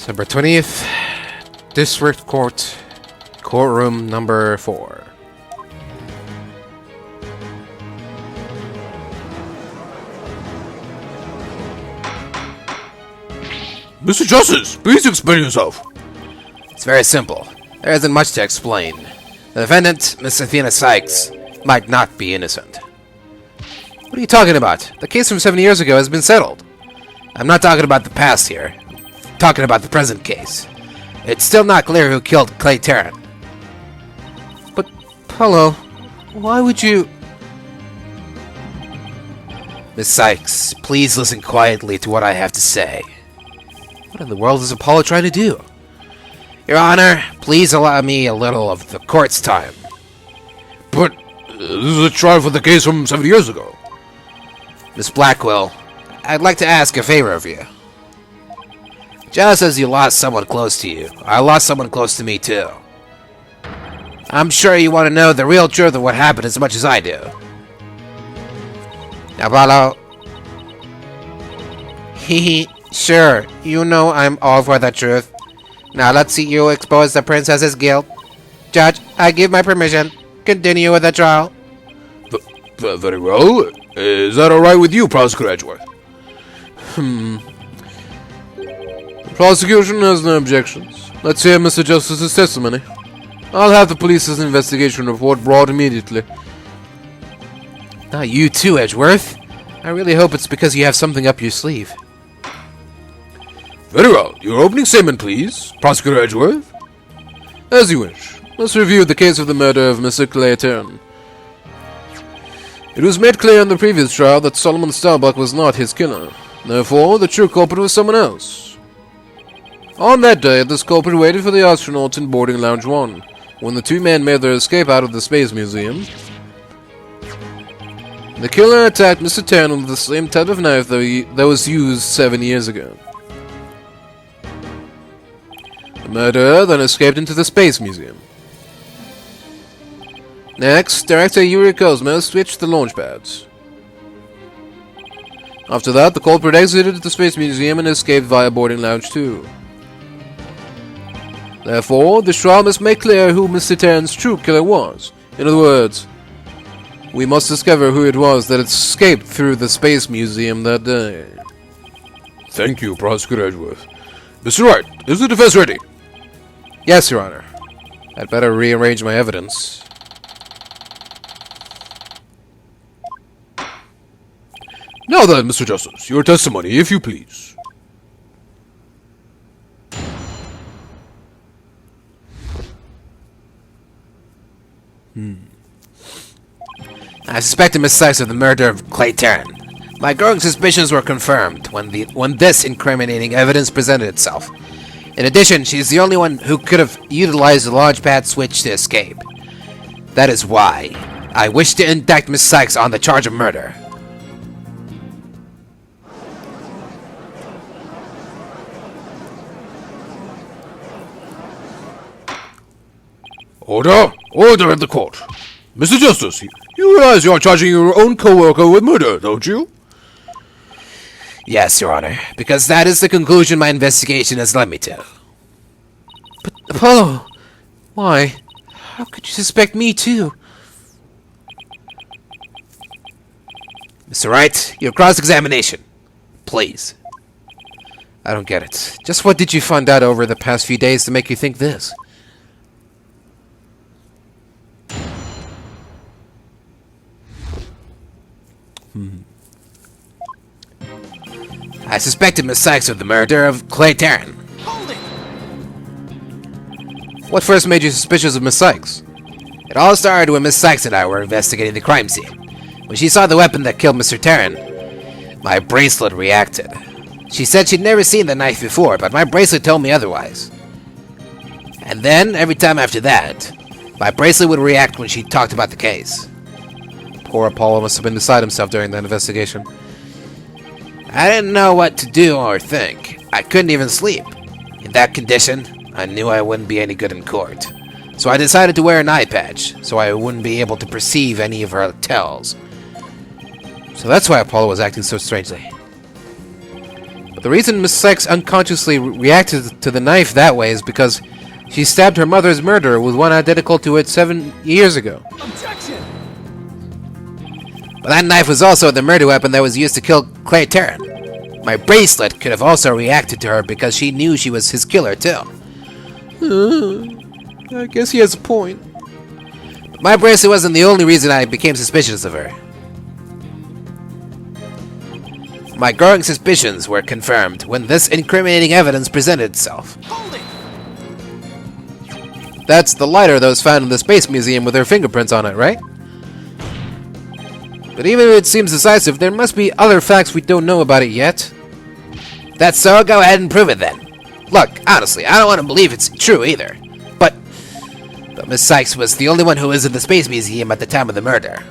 September 20th, District Court, Courtroom number 4. Mr. Justice, please explain yourself. It's very simple. There isn't much to explain. The defendant, Miss Athena Sykes, might not be innocent. What are you talking about? The case from 7 years ago has been settled. I'm not talking about the past here. I'm talking about the present case. It's still not clear who killed Clay Tarrant. But, Paulo, why would you... Miss Sykes, please listen quietly to what I have to say. What in the world is Apollo trying to do? Your Honor, please allow me a little of the court's time. But this is a trial for the case from 7 years ago. Miss Blackwell, I'd like to ask a favor of you. Just as you lost someone close to you, I lost someone close to me too. I'm sure you want to know the real truth of what happened as much as I do. Now, Paulo. Hehe, sure, you know I'm all for the truth. Now let's see you expose the princess's guilt. Judge, I give my permission. Continue with the trial. Very well. Is that alright with you, Prosecutor Edgeworth? The prosecution has no objections. Let's hear Mr. Justice's testimony. I'll have the police's investigation report brought immediately. Not you too, Edgeworth. I really hope it's because you have something up your sleeve. Very well. Your opening statement, please, Prosecutor Edgeworth. As you wish. Let's review the case of the murder of Mr. Clay Tarrant. It was made clear in the previous trial that Solomon Starbuck was not his killer. Therefore, the true culprit was someone else. On that day, this culprit waited for the astronauts in boarding lounge 1, when the two men made their escape out of the Space Museum. The killer attacked Mr. Tarrant with the same type of knife that was used 7 years ago. The murderer then escaped into the Space Museum. Next, Director Yuri Cosmo switched the launch pads. After that, the culprit exited the Space Museum and escaped via boarding lounge 2. Therefore, this trial must make clear who Mr. Tarrant's true killer was. In other words, we must discover who it was that escaped through the Space Museum that day. Thank you, Prosecutor Edgeworth. Mr. Wright, is the defense ready? Yes, Your Honor. I'd better rearrange my evidence. Now then, Mr. Justice, your testimony, if you please. I suspected Miss Sykes of the murder of Clay Tarrant. My growing suspicions were confirmed when this incriminating evidence presented itself. In addition, she's the only one who could have utilized the launchpad switch to escape. That is why I wish to indict Miss Sykes on the charge of murder. Order! Order at the court! Mr. Justice, you realize you're charging your own co-worker with murder, don't you? Yes, Your Honor, because that is the conclusion my investigation has led me to. But, Apollo, why? How could you suspect me, too? Mr. Wright, your cross-examination. Please. I don't get it. Just what did you find out over the past few days to make you think this? I suspected Miss Sykes of the murder of Clay Tarrant. Hold it! What first made you suspicious of Miss Sykes? It all started when Miss Sykes and I were investigating the crime scene. When she saw the weapon that killed Mr. Tarrant, my bracelet reacted. She said she'd never seen the knife before, but my bracelet told me otherwise. And then, every time after that, my bracelet would react when she talked about the case. Poor Apollo must have been beside himself during that investigation. I didn't know what to do or think. I couldn't even sleep. In that condition, I knew I wouldn't be any good in court. So I decided to wear an eye patch, so I wouldn't be able to perceive any of her tells. So that's why Apollo was acting so strangely. But the reason Miss Sykes unconsciously reacted to the knife that way is because she stabbed her mother's murderer with one identical to it 7 years ago. Objection! But that knife was also the murder weapon that was used to kill Claire Terran. My bracelet could have also reacted to her because she knew she was his killer, too. I guess he has a point. But my bracelet wasn't the only reason I became suspicious of her. My growing suspicions were confirmed when this incriminating evidence presented itself. Hold it! That's the lighter that was found in the Space Museum with her fingerprints on it, right? But even if it seems decisive, there must be other facts we don't know about it yet. If that's so, go ahead and prove it then. Look, honestly, I don't want to believe it's true either. But Miss Sykes was the only one who was in the Space Museum at the time of the murder.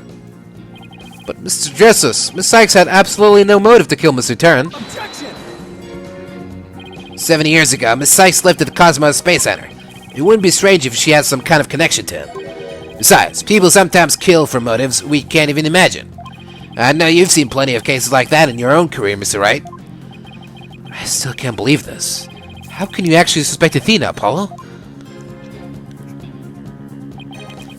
But Mr. Dressus, Miss Sykes had absolutely no motive to kill Mr. Terran. Objection! 7 years ago, Miss Sykes lived at the Cosmos Space Center. It wouldn't be strange if she had some kind of connection to him. Besides, people sometimes kill for motives we can't even imagine. I know you've seen plenty of cases like that in your own career, Mr. Wright. I still can't believe this. How can you actually suspect Athena, Apollo?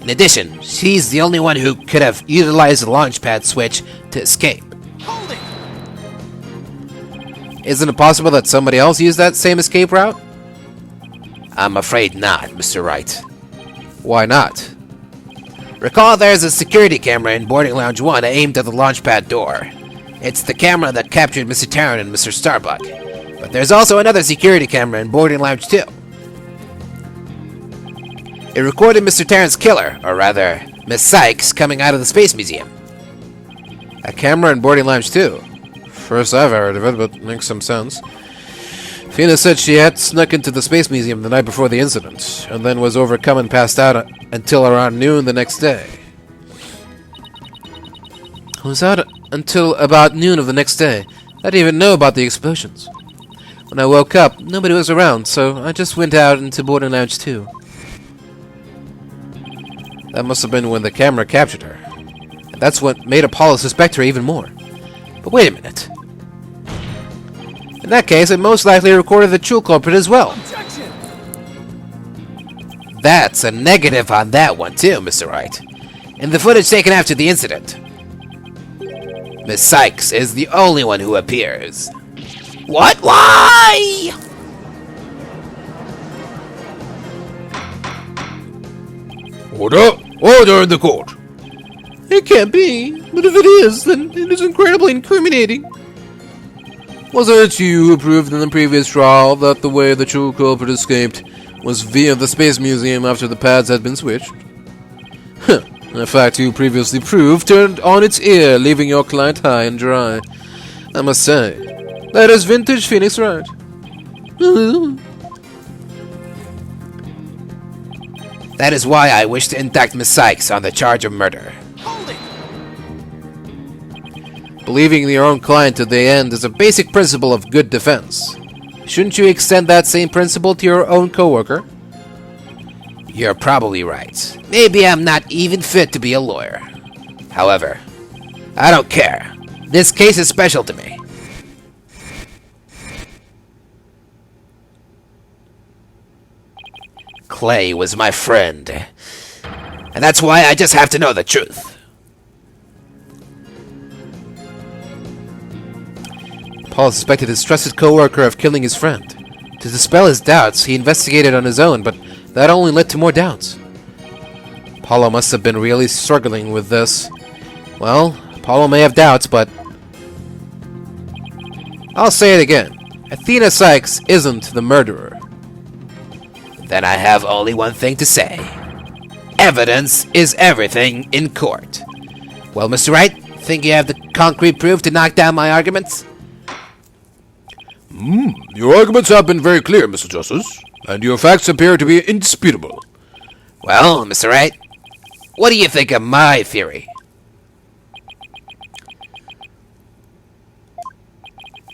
In addition, she's the only one who could have utilized the launch pad switch to escape. Hold it! Isn't it possible that somebody else used that same escape route? I'm afraid not, Mr. Wright. Why not? Recall there's a security camera in boarding lounge 1 aimed at the launch pad door. It's the camera that captured Mr. Terran and Mr. Starbuck. But there's also another security camera in boarding lounge 2. It recorded Mr. Terran's killer, or rather, Miss Sykes, coming out of the Space Museum. A camera in boarding lounge 2? First I've heard of it, but makes some sense. Athena said she had snuck into the Space Museum the night before the incident, and then was overcome and passed out until around noon the next day. I was out until about noon of the next day. I didn't even know about the explosions. When I woke up, nobody was around, so I just went out into boarding lounge 2. That must have been when the camera captured her. And that's what made Apollo suspect her even more. But wait a minute. In that case, it most likely recorded the true culprit as well. Objection! That's a negative on that one too, Mr. Wright. In the footage taken after the incident, Miss Sykes is the only one who appears. What? Why? Order! Order in the court! It can't be. But if it is, then it is incredibly incriminating. Wasn't it you who proved in the previous trial that the way the true culprit escaped was via the Space Museum after the pads had been switched? Huh. The fact you previously proved turned on its ear, leaving your client high and dry. I must say, that is vintage Phoenix Wright. That is why I wish to indict Miss Sykes on the charge of murder. Hold it! Believing your own client to the end is a basic principle of good defense. Shouldn't you extend that same principle to your own coworker? You're probably right. Maybe I'm not even fit to be a lawyer. However, I don't care. This case is special to me. Clay was my friend. And that's why I just have to know the truth. Paul suspected his trusted co-worker of killing his friend. To dispel his doubts, he investigated on his own, but that only led to more doubts. Paulo must have been really struggling with this. Well, Paulo may have doubts, but I'll say it again. Athena Sykes isn't the murderer. Then I have only one thing to say. Evidence is everything in court. Well, Mr. Wright, think you have the concrete proof to knock down my arguments? Your arguments have been very clear, Mr. Justice, and your facts appear to be indisputable. Well, Mr. Wright, what do you think of my theory?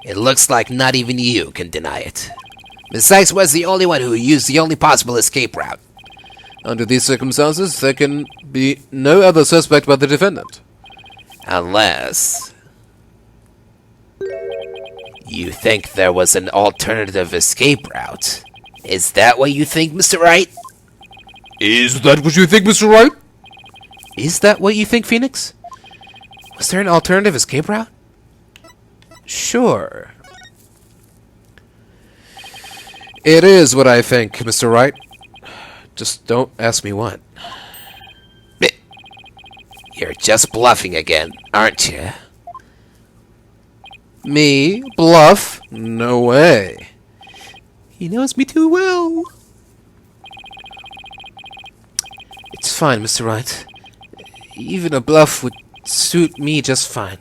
It looks like not even you can deny it. Miss Sykes was the only one who used the only possible escape route. Under these circumstances, there can be no other suspect but the defendant. Unless You think there was an alternative escape route? Is that what you think, Mr. Wright? Is that what you think, Mr. Wright? Is that what you think, Phoenix? Was there an alternative escape route? Sure. It is what I think, Mr. Wright. Just don't ask me what. You're just bluffing again, aren't you? Me? Bluff? No way. He knows me too well. It's fine, Mr. Wright. Even a bluff would suit me just fine.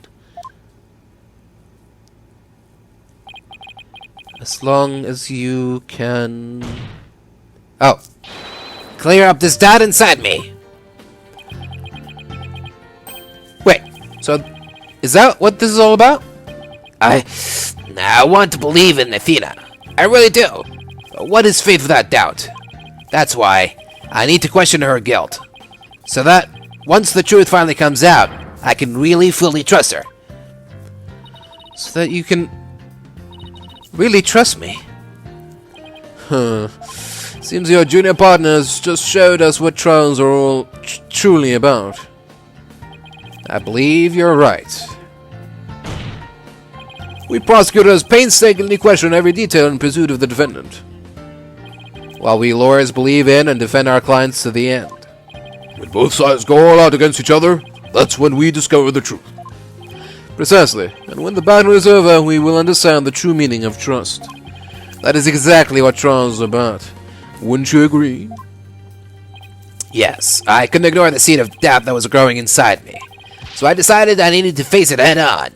As long as you can... Oh. Clear up this doubt inside me. Wait, so is that what this is all about? I want to believe in Athena. I really do. But what is faith without doubt? That's why I need to question her guilt. So that once the truth finally comes out, I can really fully trust her. So that you can really trust me. Huh. Seems your junior partners just showed us what trials are all truly about. I believe you're right. We prosecutors painstakingly question every detail in pursuit of the defendant, while we lawyers believe in and defend our clients to the end. When both sides go all out against each other, that's when we discover the truth. Precisely, and when the battle is over, we will understand the true meaning of trust. That is exactly what trials are about. Wouldn't you agree? Yes, I couldn't ignore the seed of doubt that was growing inside me. So I decided I needed to face it head on.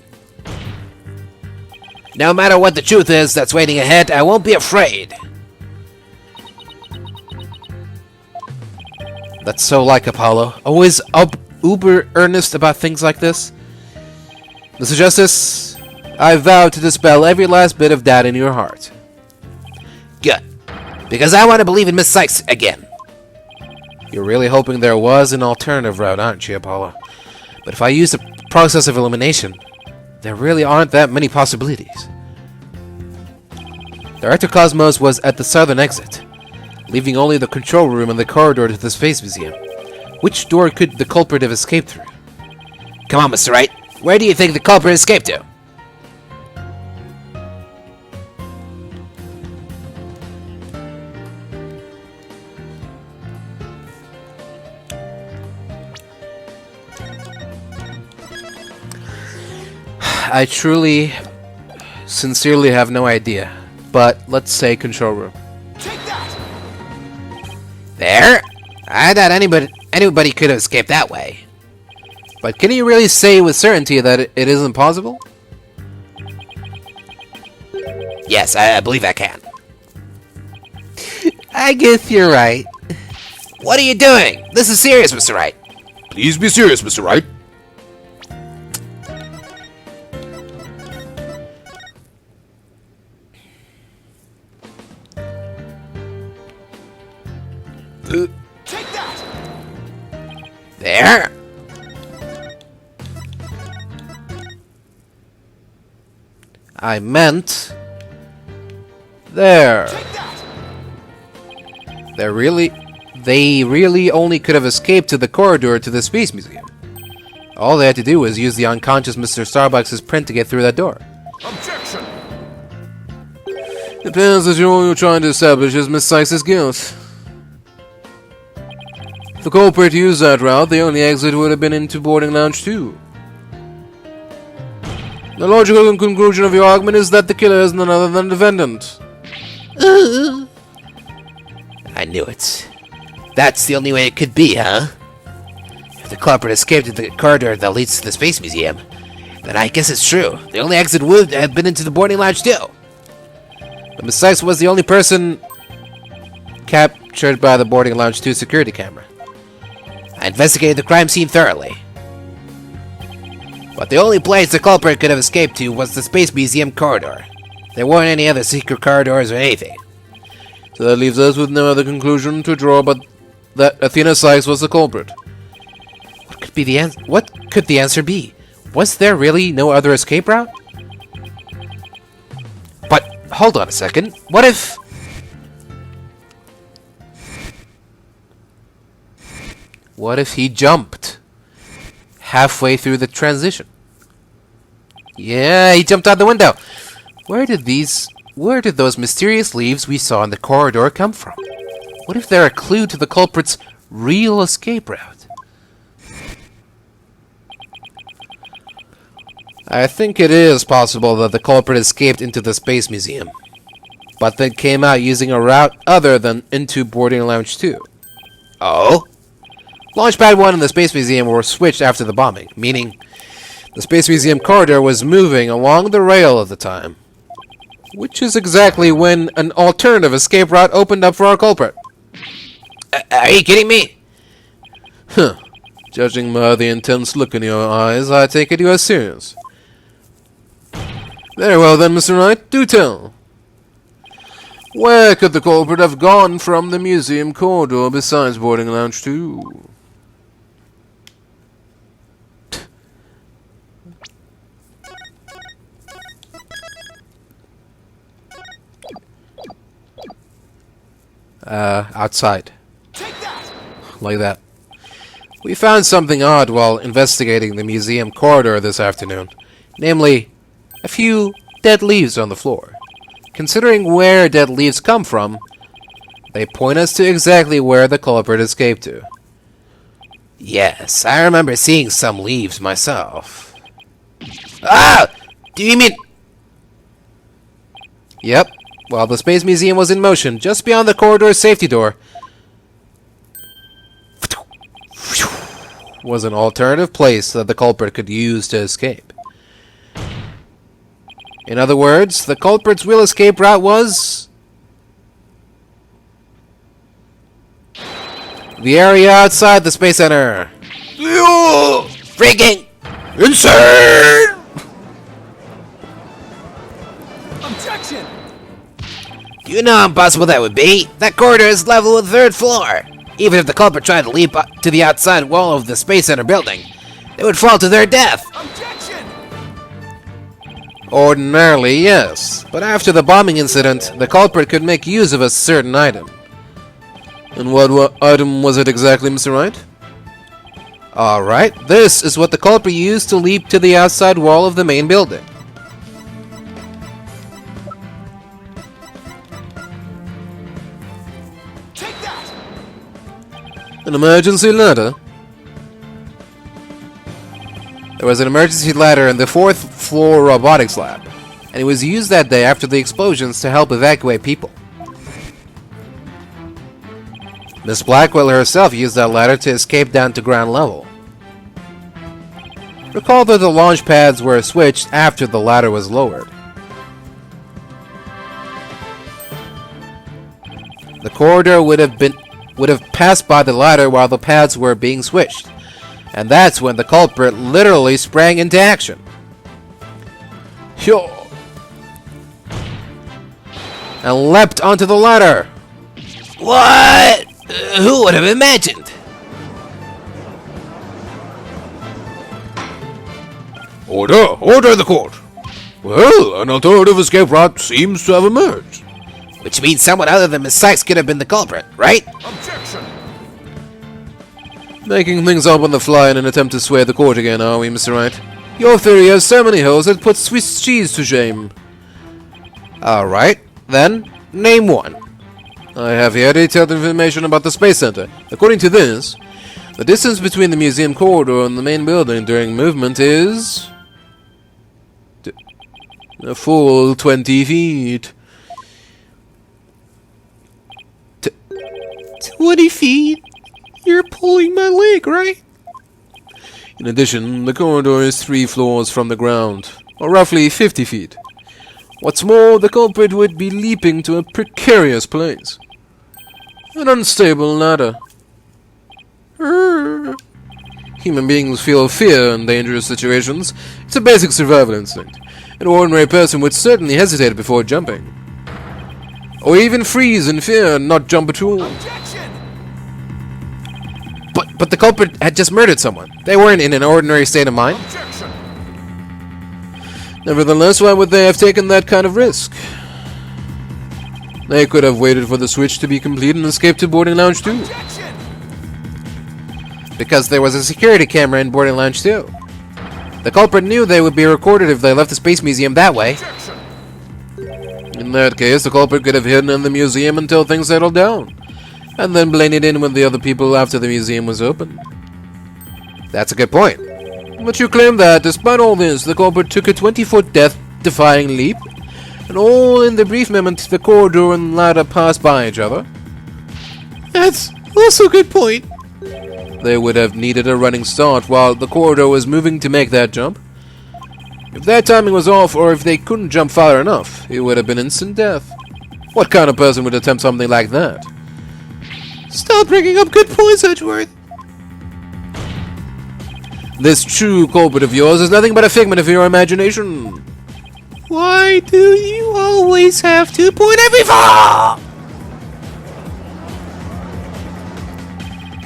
No matter what the truth is that's waiting ahead, I won't be afraid. That's so like Apollo. Always uber earnest about things like this. Mr. Justice, I vow to dispel every last bit of doubt in your heart. Good. Because I want to believe in Miss Sykes again. You're really hoping there was an alternative route, aren't you, Apollo? But if I use the process of elimination, there really aren't that many possibilities. Director Cosmos was at the southern exit, leaving only the control room and the corridor to the Space Museum. Which door could the culprit have escaped through? Come on, Mr. Wright. Where do you think the culprit escaped to? I truly, sincerely have no idea, but let's say control room. Take that! There? I thought anybody could have escaped that way. But can you really say with certainty that it isn't possible? Yes, I believe I can. I guess you're right. What are you doing? This is serious, Mr. Wright. Please be serious, Mr. Wright. Take that! There? I meant... there. Take that! They really only could have escaped to the corridor to the Space Museum. All they had to do was use the unconscious Mr. Starbucks' print to get through that door. Objection! Depends if all you're trying to establish is Miss Sykes' guilt. If the culprit used that route, the only exit would have been into boarding lounge 2. The logical conclusion of your argument is that the killer is none other than the defendant. I knew it. That's the only way it could be, huh? If the culprit escaped to the corridor that leads to the Space Museum, then I guess it's true. The only exit would have been into the boarding lounge too. But Miss Sykes was the only person captured by the boarding lounge 2 security camera. I investigated the crime scene thoroughly. But the only place the culprit could have escaped to was the Space Museum corridor. There weren't any other secret corridors or anything. So that leaves us with no other conclusion to draw but that Athena Sykes was the culprit. What could the answer be? Was there really no other escape route? hold on a second. What if... What if he jumped halfway through the transition? Yeah, he jumped out the window. Where did those mysterious leaves we saw in the corridor come from? What if they're a clue to the culprit's real escape route? I think it is possible that the culprit escaped into the Space Museum, but then came out using a route other than into Boarding Lounge 2. Oh? Launchpad 1 and the Space Museum were switched after the bombing, meaning the Space Museum corridor was moving along the rail at the time, which is exactly when an alternative escape route opened up for our culprit. Are you kidding me? Huh. Judging by the intense look in your eyes, I take it you are serious. Very well then, Mr. Wright, do tell. Where could the culprit have gone from the museum corridor besides Boarding Lounge 2? Outside. Take that! Like that. We found something odd while investigating the museum corridor this afternoon. Namely, a few dead leaves on the floor. Considering where dead leaves come from, they point us to exactly where the culprit escaped to. Yes, I remember seeing some leaves myself. Ah! Do you mean... Yep. While the Space Museum was in motion, just beyond the corridor's safety door was an alternative place that the culprit could use to escape. In other words, the culprit's real escape route was... the area outside the Space Center. You Freaking insane! Objection! Do you know how impossible that would be? That corridor is level with the 3rd floor. Even if the culprit tried to leap up to the outside wall of the Space Center building, they would fall to their death. Objection! Ordinarily, yes. But after the bombing incident, the culprit could make use of a certain item. And what item was it exactly, Mr. Wright? Alright, this is what the culprit used to leap to the outside wall of the main building. Take that! An emergency ladder? There was an emergency ladder in the 4th floor robotics lab, and it was used that day after the explosions to help evacuate people. Miss Blackwell herself used that ladder to escape down to ground level. Recall that the launch pads were switched after the ladder was lowered. The corridor would have passed by the ladder while the pads were being switched, and that's when the culprit literally sprang into action. Yo! And leapt onto the ladder. What? Who would have imagined? Order! Order the court! Well, an alternative escape route seems to have emerged. Which means someone other than Miss Sykes could have been the culprit, right? Objection! Making things up on the fly in an attempt to sway the court again, are we, Mr. Wright? Your theory has so many holes it puts Swiss cheese to shame. Alright, then, name one. I have here detailed information about the Space Center. According to this, the distance between the museum corridor and the main building during movement is... a full 20 feet. 20 feet? You're pulling my leg, right? In addition, the corridor is 3 floors from the ground, or roughly 50 feet. What's more, the culprit would be leaping to a precarious place. An unstable ladder. Human beings feel fear in dangerous situations. It's a basic survival instinct. An ordinary person would certainly hesitate before jumping. Or even freeze in fear and not jump at all. Objection! But the culprit had just murdered someone. They weren't in an ordinary state of mind. Objection! Nevertheless, why would they have taken that kind of risk? They could have waited for the switch to be complete and escaped to boarding lounge 2. Objection! Because there was a security camera in boarding lounge 2. The culprit knew they would be recorded if they left the Space Museum that way. Objection! In that case, the culprit could have hidden in the museum until things settled down, and then blended in with the other people after the museum was open. That's a good point. But you claim that, despite all this, the culprit took a 20-foot death-defying leap, and all in the brief moment the corridor and ladder passed by each other. That's also a good point. They would have needed a running start while the corridor was moving to make that jump. If their timing was off, or if they couldn't jump far enough, it would have been instant death. What kind of person would attempt something like that? Stop bringing up good points, Edgeworth. This true culprit of yours is nothing but a figment of your imagination. Why do you always have to point every flaw?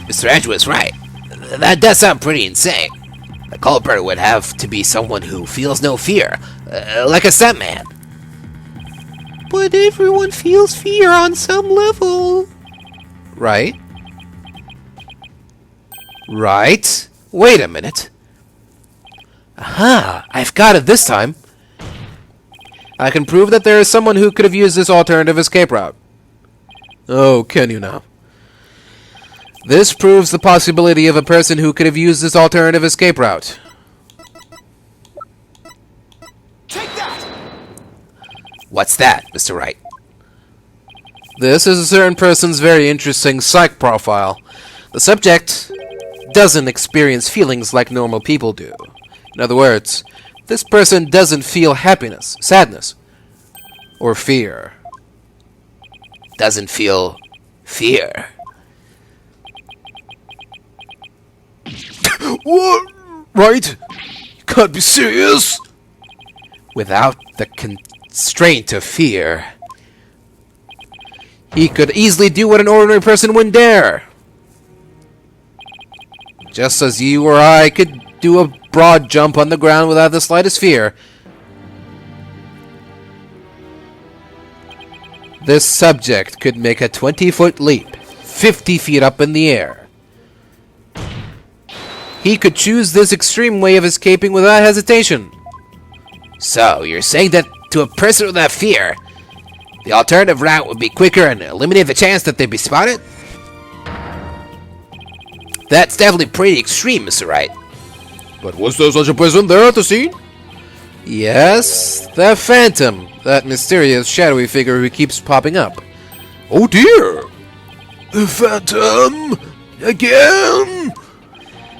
Mr. Edgeworth's right. That does sound pretty insane. The culprit would have to be someone who feels no fear, like a stuntman. But everyone feels fear on some level. Right? Right? Wait a minute. Aha! I've got it this time. I can prove that there is someone who could have used this alternative escape route. Oh, can you now? This proves the possibility of a person who could have used this alternative escape route. Take that! What's that, Mr. Wright? This is a certain person's very interesting psych profile. The subject doesn't experience feelings like normal people do. In other words, this person doesn't feel happiness, sadness, or fear. Doesn't feel fear. What? Right? You can't be serious? Without the constraint of fear, he could easily do what an ordinary person wouldn't dare. Just as you or I could do a broad jump on the ground without the slightest fear. This subject could make a 20-foot leap, 50 feet up in the air. He could choose this extreme way of escaping without hesitation. So, you're saying that to a person without fear, the alternative route would be quicker and eliminate the chance that they'd be spotted? That's definitely pretty extreme, Mr. Wright. But was there such a person there at the scene? Yes, the Phantom, that mysterious shadowy figure who keeps popping up. Oh dear! The Phantom! Again!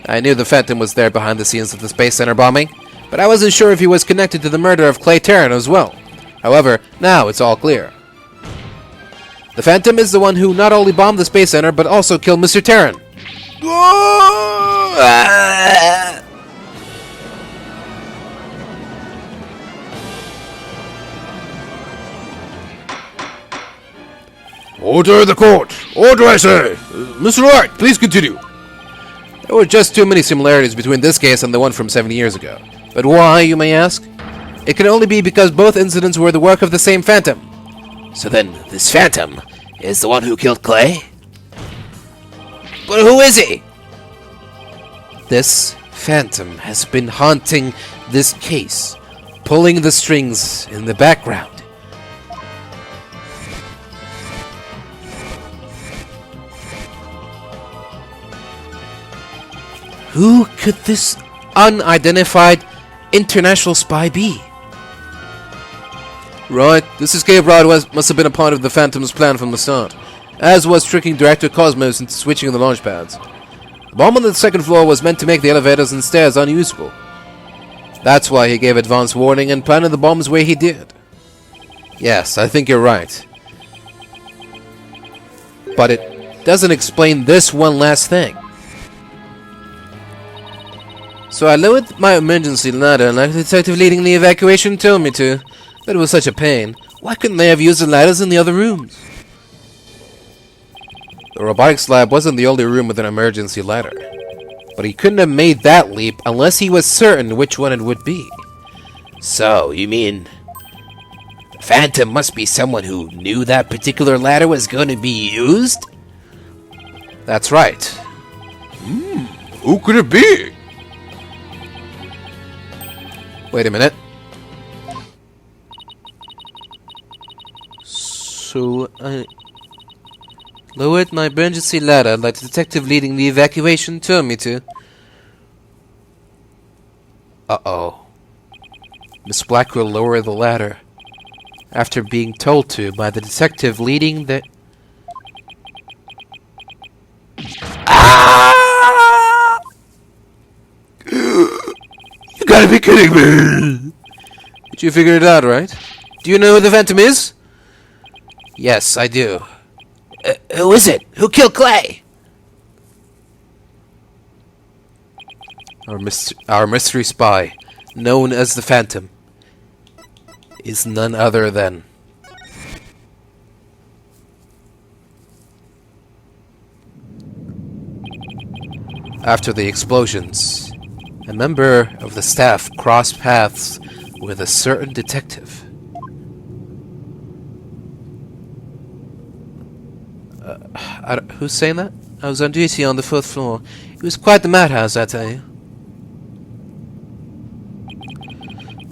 I knew the Phantom was there behind the scenes of the Space Center bombing, but I wasn't sure if he was connected to the murder of Clay Terran as well. However, now it's all clear. The Phantom is the one who not only bombed the Space Center, but also killed Mr. Terran. Order in the court! Order, I say! Mr. Wright, please continue. There were just too many similarities between this case and the one from 70 years ago. But why, you may ask? It can only be because both incidents were the work of the same Phantom. So then, this Phantom is the one who killed Clay? But who is he? This Phantom has been haunting this case, pulling the strings in the background. Who could this unidentified international spy be? Right, this escape route must have been a part of the Phantom's plan from the start, as was tricking Director Cosmos into switching the launch pads. The bomb on the second floor was meant to make the elevators and stairs unusable. That's why he gave advance warning and planted the bombs where he did. Yes, I think you're right. But it doesn't explain this one last thing. So I lowered my emergency ladder like the detective leading the evacuation told me to. But it was such a pain. Why couldn't they have used the ladders in the other rooms? The robotics lab wasn't the only room with an emergency ladder. But he couldn't have made that leap unless he was certain which one it would be. So, you mean... the Phantom must be someone who knew that particular ladder was going to be used? That's right. Who could it be? Wait a minute. So, I lowered my emergency ladder like the detective leading the evacuation told me to. Uh-oh. Miss Black will lower the ladder after being told to by the detective leading the... Ah! You gotta be kidding me! Did you figure it out, right? Do you know who the Phantom is? Yes, I do. Who is it? Who killed Clay? Our mystery spy, known as the Phantom, is none other than... After the explosions, a member of the staff crossed paths with a certain detective. Who's saying that? I was on duty on the 4th floor. It was quite the madhouse, I tell you.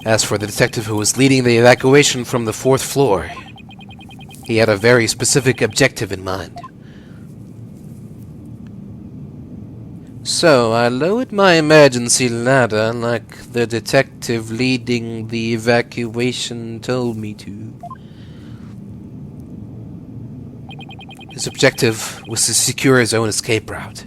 As for the detective who was leading the evacuation from the 4th floor, he had a very specific objective in mind. So, I lowered my emergency ladder like the detective leading the evacuation told me to. His objective was to secure his own escape route.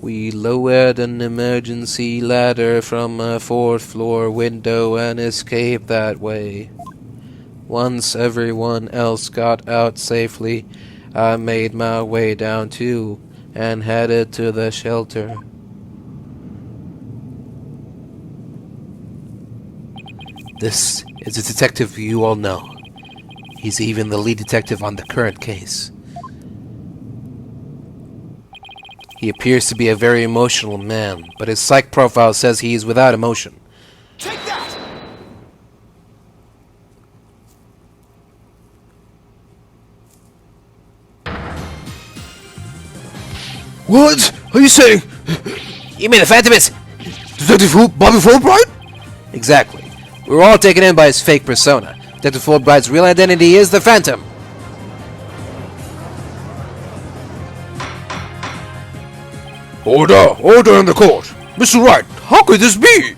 We lowered an emergency ladder from a 4th floor window and escaped that way. Once everyone else got out safely, I made my way down too and headed to the shelter. This is a detective you all know. He's even the lead detective on the current case. He appears to be a very emotional man, but his psych profile says he is without emotion. Take that! What are you saying? You mean the Phantom is... Detective Bobby Fulbright? Exactly. We were all taken in by his fake persona. Detective Fulbright's real identity is the Phantom. Order in the court! Mr. Wright, how could this be?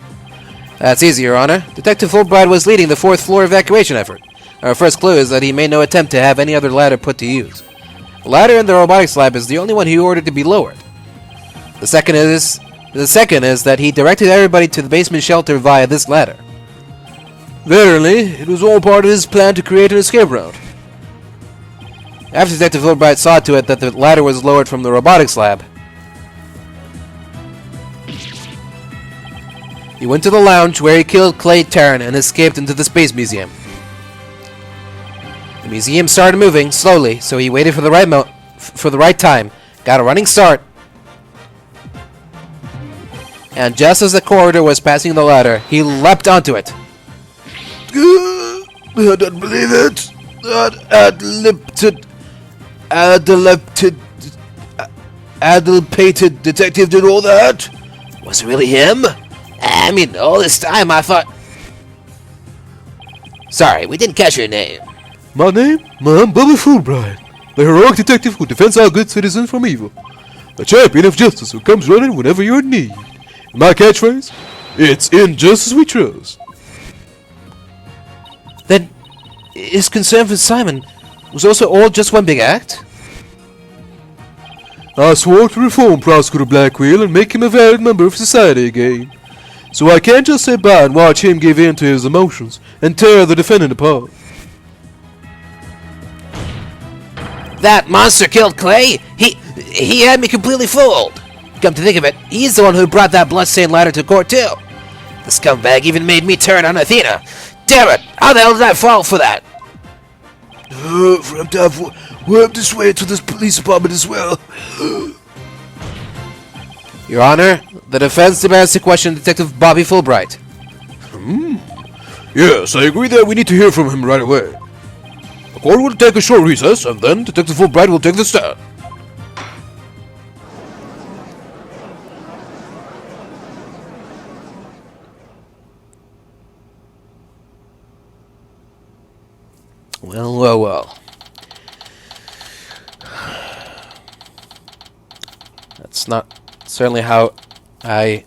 That's easy, Your Honor. Detective Fulbright was leading the 4th floor evacuation effort. Our first clue is that he made no attempt to have any other ladder put to use. The ladder in the robotics lab is the only one he ordered to be lowered. The second is that he directed everybody to the basement shelter via this ladder. Verily, it was all part of his plan to create an escape route. After Detective Fulbright saw to it that the ladder was lowered from the robotics lab, he went to the lounge where he killed Clay Terran and escaped into the Space Museum. The museum started moving slowly, so he waited for the right time, got a running start, and just as the corridor was passing the ladder, he leapt onto it. I don't believe it. That adulpated detective did all that? Was it really him? I mean, all this time I thought... Sorry, we didn't catch your name. My name? I'm Bobby Fulbright, the heroic detective who defends our good citizens from evil. A champion of justice who comes running whenever you're in need. And my catchphrase? It's in justice we trust. Then, his concern for Simon was also all just one big act? I swore to reform Prosecutor Blackwell and make him a valid member of society again. So I can't just sit by and watch him give in to his emotions and tear the defendant apart. That monster killed Clay? He had me completely fooled. Come to think of it, he's the one who brought that bloodstained ladder to court too. The scumbag even made me turn on Athena. Damn it! How the hell did I fall for that? For him to have worked his way to this police department as well. Your Honor, the defense demands to question Detective Bobby Fulbright. Yes, I agree that we need to hear from him right away. The court will take a short recess, and then Detective Fulbright will take the stand. Well, well, well. That's not certainly how I...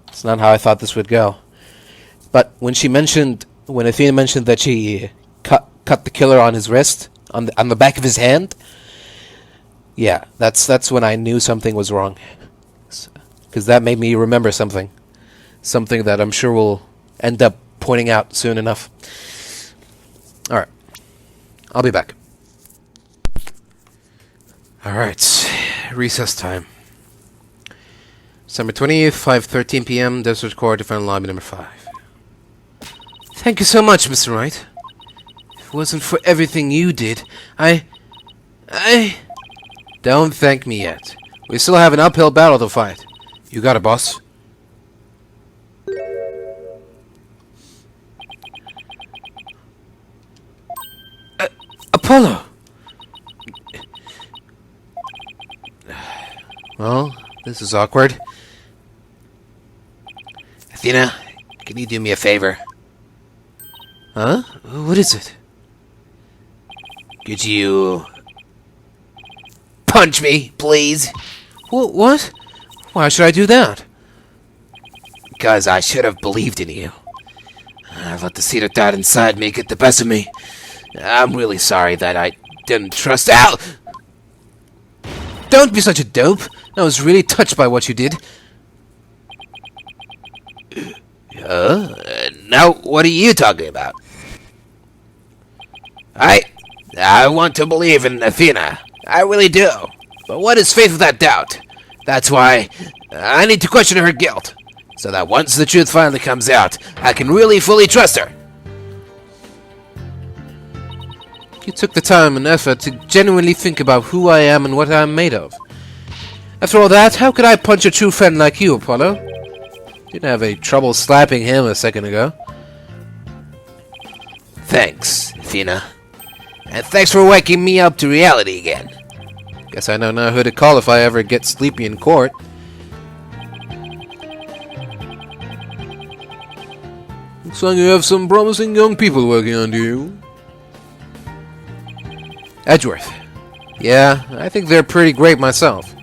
It's not how I thought this would go. But when Athena mentioned that she cut the killer on his wrist, on the back of his hand, yeah, that's when I knew something was wrong. Because that made me remember something. Something that I'm sure we'll end up pointing out soon enough. Alright. I'll be back. Alright. Recess time. December 20th, 5:13 p.m. Desert Court, Defendant Lobby number 5. Thank you so much, Mr. Wright. If it wasn't for everything you did, I... Don't thank me yet. We still have an uphill battle to fight. You got it, boss. Apollo! Well, this is awkward. Athena, can you do me a favor? Huh? What is it? Could you... punch me, please? What? Why should I do that? Because I should have believed in you. I let the seed of doubt inside me get the best of me. I'm really sorry that I didn't trust... Ow! Don't be such a dope. I was really touched by what you did. Now, what are you talking about? I want to believe in Athena. I really do. But what is faith without doubt? That's why I need to question her guilt. So that once the truth finally comes out, I can really fully trust her. You took the time and effort to genuinely think about who I am and what I am made of. After all that, how could I punch a true friend like you, Apollo? Didn't have any trouble slapping him a second ago. Thanks, Athena. And thanks for waking me up to reality again. Guess I don't know who to call if I ever get sleepy in court. Looks like you have some promising young people working under you. Edgeworth. Yeah, I think they're pretty great myself.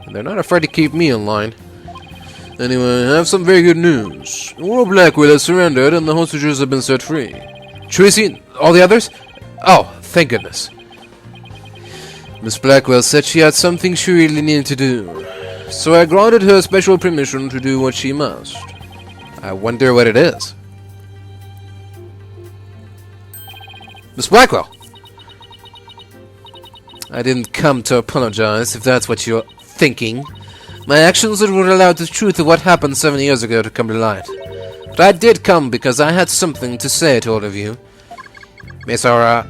And they're not afraid to keep me in line. Anyway, I have some very good news. World Blackwell has surrendered and the hostages have been set free. Tracy, all the others? Oh, thank goodness. Miss Blackwell said she had something she really needed to do. So I granted her special permission to do what she must. I wonder what it is. Miss Blackwell! I didn't come to apologize, if that's what you're thinking. My actions would allow the truth of what happened 7 years ago to come to light. But I did come because I had something to say to all of you. Miss Aura,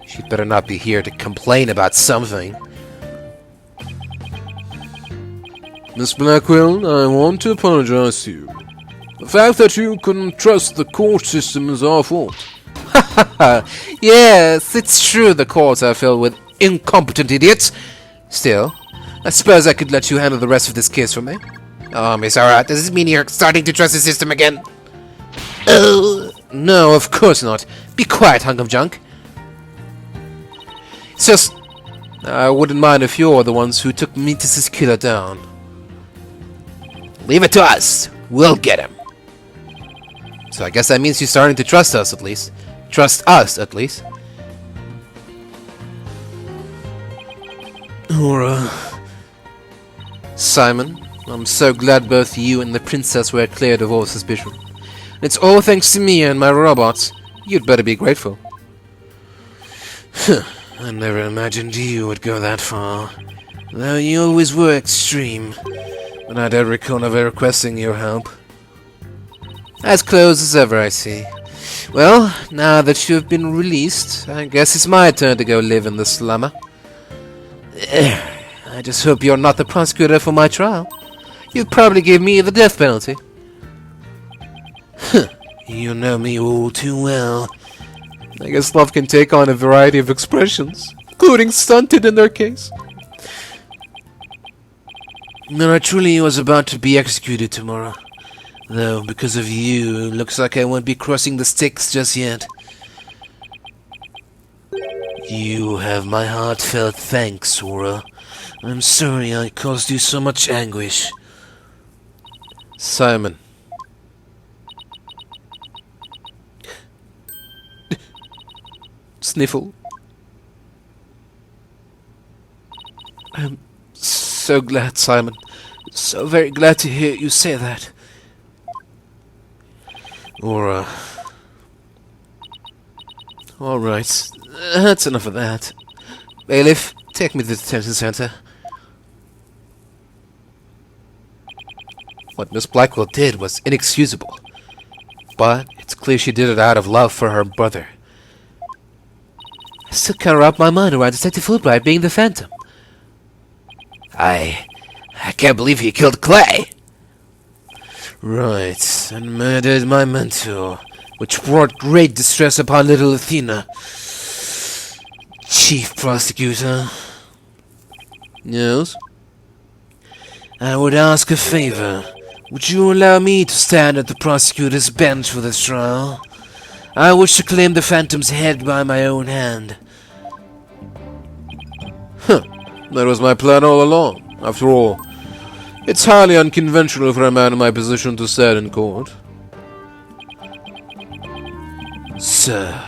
she'd better not be here to complain about something. Miss Blackwell, I want to apologize to you. The fact that you couldn't trust the court system is our fault. Yes, it's true the courts are filled with incompetent idiots. Still, I suppose I could let you handle the rest of this case for me. Oh, Miss Aura, does this mean you're starting to trust the system again? No, of course not. Be quiet, hunk of junk. It's just... I wouldn't mind if you're the ones who took Menace's killer down. Leave it to us. We'll get him. So I guess that means you're starting to trust us, at least. Trust us, at least. Aura. Simon, I'm so glad both you and the princess were cleared of all suspicion. It's all thanks to me and my robots. You'd better be grateful. I never imagined you would go that far. Though you always were extreme. But I don't recall ever requesting your help. As close as ever, I see. Well, now that you've been released, I guess it's my turn to go live in the slumber. I just hope you're not the prosecutor for my trial. You'd probably give me the death penalty. You know me all too well. I guess love can take on a variety of expressions, including stunted in their case. No, I truly was about to be executed tomorrow. Though, because of you, it looks like I won't be crossing the Styx just yet. You have my heartfelt thanks, Sora. I'm sorry I caused you so much anguish. Simon. Sniffle. I'm so glad, Simon. So very glad to hear you say that. Aura. Alright, that's enough of that. Bailiff, take me to the detention center. What Miss Blackwell did was inexcusable, but it's clear she did it out of love for her brother. I still can't wrap my mind around Detective Fulbright being the Phantom. I can't believe he killed Clay. Right, and murdered my mentor, which brought great distress upon little Athena. Chief Prosecutor. Yes? I would ask a favor. Would you allow me to stand at the prosecutor's bench for this trial? I wish to claim the Phantom's head by my own hand. Huh. That was my plan all along. After all, it's highly unconventional for a man in my position to stand in court. Sir.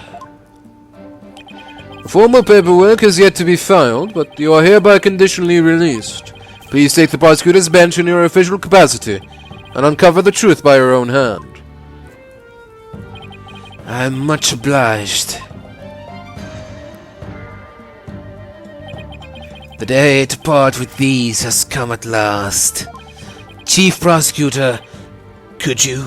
Formal paperwork has yet to be filed, but you are hereby conditionally released. Please take the prosecutor's bench in your official capacity, and uncover the truth by your own hand. I'm much obliged. The day to part with these has come at last. Chief Prosecutor, could you?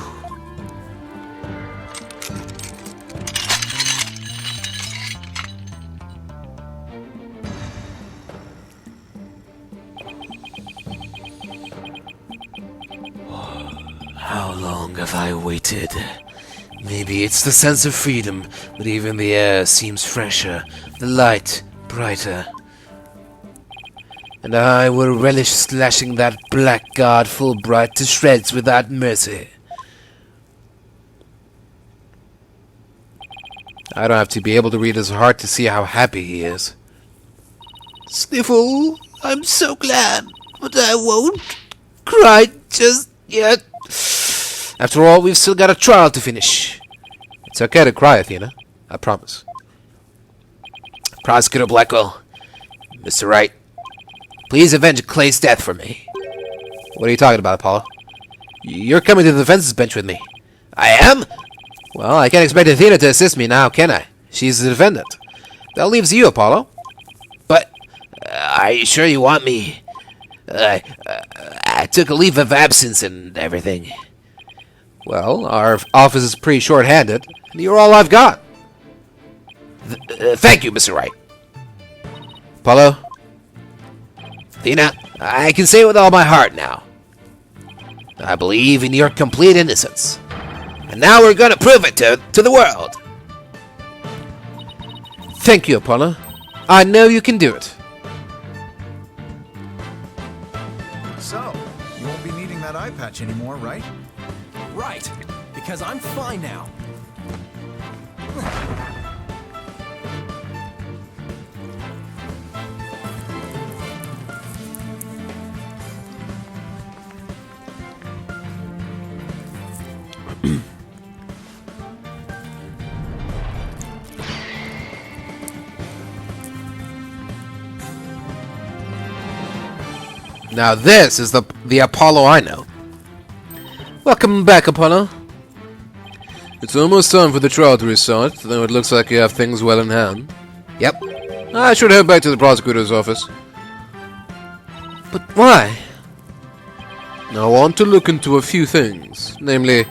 How long have I waited? Maybe it's the sense of freedom, but even the air seems fresher, the light brighter. And I will relish slashing that blackguard Fulbright to shreds without mercy. I don't have to be able to read his heart to see how happy he is. Sniffle, I'm so glad, but I won't cry just yet. After all, we've still got a trial to finish. It's okay to cry, Athena. I promise. Prosecutor Blackwell, Mr. Wright, please avenge Clay's death for me. What are you talking about, Apollo? You're coming to the defense's bench with me. I am? Well, I can't expect Athena to assist me now, can I? She's the defendant. That leaves you, Apollo. But, are you sure you want me? I took a leave of absence and everything. Well, our office is pretty short-handed, and you're all I've got. Thank you, Mr. Wright. Apollo? Athena, I can say it with all my heart now. I believe in your complete innocence. And now we're gonna prove it to the world. Thank you, Apollo. I know you can do it. So, you won't be needing that eye patch anymore, right? Right, because I'm fine now. Now this is the Apollo I know. Welcome back, Apollo. It's almost time for the trial to restart, though it looks like you have things well in hand. Yep. I should head back to the prosecutor's office. But why? I want to look into a few things, namely,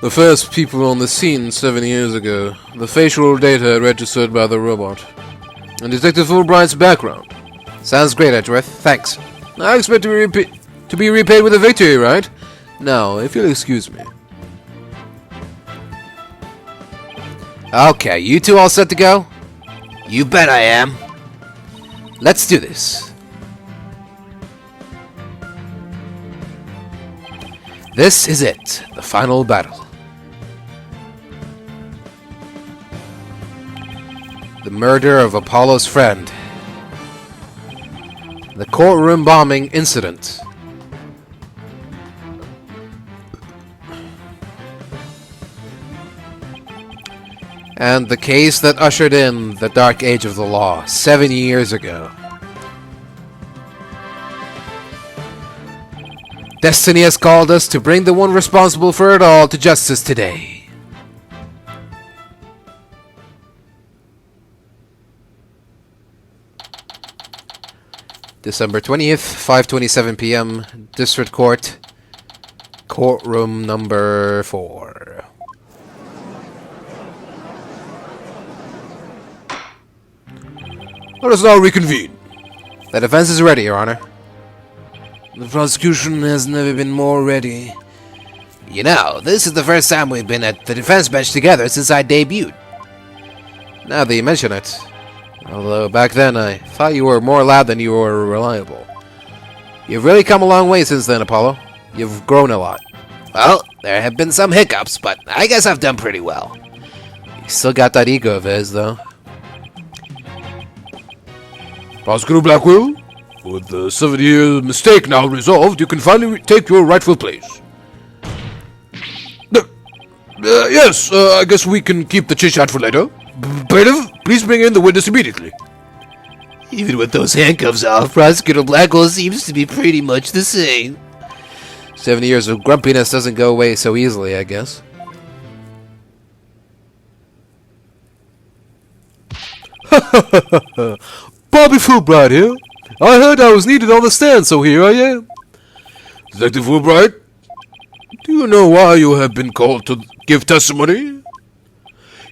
the first people on the scene 7 years ago, the facial data registered by the robot, and Detective Fulbright's background. Sounds great, Edgeworth. Thanks. I expect to be repaid with a victory, right? Now, if you'll excuse me. Okay, you two all set to go? You bet I am. Let's do this. This is it, the final battle. The murder of Apollo's friend. The courtroom bombing incident. And the case that ushered in the dark age of the law 7 years ago. Destiny has called us to bring the one responsible for it all to justice today. December 20th, 5:27 p.m. District Court. Courtroom number 4. Let us now reconvene. The defense is ready, Your Honor. The prosecution has never been more ready. You know, this is the first time we've been at the defense bench together since I debuted. Now that you mention it. Although back then I thought you were more loud than you were reliable. You've really come a long way since then, Apollo. You've grown a lot. Well, there have been some hiccups, but I guess I've done pretty well. You still got that ego of his, though. Prosecutor Blackwell, with the 7-year mistake now resolved, you can finally take your rightful place. Yes, I guess we can keep the chit-chat for later. Bailiff, please bring in the witness immediately. Even with those handcuffs off, Prosecutor Blackwell seems to be pretty much the same. 7 years of grumpiness doesn't go away so easily, I guess. Bobby Fulbright here. I heard I was needed on the stand, so here I am. Detective Fulbright, do you know why you have been called to give testimony?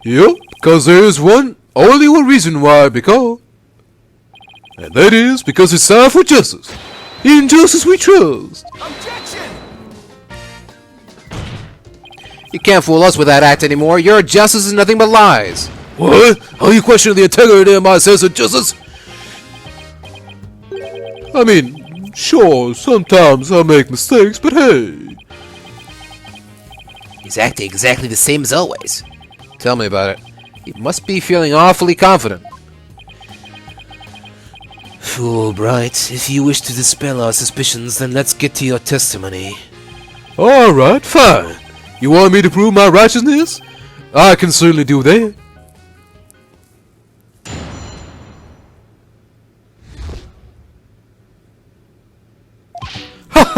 Yep, because there is only one reason why I be called. And that is because it's time for justice. In justice we trust. Objection! You can't fool us with that act anymore. Your justice is nothing but lies. What? Are you questioning the integrity of my sense of justice? I mean, sure, sometimes I make mistakes, but hey. He's acting exactly the same as always. Tell me about it. He must be feeling awfully confident. Fulbright, if you wish to dispel our suspicions, then let's get to your testimony. Alright, fine. You want me to prove my righteousness? I can certainly do that.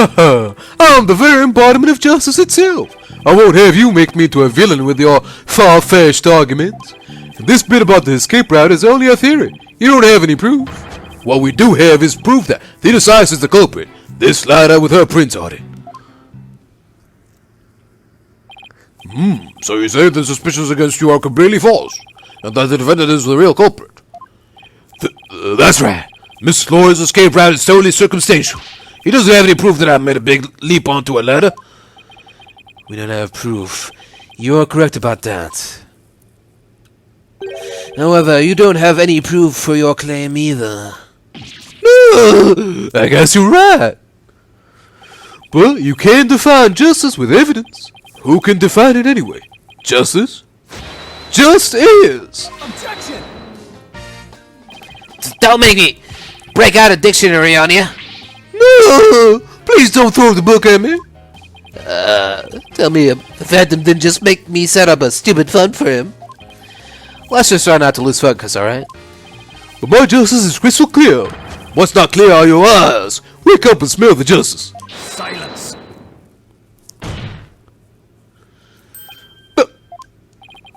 I'm the very embodiment of justice itself. I won't have you make me into a villain with your far-fetched arguments. And this bit about the escape route is only a theory. You don't have any proof. What we do have is proof that Theta Science is the culprit. This slider with her prints on it. So you say the suspicions against you are completely false, and that the defendant is the real culprit? That's right. Miss Laura's escape route is totally circumstantial. He doesn't have any proof that I made a big leap onto a ladder. We don't have proof. You are correct about that. However, you don't have any proof for your claim either. No, I guess you're right. But you can define justice with evidence. Who can define it anyway? Justice? Just is. Objection! Don't make me break out a dictionary on you. No, please don't throw the book at me. Tell me, the Phantom didn't just make me set up a stupid fund for him. Let's just try not to lose focus, alright? But my justice is crystal clear. What's not clear are your eyes. Wake up and smell the justice. Silence!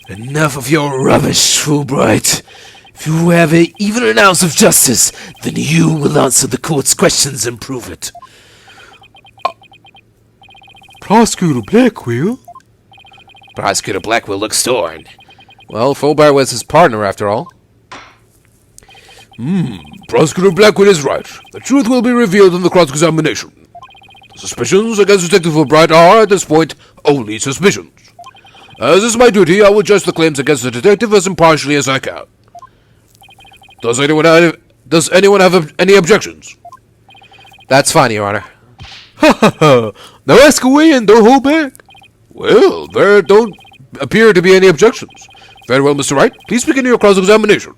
Enough of your rubbish, Fulbright. If you have even an ounce of justice, then you will answer the court's questions and prove it. Prosecutor Blackwell? Prosecutor Blackwell looks torn. Well, Fulbright was his partner after all. Prosecutor Blackwell is right. The truth will be revealed in the cross-examination. The suspicions against Detective Fulbright are, at this point, only suspicions. As is my duty, I will judge the claims against the detective as impartially as I can. Does anyone have any objections? That's fine, Your Honor. Ha ha ha! Now ask away and don't hold back. Well, there don't appear to be any objections. Very well, Mr. Wright. Please begin your cross-examination.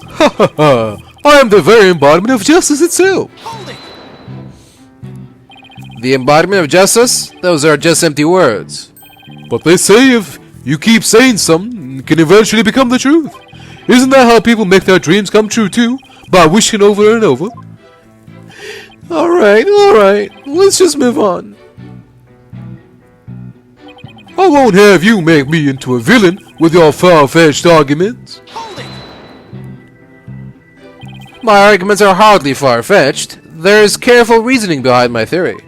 Ha ha ha! I am the very embodiment of justice itself. Hold it! The embodiment of justice? Those are just empty words. But they say if you keep saying something, it can eventually become the truth. Isn't that how people make their dreams come true too? By wishing over and over? Alright. Let's just move on. I won't have you make me into a villain with your far-fetched arguments. Hold it! My arguments are hardly far-fetched. There's careful reasoning behind my theory.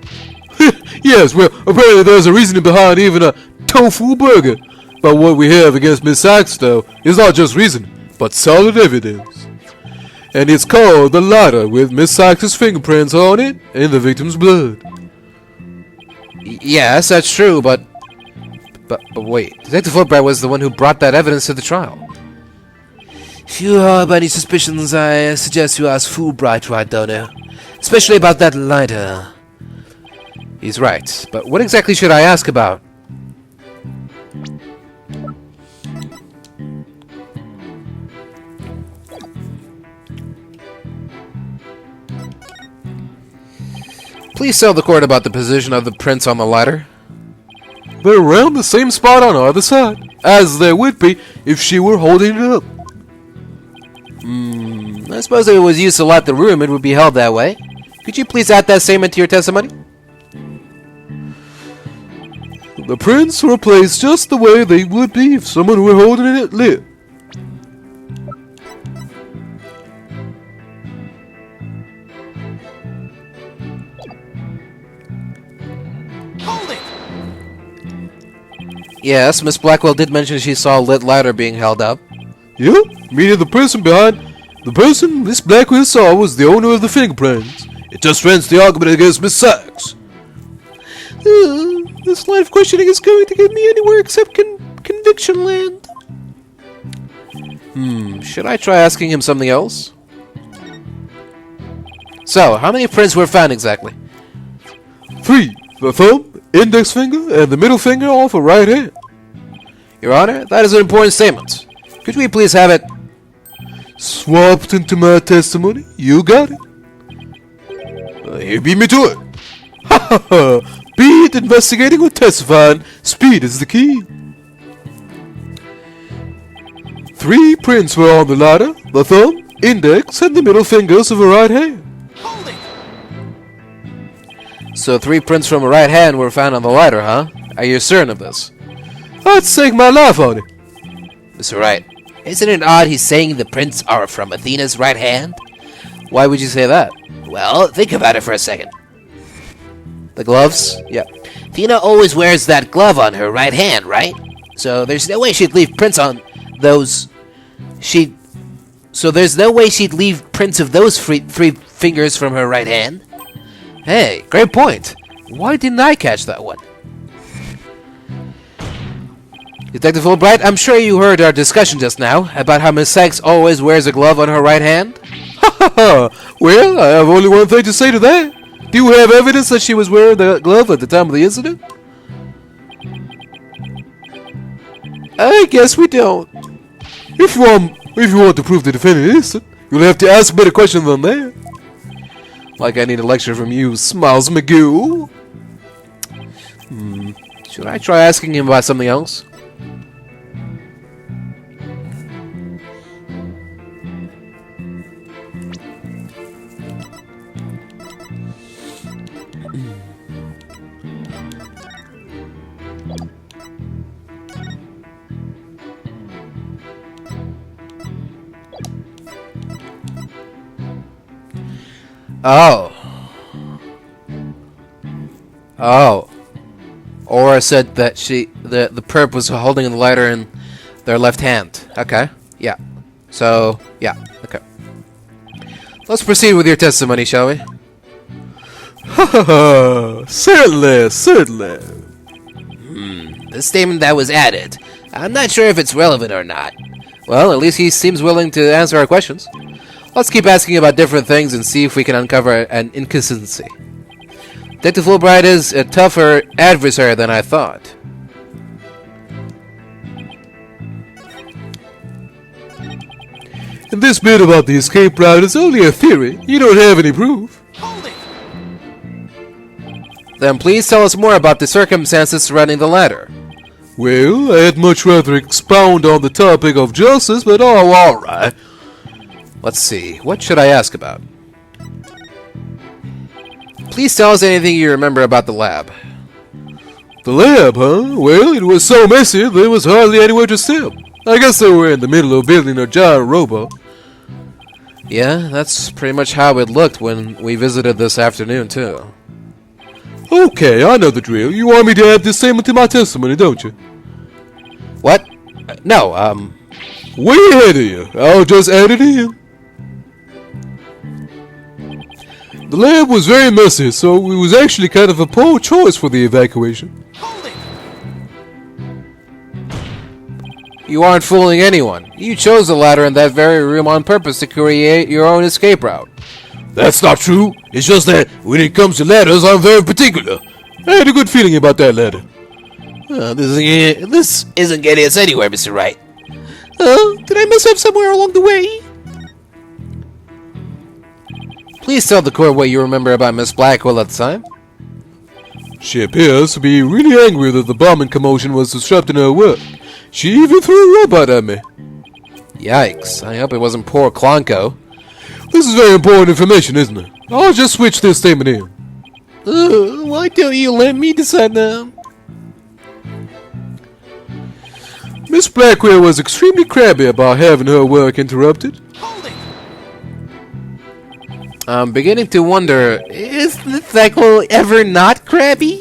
Yes, well, apparently there's a reasoning behind even a tofu burger. But what we have against Miss Sachs, though, is not just reasoning, but solid evidence. And it's called the lighter with Miss Sachs' fingerprints on it and the victim's blood. Yes, that's true, but wait. Detective Fulbright was the one who brought that evidence to the trial. If you have any suspicions, I suggest you ask Fulbright, right, Donor? Especially about that lighter. He's right, but what exactly should I ask about? Please tell the court about the position of the prints on the lighter. They're around the same spot on either side, as they would be if she were holding it up. I suppose if it was used to light the room, it would be held that way. Could you please add that statement to your testimony? The prints were placed just the way they would be if someone were holding it lit. Hold it! Yes, Miss Blackwell did mention she saw a lit lighter being held up. Yep, meaning the person Miss Blackwell saw was the owner of the fingerprints. It just strengthens the argument against Miss Sachs. This line of questioning is going to get me anywhere except conviction land. Should I try asking him something else? So, how many prints were found exactly? 3. The thumb, index finger, and the middle finger off her right hand. Your Honor, that is an important statement. Could we please have it? Swapped into my testimony? You got it. Here, beat me to it. Ha ha ha! Be it investigating or testifying, speed is the key. 3 prints were on the lighter, the thumb, index, and the middle fingers of her right hand. Hold it! So 3 prints from her right hand were found on the lighter, huh? Are you certain of this? I'd stake my life on it. Mr. Wright, isn't it odd he's saying the prints are from Athena's right hand? Why would you say that? Well, think about it for a second. The gloves? Yeah. Athena always wears that glove on her right hand, right? So there's no way she'd leave prints on those. So there's no way she'd leave prints of those three fingers from her right hand. Hey, great point. Why didn't I catch that one? Detective Fulbright, I'm sure you heard our discussion just now about how Miss Sachs always wears a glove on her right hand. Ha ha ha! Well, I have only one thing to say to that. Do you have evidence that she was wearing the glove at the time of the incident? I guess we don't. If you want to prove the defendant innocent, you'll have to ask better questions than that. Like I need a lecture from you, Smiles McGoo. Should I try asking him about something else? Oh. Aura said that the perp was holding the lighter in their left hand. Okay. Yeah. So, yeah. Okay. Let's proceed with your testimony, shall we? Certainly, certainly. The statement that was added. I'm not sure if it's relevant or not. Well, at least he seems willing to answer our questions. Let's keep asking about different things and see if we can uncover an inconsistency. Detective Fulbright is a tougher adversary than I thought. And this bit about the escape route is only a theory. You don't have any proof. Hold it! Then please tell us more about the circumstances surrounding the ladder. Well, I'd much rather expound on the topic of justice, but oh, alright. Let's see, what should I ask about? Please tell us anything you remember about the lab. The lab, huh? Well, it was so messy, there was hardly anywhere to step. I guess they were in the middle of building a giant robot. Yeah, that's pretty much how it looked when we visited this afternoon, too. Okay, I know the drill. You want me to add this statement to my testimony, don't you? What? No, Way ahead of you. I'll just add it in. The lab was very messy, so it was actually kind of a poor choice for the evacuation. Hold it! you aren't fooling anyone. You chose the ladder in that very room on purpose to create your own escape route. That's not true. It's just that when it comes to ladders, I'm very particular. I had a good feeling about that ladder. This isn't getting us anywhere, Mr. Wright. Did I mess up somewhere along the way? Please tell the court what you remember about Miss Blackwell at the time. She appears to be really angry that the bombing commotion was disrupting her work. She even threw a robot at me. Yikes, I hope it wasn't poor Klonko. This is very important information, isn't it? I'll just switch this statement in. Why don't you let me decide now? Miss Blackwell was extremely crabby about having her work interrupted. Hold it! I'm beginning to wonder, is the Theckel ever not crabby?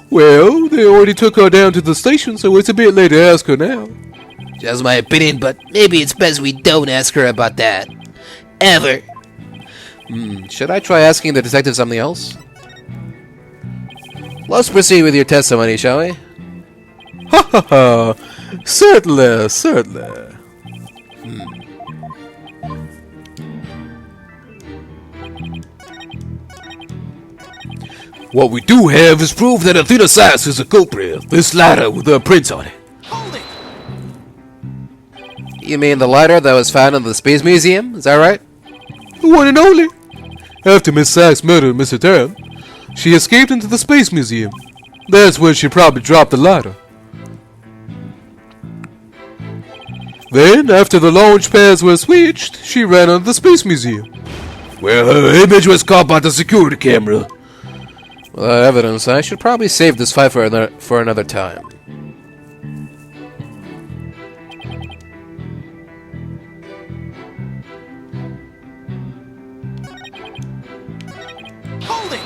Well, they already took her down to the station, so it's a bit late to ask her now. Just my opinion, but maybe it's best we don't ask her about that. Ever. Should I try asking the detective something else? Let's proceed with your testimony, shall we? Ha ha ha! Certainly, certainly. What we do have is proof that Athena Sass is a culprit. This ladder with her prints on it. Hold it! You mean the lighter that was found in the Space Museum? Is that right? The one and only. After Miss Sachs murdered Mr. Terran, she escaped into the Space Museum. That's where she probably dropped the ladder. Then, after the launch pads were switched, she ran out of the Space Museum, where her image was caught by the security camera. Without evidence, I should probably save this fight for another time. Hold it!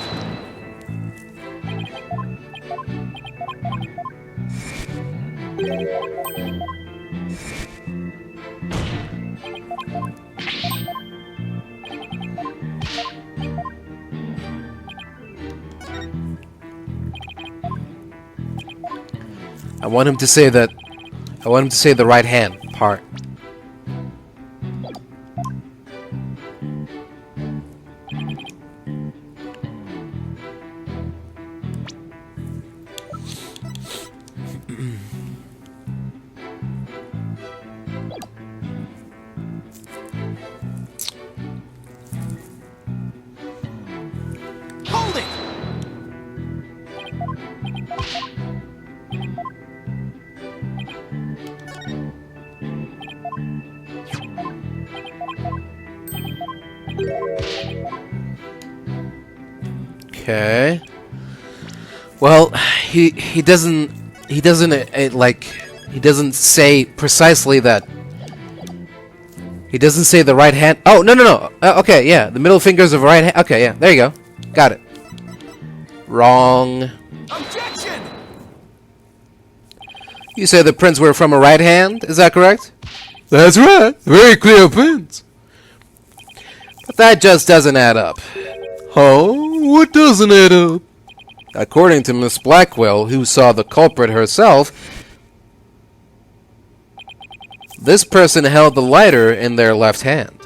I want him to say that. I want him to say the right hand part. Hold it! Okay. Well, he doesn't say precisely that. He doesn't say the right hand. Oh, no. Okay, yeah, the middle fingers of right hand. Okay, yeah, there you go. Got it. Wrong. Objection! You say the prints were from a right hand, is that correct? That's right. Very clear prints. But that just doesn't add up. Huh? What doesn't add up? According to Miss Blackwell, who saw the culprit herself, this person held the lighter in their left hand.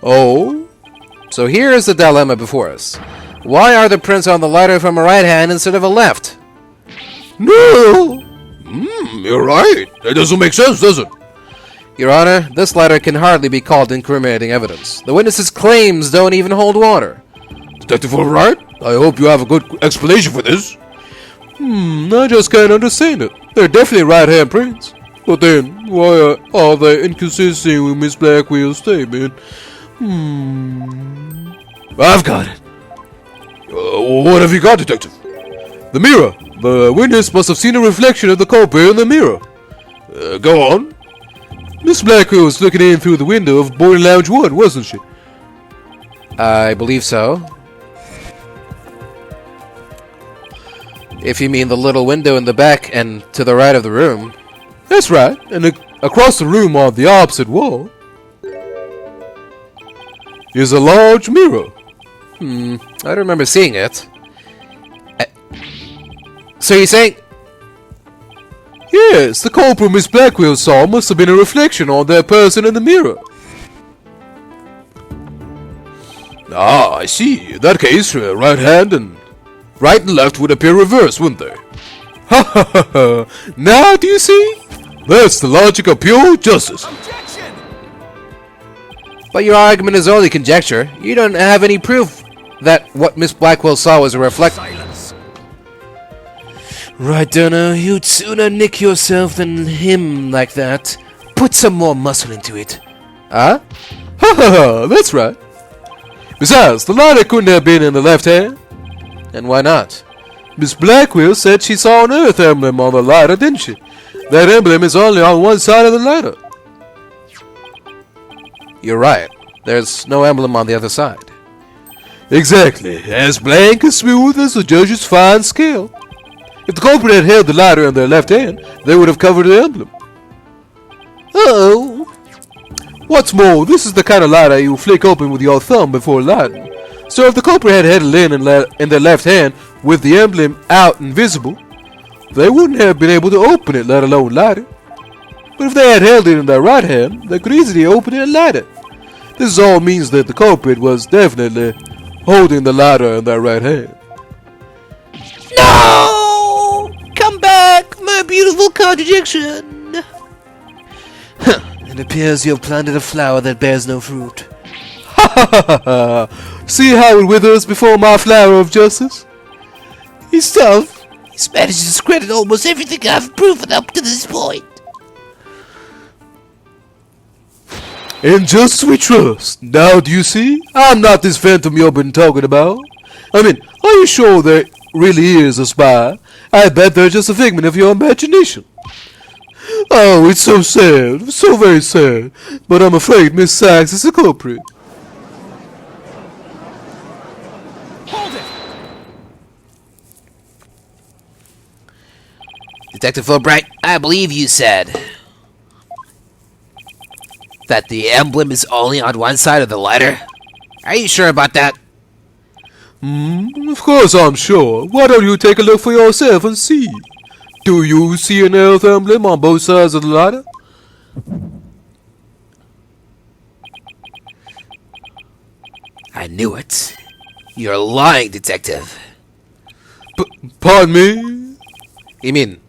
Oh? So here is the dilemma before us. Why are the prints on the lighter from a right hand instead of a left? No! You're right. That doesn't make sense, does it? Your Honor, this lighter can hardly be called incriminating evidence. The witness's claims don't even hold water. Detective Fulbright, I hope you have a good explanation for this. I just can't understand it. They're definitely right-hand prints. But then, why are they inconsistent with Miss Blackwell's statement? I've got it. What have you got, Detective? The mirror. The witness must have seen a reflection of the culprit in the mirror. Go on. Miss Blackwell was looking in through the window of Boarding Lounge 1, wasn't she? I believe so. If you mean the little window in the back and to the right of the room. That's right. And across the room on the opposite wall is a large mirror. I remember seeing it. So you're saying... Yes, the culprit Miss Blackwell saw must have been a reflection on that person in the mirror. Ah, I see. In that case, right and left would appear reversed, wouldn't they? Ha ha ha ha! Now do you see? That's the logic of pure justice. Objection! But your argument is only conjecture. You don't have any proof that what Miss Blackwell saw was a reflection. Silence! Right, Dono, you'd sooner nick yourself than him like that. Put some more muscle into it. Huh? Ha ha ha! That's right. Besides, the lighter couldn't have been in the left hand. And why not? Miss Blackwell said she saw an earth emblem on the lighter, didn't she? That emblem is only on one side of the lighter. You're right. There's no emblem on the other side. Exactly. As blank and smooth as the judge's fine scale. If the culprit had held the lighter in their left hand, they would have covered the emblem. Oh! What's more, this is the kind of lighter you flick open with your thumb before lighting. So if the culprit had held it in their left hand with the emblem out and visible, they wouldn't have been able to open it, let alone light it. But if they had held it in their right hand, they could easily open it and light it. This all means that the culprit was definitely holding the lighter in their right hand. No! Come back, my beautiful contradiction! It appears you have planted a flower that bears no fruit. Ha ha ha ha! See how it withers before my flower of justice? He's tough. He's managed to discredit almost everything I've proven up to this point. In justice we trust. Now do you see? I'm not this phantom you've been talking about. I mean, are you sure there really is a spy? I bet they're just a figment of your imagination. Oh, it's so sad. So very sad. But I'm afraid Miss Sykes is the culprit. Hold it! Detective Fulbright, I believe you said that the emblem is only on one side of the lighter. Are you sure about that? Of course I'm sure. Why don't you take a look for yourself and see? Do you see an earth emblem on both sides of the lighter? I knew it. You're lying, Detective. Pardon me? You mean?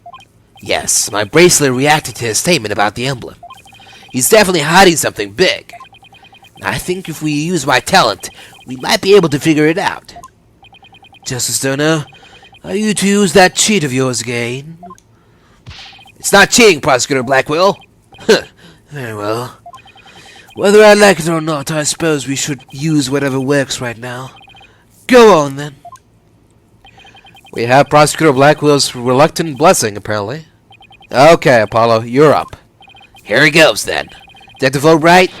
Yes, my bracelet reacted to his statement about the emblem. He's definitely hiding something big. I think if we use my talent, we might be able to figure it out. Justice Dono, are you to use that cheat of yours again? It's not cheating, Prosecutor Blackwell. Very well. Whether I like it or not, I suppose we should use whatever works right now. Go on, then. We have Prosecutor Blackwell's reluctant blessing, apparently. Okay, Apollo, you're up. Here he goes, then. Detective Fulbright,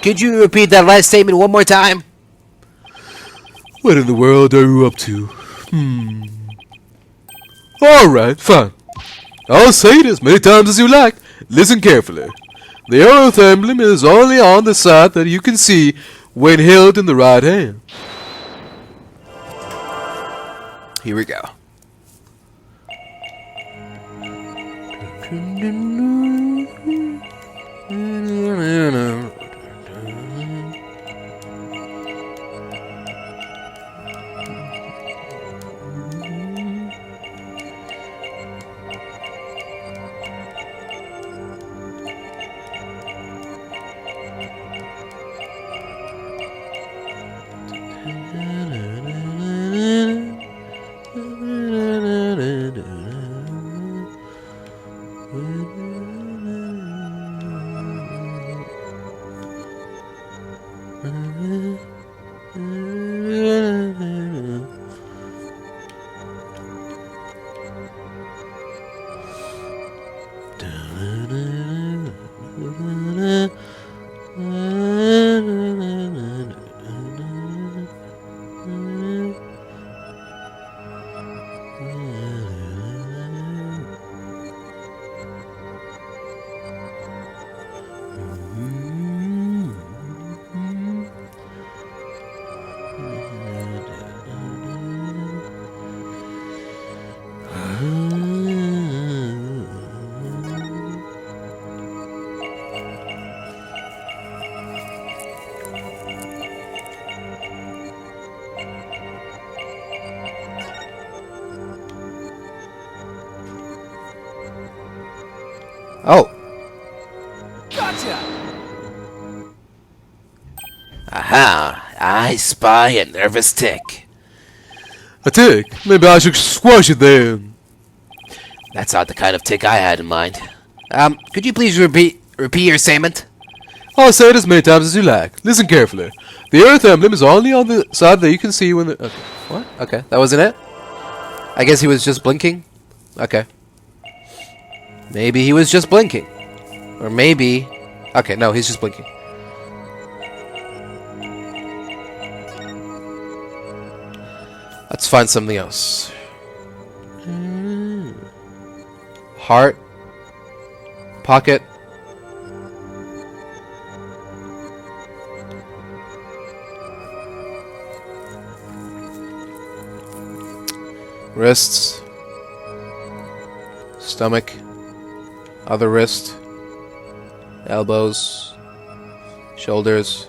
could you repeat that last statement one more time? What in the world are you up to? Alright, fine. I'll say it as many times as you like. Listen carefully. The earth emblem is only on the side that you can see when held in the right hand. Here we go. Oh. Gotcha! Aha! I spy a nervous tick. A tick? Maybe I should squash it then. That's not the kind of tick I had in mind. Could you please repeat your statement? I'll say it as many times as you like. Listen carefully. The Earth emblem is only on the side that you can see when the... Okay. What? Okay, that wasn't it? I guess he was just blinking? Okay. Maybe he was just blinking. Or maybe... Okay, no, he's just blinking. Let's find something else. Heart. Pocket. Wrists. Stomach. Other wrist. Elbows. Shoulders.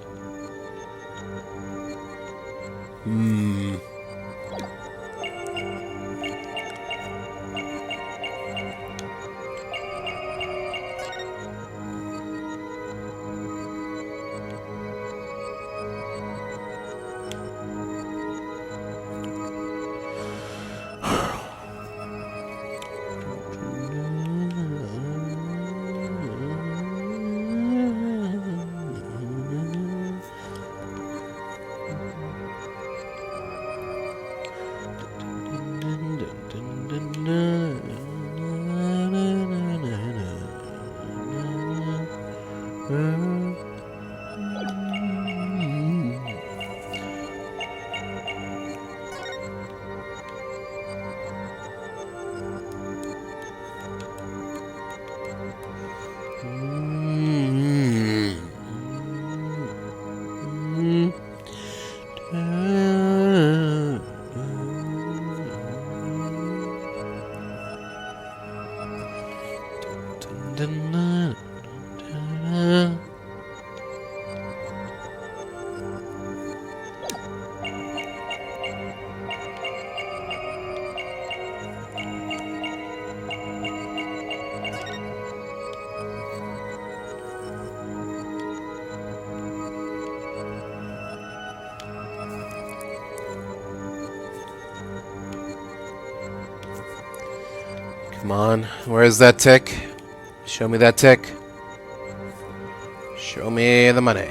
Come on, where's that tick? Show me that tick. Show me the money.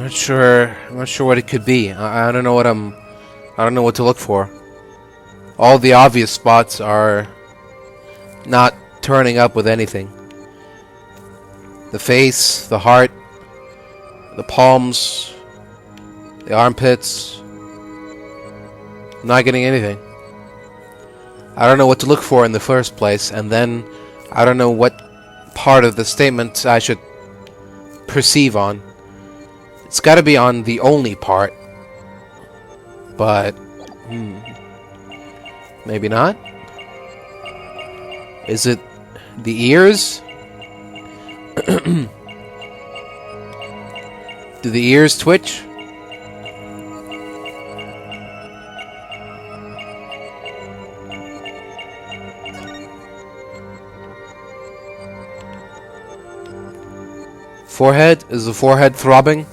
not sure. I'm not sure what it could be. I don't know what I don't know what to look for. All the obvious spots are not turning up with anything. The face, the heart, the palms, the armpits. I'm not getting anything. I don't know what to look for in the first place, and then I don't know what part of the statement I should perceive on. It's got to be on the only part, but maybe not. Is it the ears? Do the ears twitch? Forehead? Is the forehead throbbing?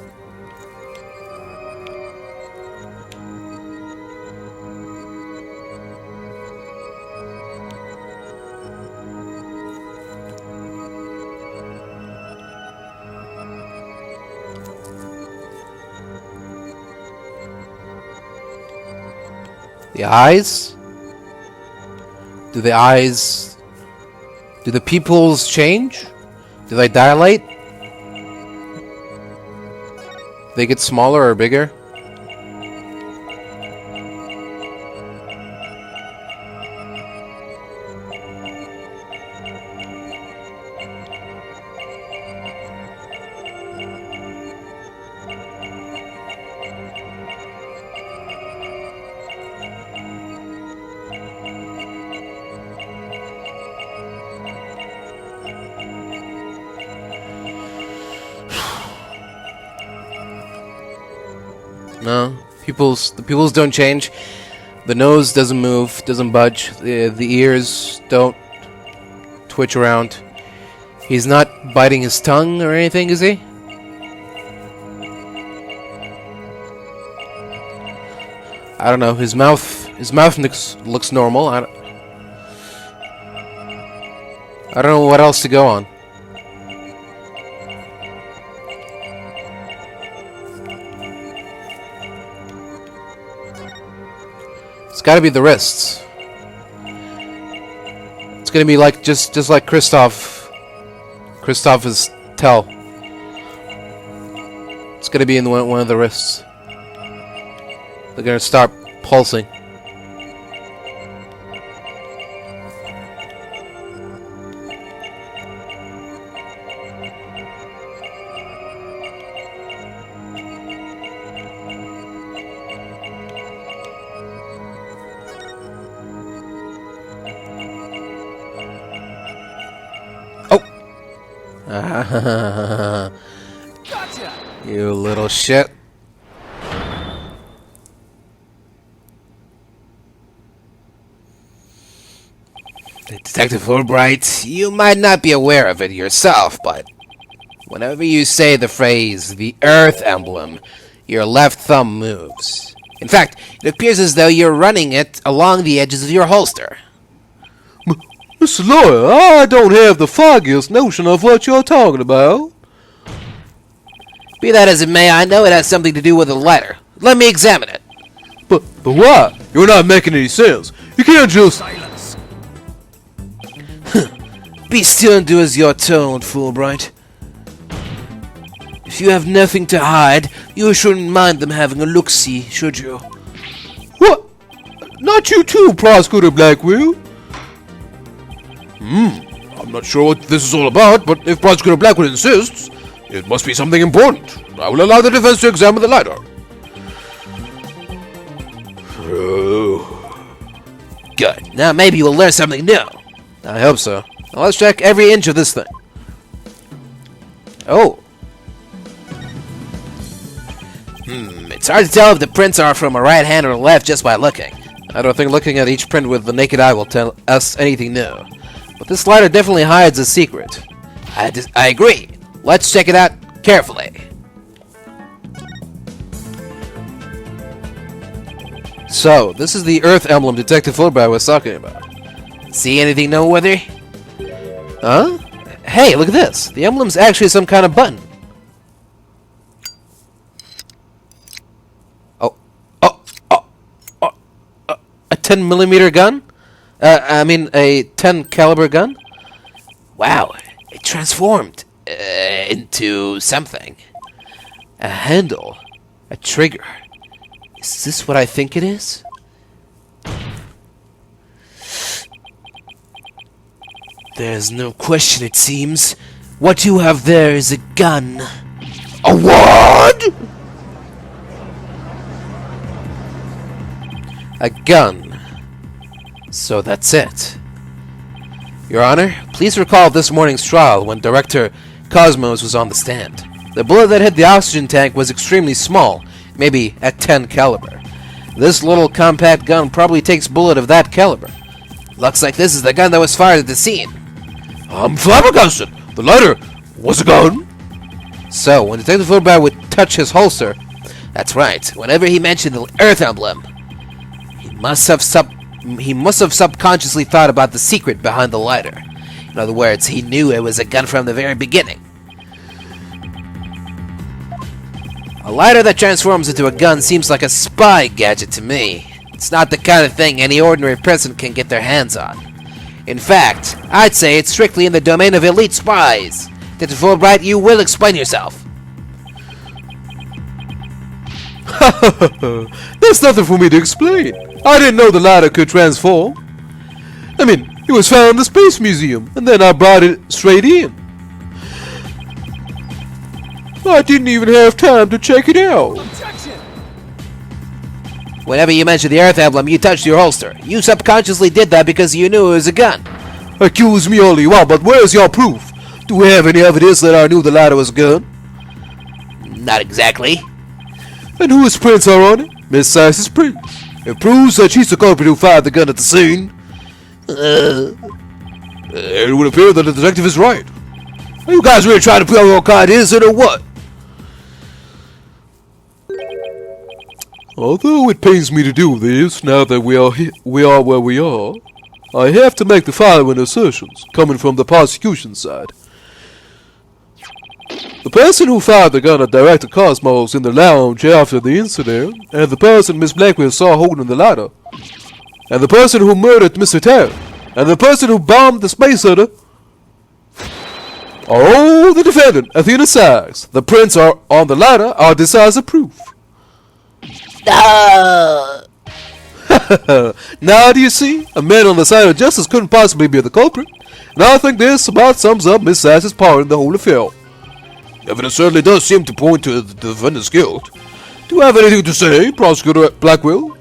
The eyes? Do the pupils change? Do they dilate? They get smaller or bigger? No, the pupils don't change. The nose doesn't move, doesn't budge. The ears don't twitch around. He's not biting his tongue or anything, is he? I don't know. His mouth looks normal. I don't know what else to go on. It's got to be the wrists. It's gonna be like just like Christoph's tell. It's gonna be in one of the wrists. They're gonna start pulsing. Gotcha! You little shit. Detective Fulbright, you might not be aware of it yourself, but whenever you say the phrase, the Earth emblem, your left thumb moves. In fact, it appears as though you're running it along the edges of your holster. Mr. Lawyer, I don't have the foggiest notion of what you're talking about. Be that as it may, I know it has something to do with a letter. Let me examine it. But why? You're not making any sense. You can't just... Silence. Be still and do as you're told, Fulbright. If you have nothing to hide, you shouldn't mind them having a look-see, should you? What? Not you too, Prosecutor Blackwell. I'm not sure what this is all about, but if Prosecutor Blackwood insists, it must be something important. I will allow the defense to examine the letter. Good. Now maybe we'll learn something new. I hope so. Now let's check every inch of this thing. Oh. It's hard to tell if the prints are from a right hand or left just by looking. I don't think looking at each print with the naked eye will tell us anything new. But this letter definitely hides a secret. I agree. Let's check it out carefully. So, this is the Earth emblem Detective Fulbright was talking about. See anything noteworthy? Huh? Hey, look at this. The emblem's actually some kind of button. 10mm gun? A 10 caliber gun? Wow, it transformed into something. A handle. A trigger. Is this what I think it is? There's no question, it seems. What you have there is a gun. A what? A gun. So that's it. Your Honor, please recall this morning's trial when Director Cosmos was on the stand. The bullet that hit the oxygen tank was extremely small, maybe at 10 caliber. This little compact gun probably takes bullet of that caliber. Looks like this is the gun that was fired at the scene. I'm flabbergasted. The lighter was a gun. So, when Detective Fulbright would touch his holster, that's right, whenever he mentioned the Earth emblem, he must have subconsciously thought about the secret behind the lighter. In other words, he knew it was a gun from the very beginning. A lighter that transforms into a gun seems like a spy gadget to me. It's not the kind of thing any ordinary person can get their hands on. In fact, I'd say it's strictly in the domain of elite spies. Detective Fulbright, you will explain yourself. There's nothing for me to explain. I didn't know the lighter could transform. I mean, it was found in the Space Museum, and then I brought it straight in. I didn't even have time to check it out. Objection! Whenever you mention the Earth emblem, you touched your holster. You subconsciously did that because you knew it was a gun. Accuse me all you want, but where's your proof? Do we have any evidence that I knew the lighter was a gun? Not exactly. And whose prints are on it? Miss Sykes' prints. It proves that she's the culprit who fired the gun at the scene. It would appear that the detective is right. Are you guys really trying to play your card innocent or what? Although it pains me to do this, now that we are where we are, I have to make the following assertions, coming from the prosecution side. The person who fired the gun at Director Cosmos in the lounge after the incident, and the person Miss Blackwell saw holding the lighter, and the person who murdered Mr. Terry, and the person who bombed the Space Center, are all the defendant, Athena Sykes. The prints are on the lighter are decisive proof. Now do you see? A man on the side of justice couldn't possibly be the culprit. And I think this about sums up Miss Sykes' part in the whole affair. Evidence certainly does seem to point to the defendant's guilt. Do you have anything to say, Prosecutor Blackwell?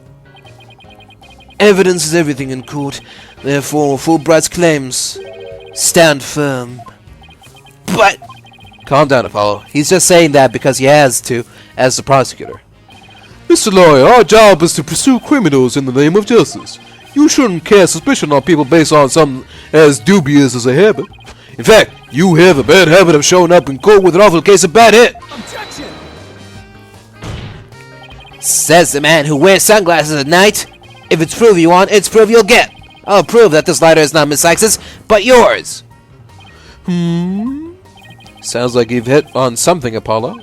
Evidence is everything in court. Therefore, Fulbright's claims stand firm. But... Calm down, Apollo. He's just saying that because he has to, as the prosecutor. Mr. Lawyer, our job is to pursue criminals in the name of justice. You shouldn't cast suspicion on people based on something as dubious as a habit. In fact, you have a bad habit of showing up in court with an awful case of bad hit. Objection! Says the man who wears sunglasses at night. If it's proof you want, it's proof you'll get. I'll prove that this lighter is not Miss Sykes', but yours. Sounds like you've hit on something, Apollo.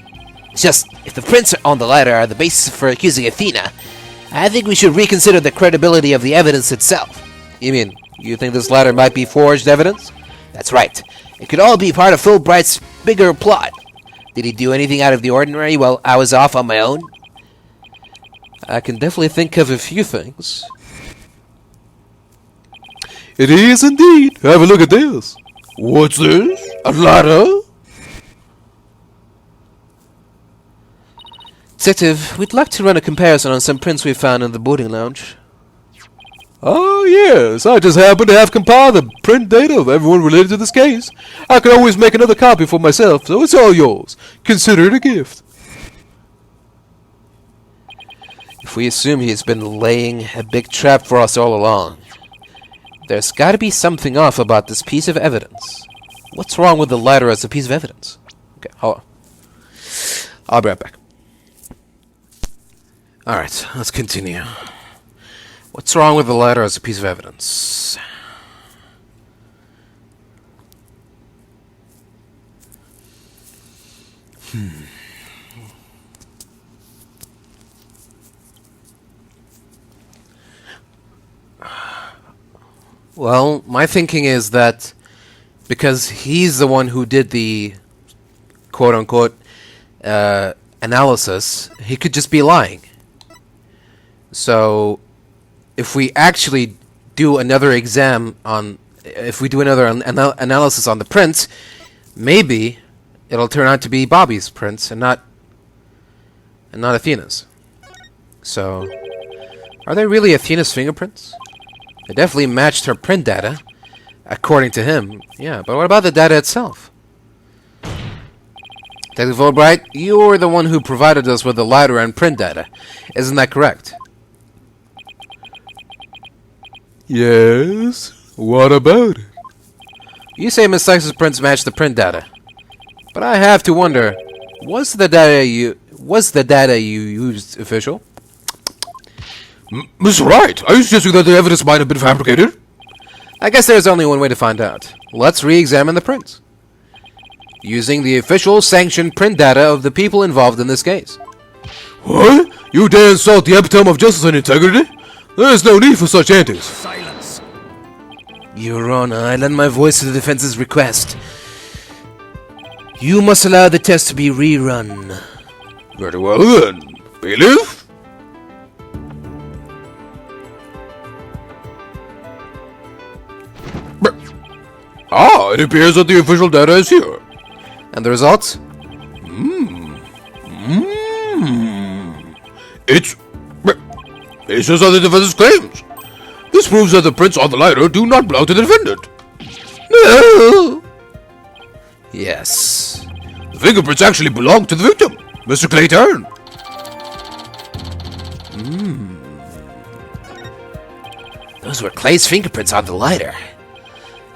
Just, if the prints on the lighter are the basis for accusing Athena, I think we should reconsider the credibility of the evidence itself. You mean, you think this lighter might be forged evidence? That's right. It could all be part of Fulbright's bigger plot. Did he do anything out of the ordinary while I was off on my own? I can definitely think of a few things. It is indeed. Have a look at this. What's this? A lighter? Detective, we'd like to run a comparison on some prints we found in the boarding lounge. Oh, yes. I just happen to have compiled the print data of everyone related to this case. I can always make another copy for myself, so it's all yours. Consider it a gift. If we assume he's been laying a big trap for us all along, there's got to be something off about this piece of evidence. What's wrong with the lighter as a piece of evidence? Okay, hold on. I'll be right back. Alright, let's continue. What's wrong with the lighter as a piece of evidence? Well, my thinking is that because he's the one who did the quote-unquote analysis, he could just be lying. So, if we actually do another analysis on the prints, maybe it'll turn out to be Bobby's prints and not Athena's. So, are they really Athena's fingerprints? They definitely matched her print data, according to him. Yeah, but what about the data itself? Detective Fulbright, you were the one who provided us with the lighter and print data. Isn't that correct? Yes? What about it? You say Miss Sykes' prints match the print data. But I have to wonder, was the data you used official? Mr. Wright, are you suggesting that the evidence might have been fabricated? I guess there's only one way to find out. Let's re-examine the prints. Using the official sanctioned print data of the people involved in this case. What? You dare insult the epitome of justice and integrity? There is no need for such antics. Silence. Your Honor, I lend my voice to the defense's request. You must allow the test to be rerun. Very well then. Bailiff? Ah, it appears that the official data is here. And the results? It's just as the defense claims. This proves that the prints on the lighter do not belong to the defendant. No. Yes. The fingerprints actually belong to the victim, Mr. Clayton. Those were Clay's fingerprints on the lighter.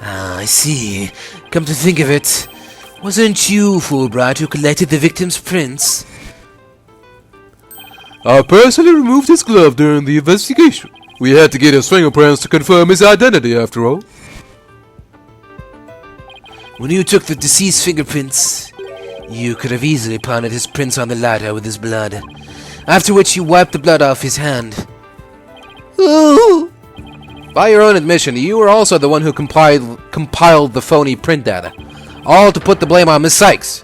Ah, I see. Come to think of it, wasn't you, Fulbright, who collected the victim's prints? I personally removed his glove during the investigation. We had to get his fingerprints to confirm his identity, after all. When you took the deceased's fingerprints, you could have easily planted his prints on the lighter with his blood, after which you wiped the blood off his hand. Ooh. By your own admission, you were also the one who compiled the phony print data, all to put the blame on Miss Sykes.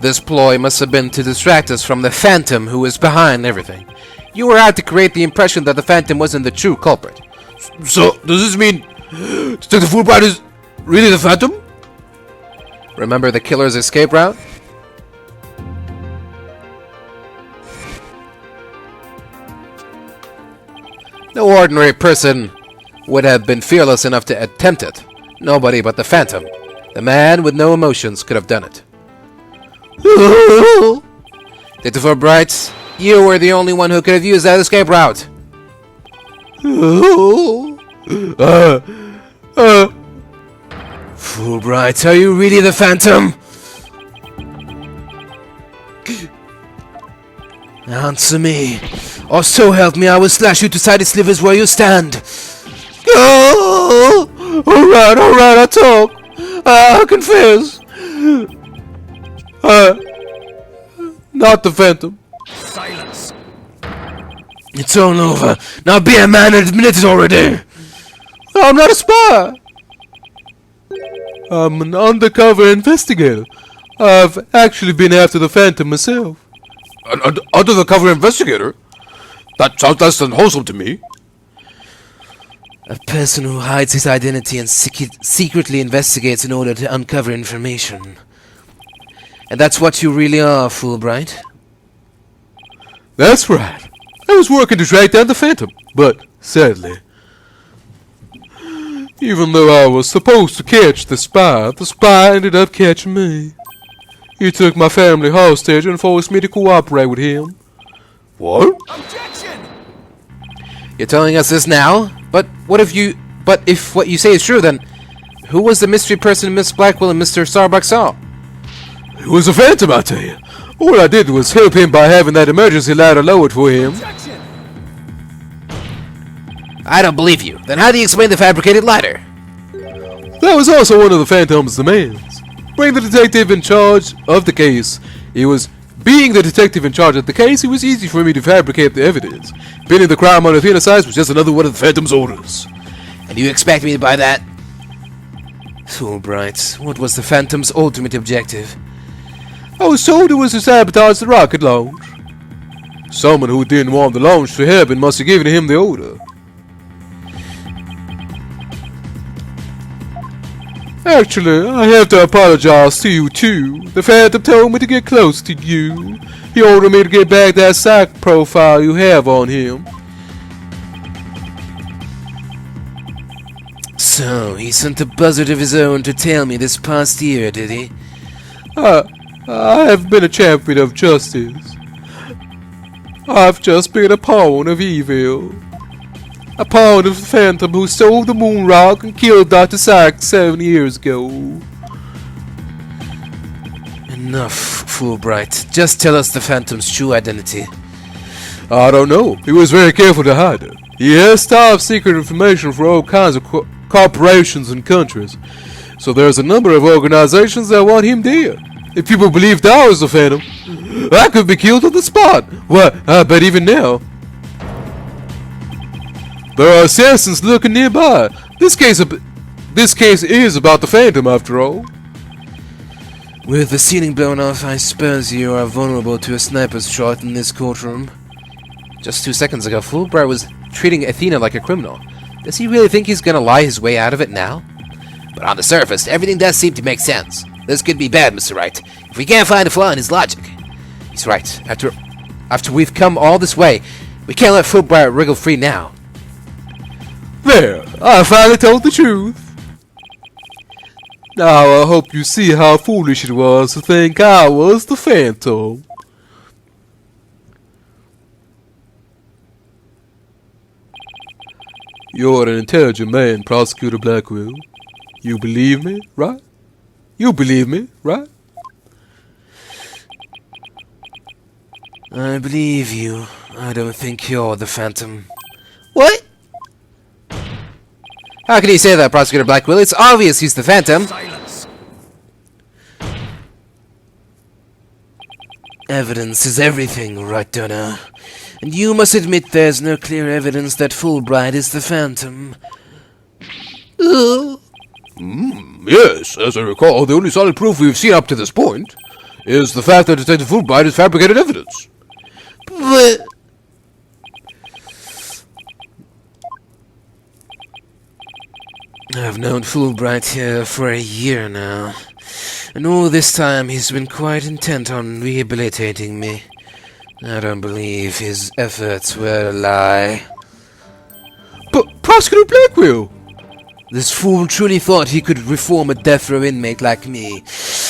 This ploy must have been to distract us from the Phantom who is behind everything. You were out to create the impression that the Phantom wasn't the true culprit. So, does this mean Detective Fulbright is really the Phantom? Remember the killer's escape route? No ordinary person would have been fearless enough to attempt it. Nobody but the Phantom, the man with no emotions, could have done it. Detective Fulbright, you were the only one who could have used that escape route. Fulbright, are you really the Phantom? Answer me, or so help me, I will slash you to side slivers where you stand. Alright, I talk. I confess. Not the Phantom. Silence. It's all over. Now be a man and admit it already. I'm not a spy. I'm an undercover investigator. I've actually been after the Phantom myself. An undercover investigator? That sounds less than wholesome to me. A person who hides his identity and secretly investigates in order to uncover information. And that's what you really are, Fulbright. That's right. I was working to track down the Phantom, but sadly, even though I was supposed to catch the spy ended up catching me. He took my family hostage and forced me to cooperate with him. What? Objection! You're telling us this now? But if what you say is true, then who was the mystery person Miss Blackwell and Mr. Starbuck saw? It was a Phantom, I tell you. All I did was help him by having that emergency ladder lowered for him. Objection! I don't believe you. Then how do you explain the fabricated lighter? That was also one of the Phantom's demands. Bring the detective in charge of the case. He was Being the detective in charge of the case, it was easy for me to fabricate the evidence. Pinning the crime on Athena's side was just another one of the Phantom's orders. And you expect me to buy that? Fulbright, what was the Phantom's ultimate objective? I was told it was to sabotage the rocket launch. Someone who didn't want the launch to happen must have given him the order. Actually, I have to apologize to you too. The Phantom told me to get close to you. He ordered me to get back that psych profile you have on him. So, he sent a buzzard of his own to tell me this past year, did he? I have been a champion of justice. I've just been a pawn of evil. A pawn of the Phantom who stole the moon rock and killed Dr. Sykes 7 years ago. Enough, Fulbright. Just tell us the Phantom's true identity. I don't know. He was very careful to hide it. He has top secret information for all kinds of corporations and countries. So there's a number of organizations that want him dead. If people believed I was the Phantom, I could be killed on the spot. Well, I bet even now. There are assassins lurking nearby. This case is about the Phantom, after all. With the ceiling blown off, I suppose you are vulnerable to a sniper's shot in this courtroom. Just 2 seconds ago, Fulbright was treating Athena like a criminal. Does he really think he's gonna lie his way out of it now? But on the surface, everything does seem to make sense. This could be bad, Mr. Wright, if we can't find a flaw in his logic. He's right. After we've come all this way, we can't let Fulbright wriggle free now. There, I finally told the truth. Now I hope you see how foolish it was to think I was the Phantom. You're an intelligent man, Prosecutor Blackwell. You believe me, right? You believe me, right? I believe you. I don't think you're the Phantom. What? How can you say that, Prosecutor Blackwell? It's obvious he's the Phantom. Silence. Evidence is everything, right, Donna? And you must admit there's no clear evidence that Fulbright is the Phantom. Yes, as I recall, the only solid proof we've seen up to this point is the fact that Detective Fulbright has fabricated evidence. But... I've known Fulbright here for a year now, and all this time he's been quite intent on rehabilitating me. I don't believe his efforts were a lie. But Prosecutor Blackwell! This fool truly thought he could reform a death row inmate like me.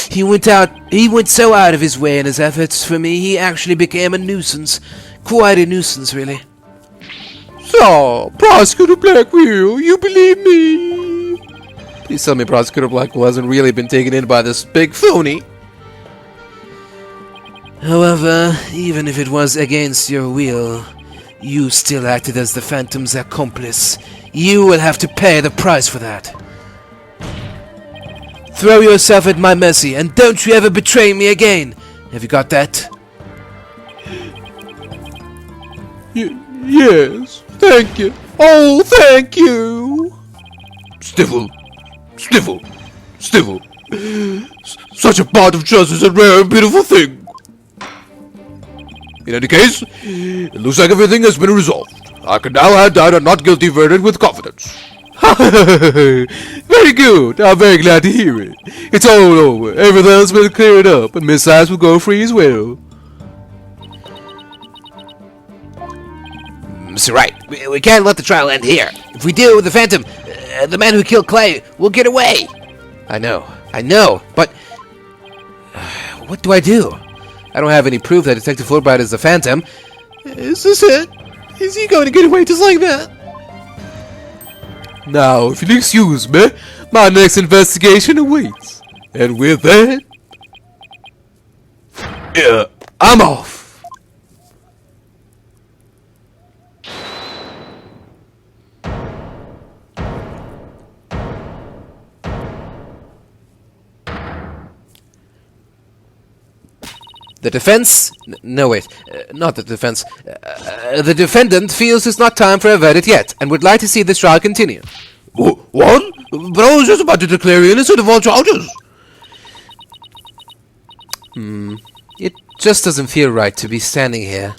He went so out of his way in his efforts for me, he actually became a nuisance. Quite a nuisance, really. So, Prosecutor Blackwell, you believe me? Please tell me Prosecutor Blackwell hasn't really been taken in by this big phony. However, even if it was against your will, you still acted as the Phantom's accomplice. You will have to pay the price for that. Throw yourself at my mercy, and don't you ever betray me again! Have you got that? Yes, thank you. Oh, thank you! Stifle. Such a part of justice, a rare and beautiful thing. In any case, it looks like everything has been resolved. I can now hand down a not guilty verdict with confidence. Very good. I'm very glad to hear it. It's all over. Everything has been cleared up, and Miss Sykes will go free as well. Mr. Wright, we can't let the trial end here. If we do, the Phantom, the man who killed Clay, will get away. I know, but... what do I do? I don't have any proof that Detective Fulbright is the Phantom. Is this it? Is he going to get away just like that? Now, if you'll excuse me, my next investigation awaits. And with that... yeah, I'm off. The defense... No, wait. Not the defense. The defendant feels it's not time for a verdict yet, and would like to see this trial continue. What? But I was just about to declare you innocent of all charges. It just doesn't feel right to be standing here.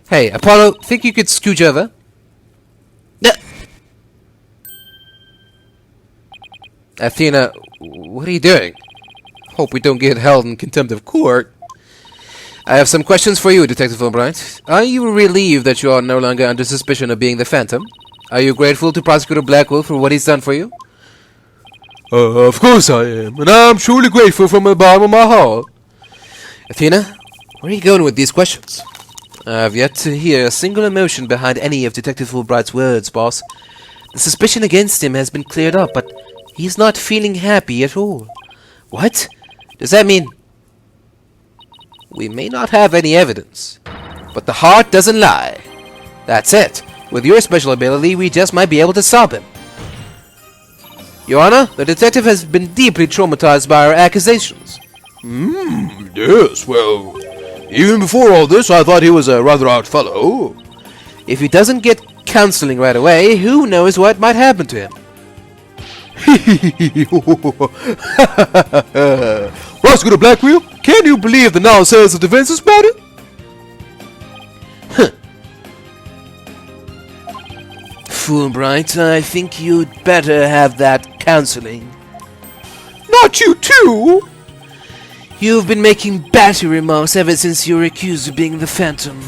Hey, Apollo, think you could scooch over? Athena, what are you doing? Hope we don't get held in contempt of court. I have some questions for you, Detective Fulbright. Are you relieved that you are no longer under suspicion of being the Phantom? Are you grateful to Prosecutor Blackwell for what he's done for you? Of course I am, and I'm truly grateful from the bottom of my heart. Athena, where are you going with these questions? I've yet to hear a single emotion behind any of Detective Fulbright's words, boss. The suspicion against him has been cleared up, but he's not feeling happy at all. What? Does that mean... We may not have any evidence, but the heart doesn't lie. That's it. With your special ability, we just might be able to stop him. Your Honor, the detective has been deeply traumatized by our accusations. Yes, well, even before all this, I thought he was a rather odd fellow. If he doesn't get counseling right away, who knows what might happen to him? Prosecutor Blackwell, can you believe the nonsense the defense is spouting? Fulbright, I think you'd better have that counseling. Not you too! You've been making batty remarks ever since you were accused of being the Phantom.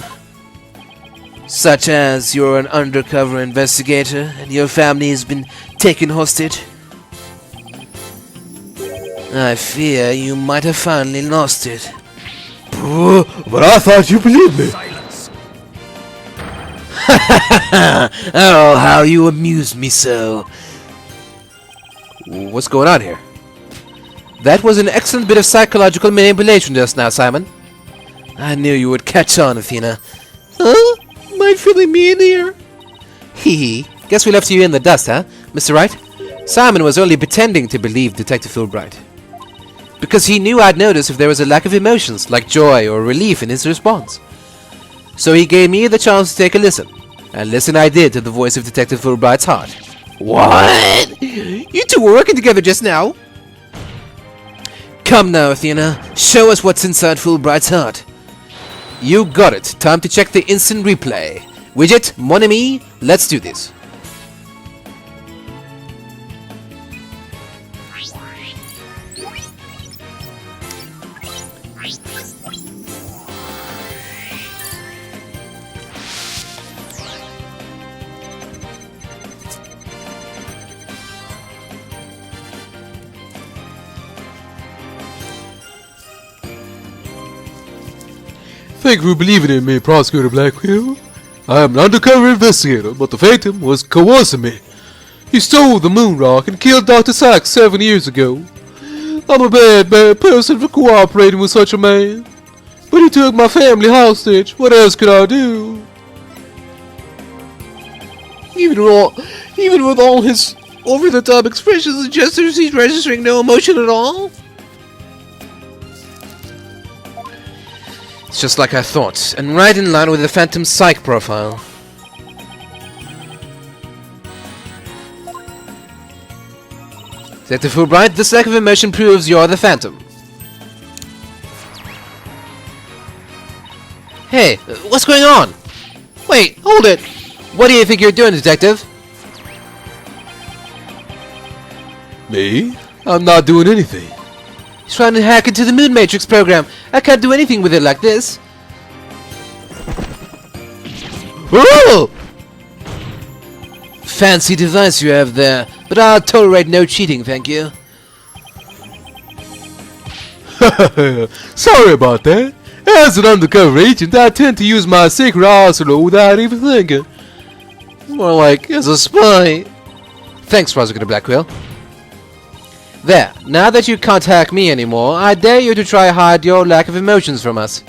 Such as you're an undercover investigator and your family has been taken hostage. I fear you might have finally lost it. But I thought you believed me. Silence. Oh, how you amused me so. What's going on here? That was an excellent bit of psychological manipulation just now, Simon. I knew you would catch on, Athena. Huh? Am I feeling mean here? Hee hee. Guess we left you in the dust, huh, Mr. Wright? Simon was only pretending to believe Detective Fulbright. Because he knew I'd notice if there was a lack of emotions, like joy or relief in his response. So he gave me the chance to take a listen. And listen I did to the voice of Detective Fulbright's heart. What? You two were working together just now? Come now, Athena. Show us what's inside Fulbright's heart. You got it. Time to check the instant replay. Widget, mon ami, let's do this. Thank you for believing in me, Prosecutor Blackwell. I am an undercover investigator, but the Phantom was coercing me. He stole the moon rock and killed Dr. Sachs 7 years ago. I'm a bad person for cooperating with such a man. But he took my family hostage. What else could I do? Even with all his over-the-top expressions and gestures, he's registering no emotion at all? It's just like I thought, and right in line with the Phantom's psych profile. Detective Fulbright, this lack of emotion proves you're the Phantom. Hey, what's going on? Wait, hold it! What do you think you're doing, Detective? Me? I'm not doing anything. He's trying to hack into the Moon Matrix program. I can't do anything with it like this. Whoa! Fancy device you have there, but I'll tolerate no cheating, thank you. Sorry about that. As an undercover agent, I tend to use my secret arsenal without even thinking. More like as a spy. Thanks, Prosecutor Blackwell. There, now that you can't hack me anymore, I dare you to try hide your lack of emotions from us.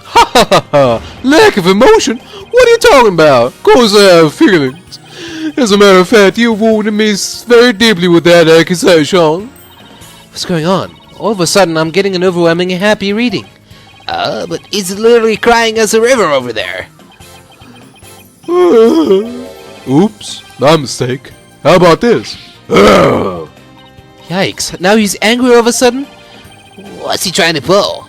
Ha ha ha ha! Lack of emotion? What are you talking about? Of course I have feelings. As a matter of fact, you wounded me very deeply with that accusation. What's going on? All of a sudden, I'm getting an overwhelming happy reading. But it's literally crying as a river over there. Oops, my mistake. How about this? Yikes, now he's angry all of a sudden? What's he trying to pull?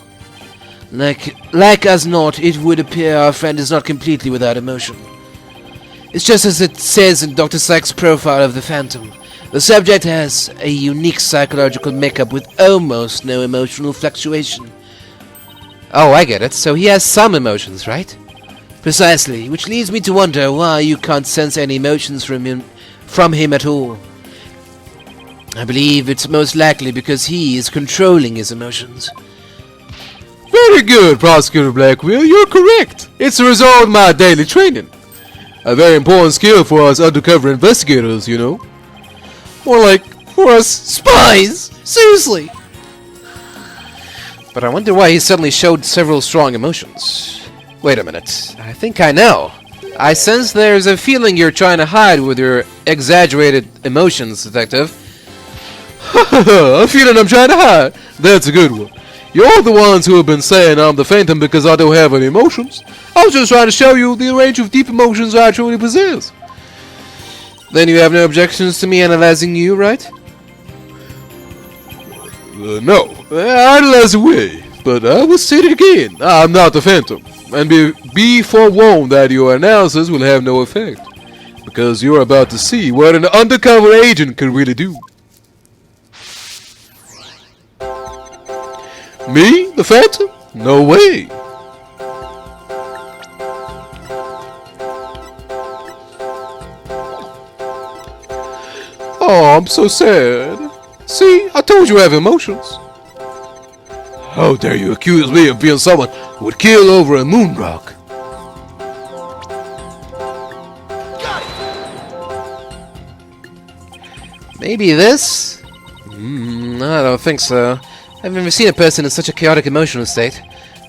Like as not, it would appear our friend is not completely without emotion. It's just as it says in Dr. Sykes' profile of the Phantom. The subject has a unique psychological makeup with almost no emotional fluctuation. Oh, I get it. So he has some emotions, right? Precisely, which leads me to wonder why you can't sense any emotions from him at all. I believe it's most likely because he is controlling his emotions. Very good, Prosecutor Blackwell. You're correct. It's a result of my daily training. A very important skill for us undercover investigators, you know. More like for us spies. Seriously. But I wonder why he suddenly showed several strong emotions. Wait a minute. I think I know. I sense there's a feeling you're trying to hide with your exaggerated emotions, Detective. A feeling I'm trying to hide. That's a good one. You're the ones who have been saying I'm the Phantom because I don't have any emotions. I was just trying to show you the range of deep emotions I truly possess. Then you have no objections to me analyzing you, right? No, idolize away. But I will say it again. I'm not the Phantom. And be forewarned that your analysis will have no effect. Because you're about to see what an undercover agent can really do. Me? The Phantom? No way. Oh, I'm so sad. See, I told you I have emotions. How dare you accuse me of being someone who would kill over a moon rock? Maybe this? I don't think so. I've never seen a person in such a chaotic emotional state.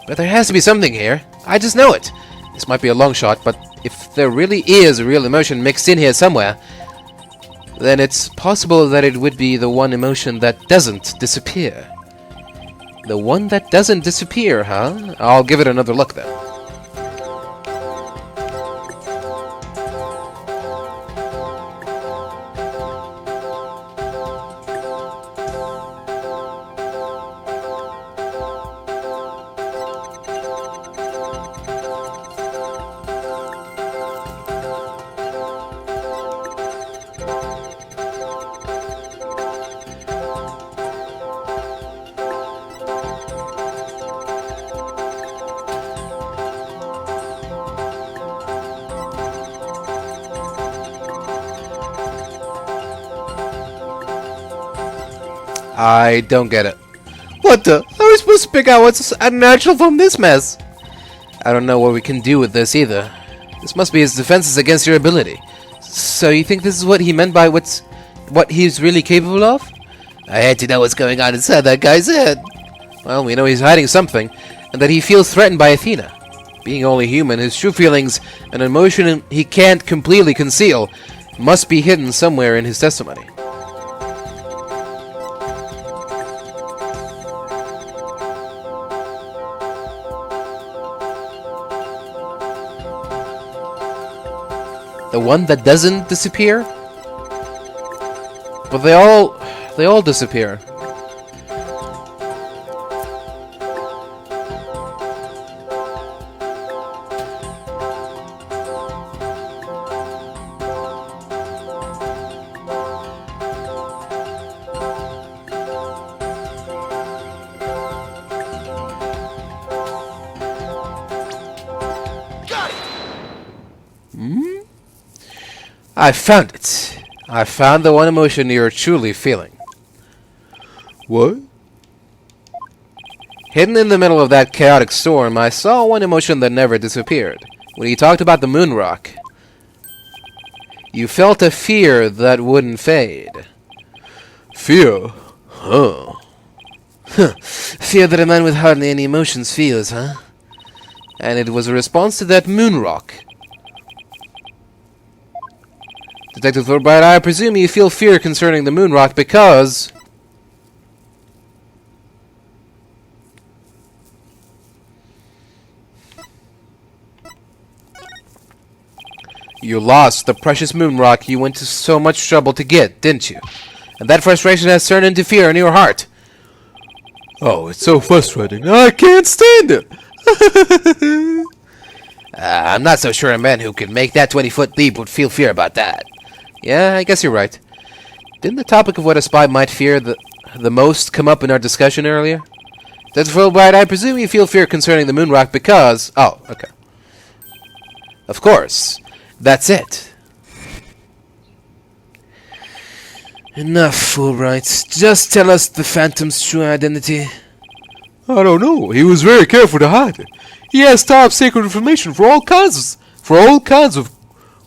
But there has to be something here. I just know it. This might be a long shot, but if there really is a real emotion mixed in here somewhere, then it's possible that it would be the one emotion that doesn't disappear. The one that doesn't disappear, huh? I'll give it another look then. I don't get it. What the? How are we supposed to pick out what's unnatural from this mess? I don't know what we can do with this either. This must be his defenses against your ability. So you think this is what he meant by what he's really capable of? I had to know what's going on inside that guy's head. Well, we know he's hiding something, and that he feels threatened by Athena. Being only human, his true feelings and emotion he can't completely conceal must be hidden somewhere in his testimony. The one that doesn't disappear? But they all disappear. I found it. I found the one emotion you're truly feeling. What? Hidden in the middle of that chaotic storm, I saw one emotion that never disappeared. When he talked about the moon rock, you felt a fear that wouldn't fade. Fear? Huh. Fear that a man with hardly any emotions feels, huh? And it was a response to that moon rock. Detective Fulbright, I presume you feel fear concerning the moon rock because You lost the precious moon rock you went to so much trouble to get, didn't you? And that frustration has turned into fear in your heart. Oh, it's so frustrating. I can't stand it. I'm not so sure a man who could make that 20-foot leap would feel fear about that. Yeah, I guess you're right. Didn't the topic of what a spy might fear the most come up in our discussion earlier? Dr. Fulbright, I presume you feel fear concerning the moon rock because... Oh, okay. Of course. That's it. Enough, Fulbright. Just tell us the Phantom's true identity. I don't know. He was very careful to hide it. He has top secret information for all kinds of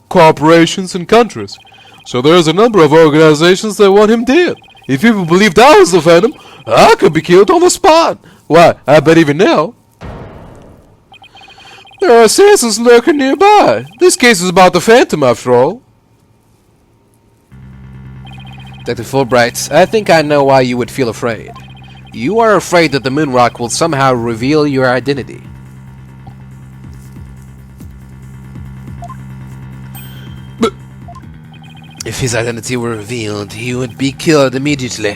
corporations and countries. So there's a number of organizations that want him dead. If people believed I was the Phantom, I could be killed on the spot. Why, I bet even now there are assassins lurking nearby. This case is about the Phantom, after all. Dr. Fulbright, I think I know why you would feel afraid. You are afraid that the moon rock will somehow reveal your identity. But if his identity were revealed, he would be killed immediately.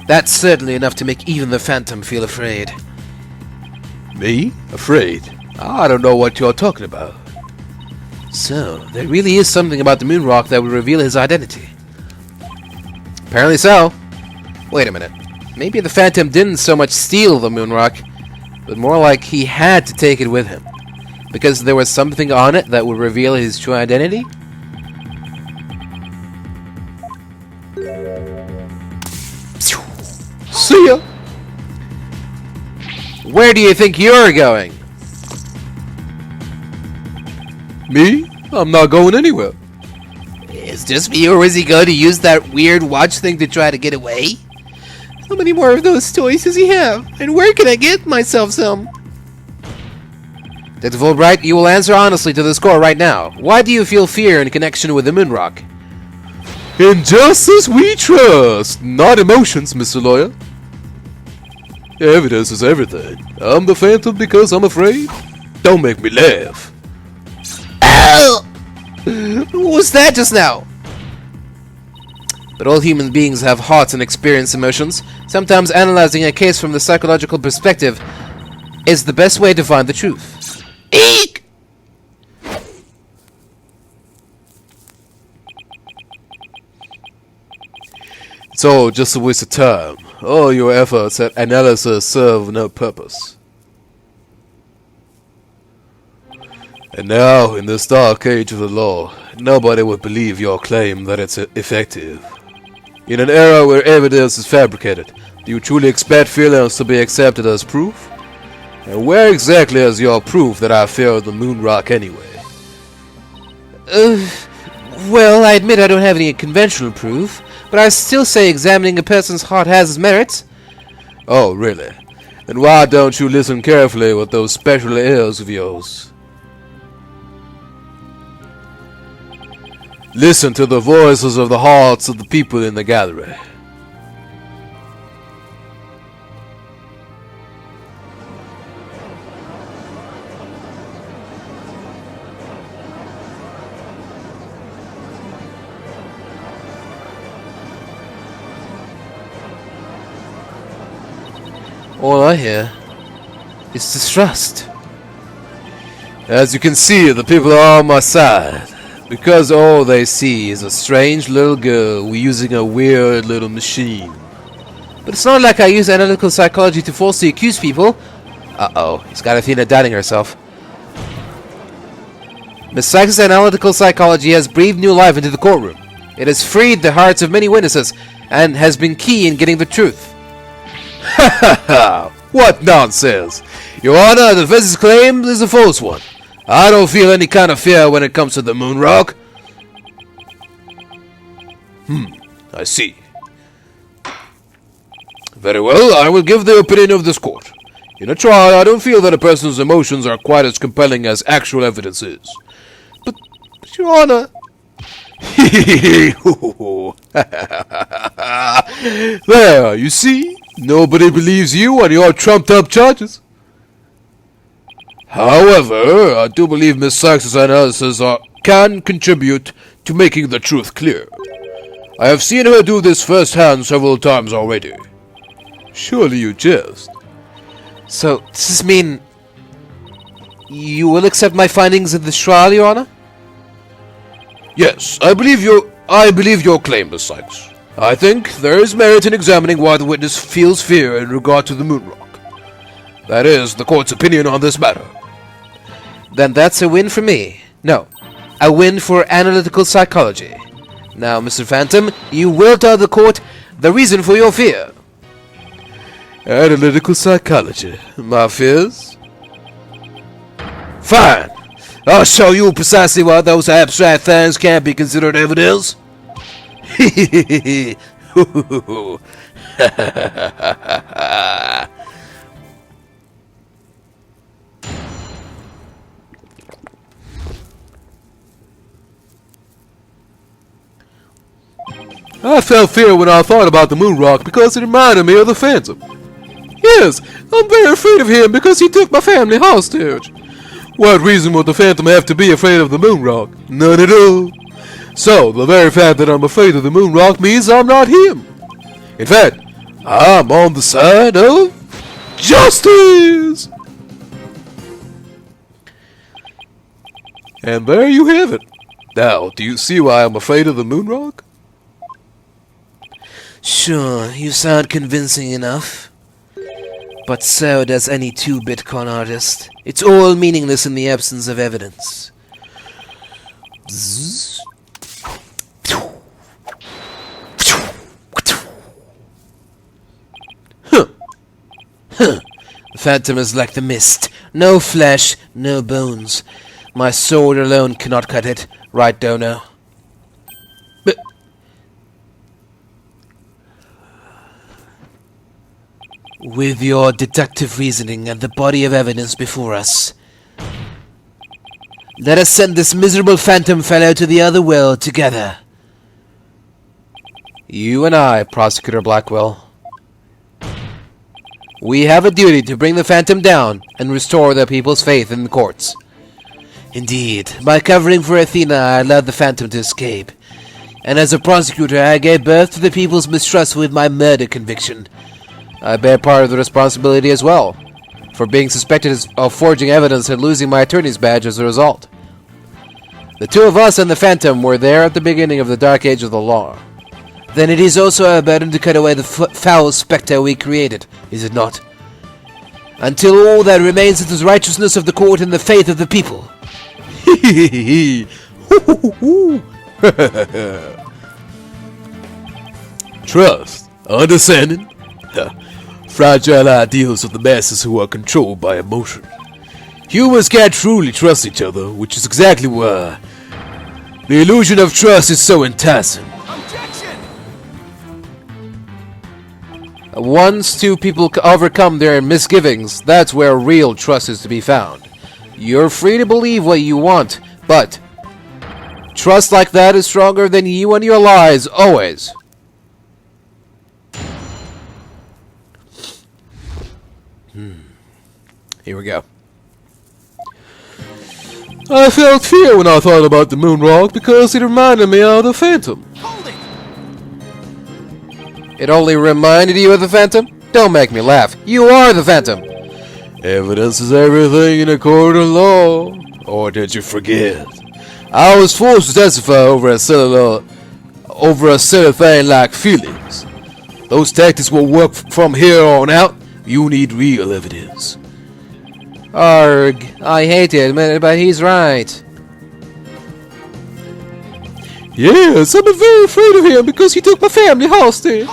That's certainly enough to make even the Phantom feel afraid. me? Afraid? I don't know what you're talking about. So, there really is something about the moon rock that would reveal his identity. Apparently so. Wait a minute. Maybe the Phantom didn't so much steal the moon rock, but more like he had to take it with him. Because there was something on it that would reveal his true identity? See ya! Where do you think you're going? Me? I'm not going anywhere. It's just me, or is he going to use that weird watch thing to try to get away? How many more of those toys does he have? And where can I get myself some? Dr. Fulbright, you will answer honestly to the score right now. Why do you feel fear in connection with the moon rock? In justice we trust, not emotions, Mr. Lawyer. Evidence is everything. I'm the Phantom because I'm afraid. Don't make me laugh. Ow! What was that just now? But all human beings have hearts and experience emotions. Sometimes analyzing a case from the psychological perspective is the best way to find the truth. Eek! It's all just a waste of time. All your efforts at analysis serve no purpose. And now, in this dark age of the law, nobody would believe your claim that it's effective. In an era where evidence is fabricated, do you truly expect feelings to be accepted as proof? And where exactly is your proof that I failed the moon rock anyway? Well, I admit I don't have any conventional proof, but I still say examining a person's heart has its merits. Oh, really? Then why don't you listen carefully with those special ears of yours? Listen to the voices of the hearts of the people in the gallery. All I hear is distrust. As you can see, the people are on my side. Because all they see is a strange little girl using a weird little machine. But it's not like I use analytical psychology to falsely accuse people. Uh-oh, he's got Athena doubting herself. Miss Sykes' analytical psychology has breathed new life into the courtroom. It has freed the hearts of many witnesses, and has been key in getting the truth. Ha ha ha! What nonsense! Your Honor, the defense's claim is a false one. I don't feel any kind of fear when it comes to the moon rock. I see. Very well, I will give the opinion of this court. In a trial, I don't feel that a person's emotions are quite as compelling as actual evidence is. But, Your Honor... There, you see? Nobody believes you on your trumped-up charges. However, I do believe Miss Sykes' analysis can contribute to making the truth clear. I have seen her do this firsthand several times already. Surely you jest. So, does this mean you will accept my findings of this trial, Your Honor? Yes, I believe your claim, Miss Sykes. I think there is merit in examining why the witness feels fear in regard to the moon rock. That is the court's opinion on this matter. Then that's a win for me. No, a win for analytical psychology. Now, Mr. Phantom, you will tell the court the reason for your fear. Analytical psychology. My fears? Fine. I'll show you precisely why those abstract things can't be considered evidence. I felt fear when I thought about the moon rock because it reminded me of the Phantom. Yes, I'm very afraid of him because he took my family hostage. What reason would the Phantom have to be afraid of the moon rock? None at all. So, the very fact that I'm afraid of the moon rock means I'm not him. In fact, I'm on the side of justice! And there you have it. Now, do you see why I'm afraid of the moon rock? Sure, you sound convincing enough. But so does any 2-bit con artist. It's all meaningless in the absence of evidence. Bzzz. The Phantom is like the mist. No flesh, no bones. My sword alone cannot cut it. Right, Dono? But with your deductive reasoning and the body of evidence before us, let us send this miserable Phantom fellow to the other world together. You and I, Prosecutor Blackwell. We have a duty to bring the Phantom down and restore the people's faith in the courts. Indeed, by covering for Athena, I allowed the Phantom to escape. And as a prosecutor, I gave birth to the people's mistrust with my murder conviction. I bear part of the responsibility as well, for being suspected of forging evidence and losing my attorney's badge as a result. The two of us and the Phantom were there at the beginning of the Dark Age of the law. Then it is also our burden to cut away the foul spectre we created, is it not? Until all that remains is the righteousness of the court and the faith of the people. Trust, understanding, fragile ideals of the masses who are controlled by emotion. Humans can't truly trust each other, which is exactly why the illusion of trust is so enticing. Once two people overcome their misgivings, that's where real trust is to be found. You're free to believe what you want, but trust like that is stronger than you and your lies, always. Here we go. I felt fear when I thought about the moon rock because it reminded me of the Phantom. It only reminded you of the Phantom? Don't make me laugh. You are the Phantom. Evidence is everything in a court of law. Or did you forget? I was forced to testify over a silly thing like feelings. Those tactics will work from here on out. You need real evidence. Arg. I hate to admit it, but he's right. Yes, I'm very afraid of him because he took my family hostage.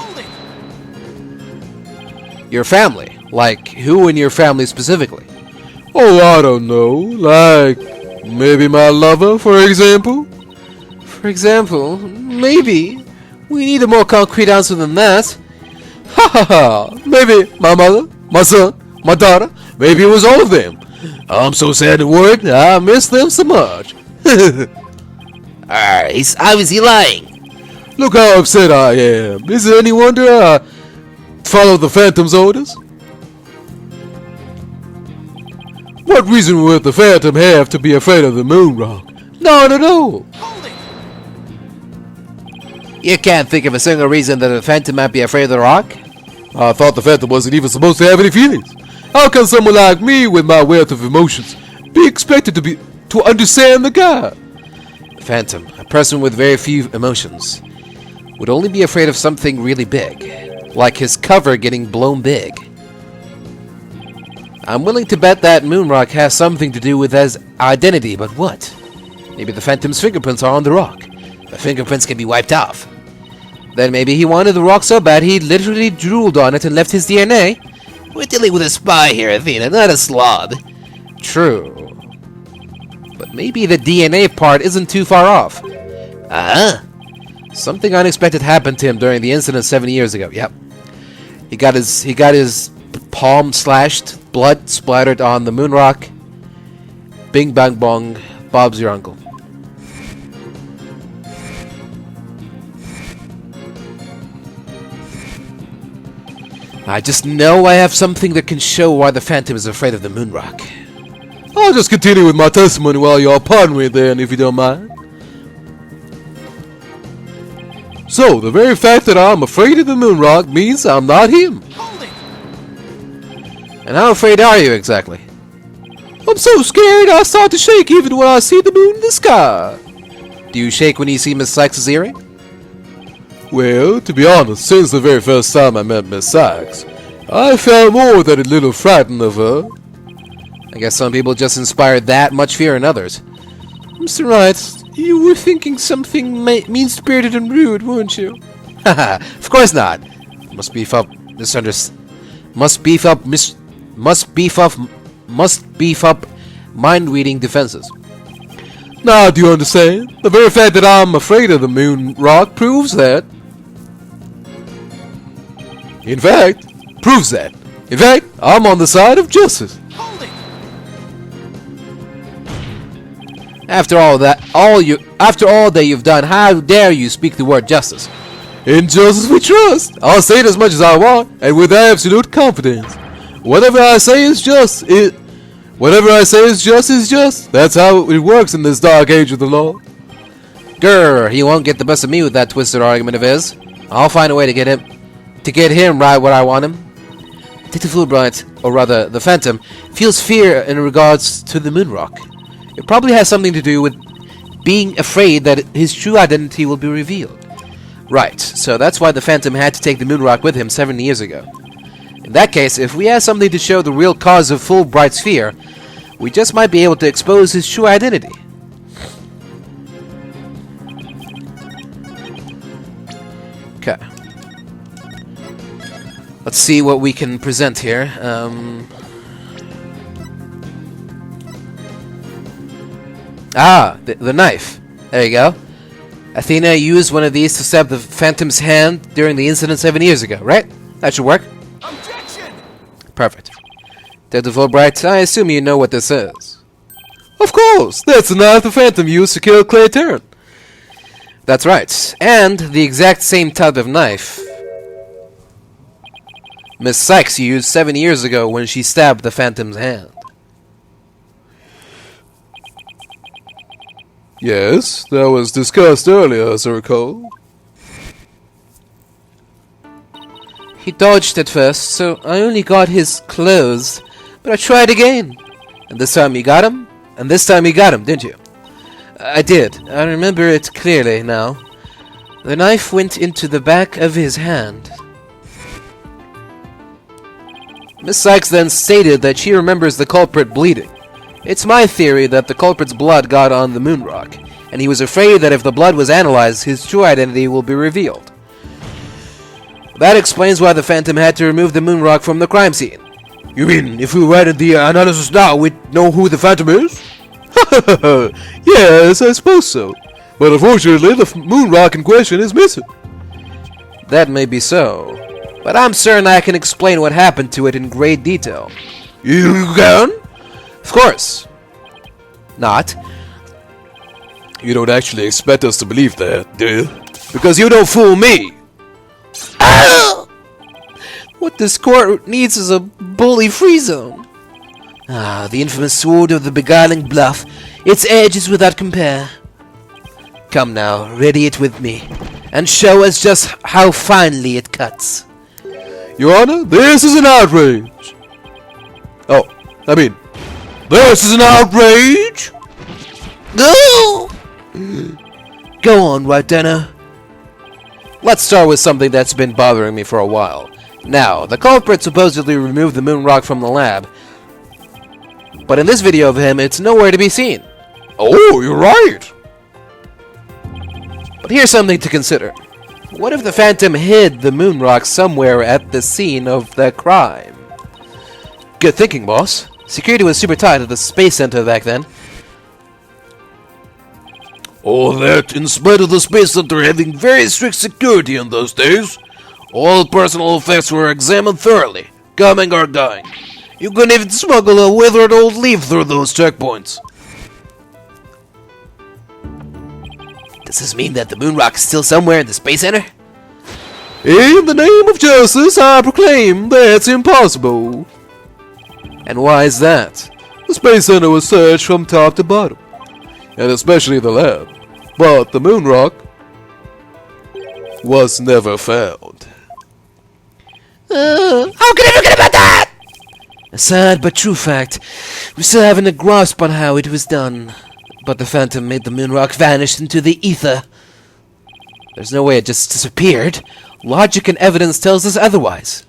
Your family? Like, who in your family specifically? Oh, I don't know. Like, maybe my lover, for example? For example? Maybe. We need a more concrete answer than that. Ha ha ha. Maybe my mother, my son, my daughter. Maybe it was all of them. I'm so sad and worried. I miss them so much. He's obviously lying. Look how upset I am. Is it any wonder I follow the Phantom's orders? What reason would the Phantom have to be afraid of the moon rock? No, no, no! Hold it! You can't think of a single reason that the Phantom might be afraid of the Rock? I thought the Phantom wasn't even supposed to have any feelings. How can someone like me, with my wealth of emotions, be expected to understand the guy? The Phantom, a person with very few emotions, would only be afraid of something really big, like his cover getting blown big. I'm willing to bet that Moonrock has something to do with his identity, but what? Maybe the Phantom's fingerprints are on the rock. The fingerprints can be wiped off. Then maybe he wanted the rock so bad he literally drooled on it and left his DNA. We're dealing with a spy here, Athena, not a slob. True. But maybe the DNA part isn't too far off. Something unexpected happened to him during the incident 7 years ago. Yep. He got his palm slashed, blood splattered on the moon rock. Bing bang bong, Bob's your uncle. I just know I have something that can show why the Phantom is afraid of the moon rock. I'll just continue with my testimony while y'all pardon me then, if you don't mind. So, the very fact that I'm afraid of the moon rock means I'm not him. Hold it! And how afraid are you exactly? I'm so scared I start to shake even when I see the moon in the sky. Do you shake when you see Miss Sykes' earring? Well, to be honest, since the very first time I met Miss Sykes, I felt more than a little frightened of her. I guess some people just inspire that much fear in others. Mr. Wright, you were thinking something mean-spirited and rude, weren't you? Haha, of course not. Must beef up mind-reading defenses. Now, do you understand? The very fact that I'm afraid of the moon rock proves that. In fact, proves that. In fact, I'm on the side of justice. Hold it! After all that you've done, how dare you speak the word justice? In justice we trust. I'll say it as much as I want, and with absolute confidence. Whatever I say is just. Whatever I say is just. That's how it works in this dark age of the law. Grr, he won't get the best of me with that twisted argument of his. I'll find a way to get him right where I want him. Detective Fulbright, or rather, the Phantom, feels fear in regards to the moon rock. It probably has something to do with being afraid that his true identity will be revealed. Right, so that's why the Phantom had to take the moon rock with him 7 years ago. In that case, if we have something to show the real cause of Fulbright's fear, we just might be able to expose his true identity. Okay. Let's see what we can present here. The knife. There you go. Athena used one of these to stab the Phantom's hand during the incident 7 years ago, right? That should work. Objection! Perfect. Detective Fulbright, I assume you know what this is. Of course, that's the knife the Phantom used to kill Clay Tarrant. That's right. And the exact same type of knife Miss Sykes used 7 years ago when she stabbed the Phantom's hand. Yes, that was discussed earlier, as I recall. He dodged at first, so I only got his clothes. But I tried again. And this time you got him? And this time you got him, didn't you? I did. I remember it clearly now. The knife went into the back of his hand. Miss Sykes then stated that she remembers the culprit bleeding. It's my theory that the culprit's blood got on the moon rock, and he was afraid that if the blood was analyzed, his true identity will be revealed. That explains why the Phantom had to remove the moon rock from the crime scene. You mean, if we were at the analysis now, we'd know who the Phantom is? Yes, I suppose so. But unfortunately, the moon rock in question is missing. That may be so, but I'm certain I can explain what happened to it in great detail. You can? Of course. Not. You don't actually expect us to believe that, do you? Because you don't fool me! What this court needs is a bully free zone. The infamous sword of the beguiling bluff Its edge is without compare. Come now, ready it with me, and show us just how finely it cuts. Your Honor, this is an outrage! Oh, I mean, this is an outrage! Go! Go on, Rydeno. Let's start with something that's been bothering me for a while. Now, the culprit supposedly removed the moon rock from the lab, but in this video of him, it's nowhere to be seen. Oh, you're right! But here's something to consider. What if the Phantom hid the moon rock somewhere at the scene of the crime? Good thinking, boss. Security was super tight at the Space Center back then. All that, in spite of the Space Center having very strict security in those days, all personal effects were examined thoroughly, coming or going. You couldn't even smuggle a withered old leaf through those checkpoints. Does this mean that the moon rock is still somewhere in the Space Center? In the name of justice, I proclaim that's impossible. And why is that? The Space Center was searched from top to bottom, and especially the lab. But the moon rock was never found. How can I forget about that? A sad but true fact. We still haven't a grasp on how it was done. But the Phantom made the moon rock vanish into the ether. There's no way it just disappeared. Logic and evidence tells us otherwise.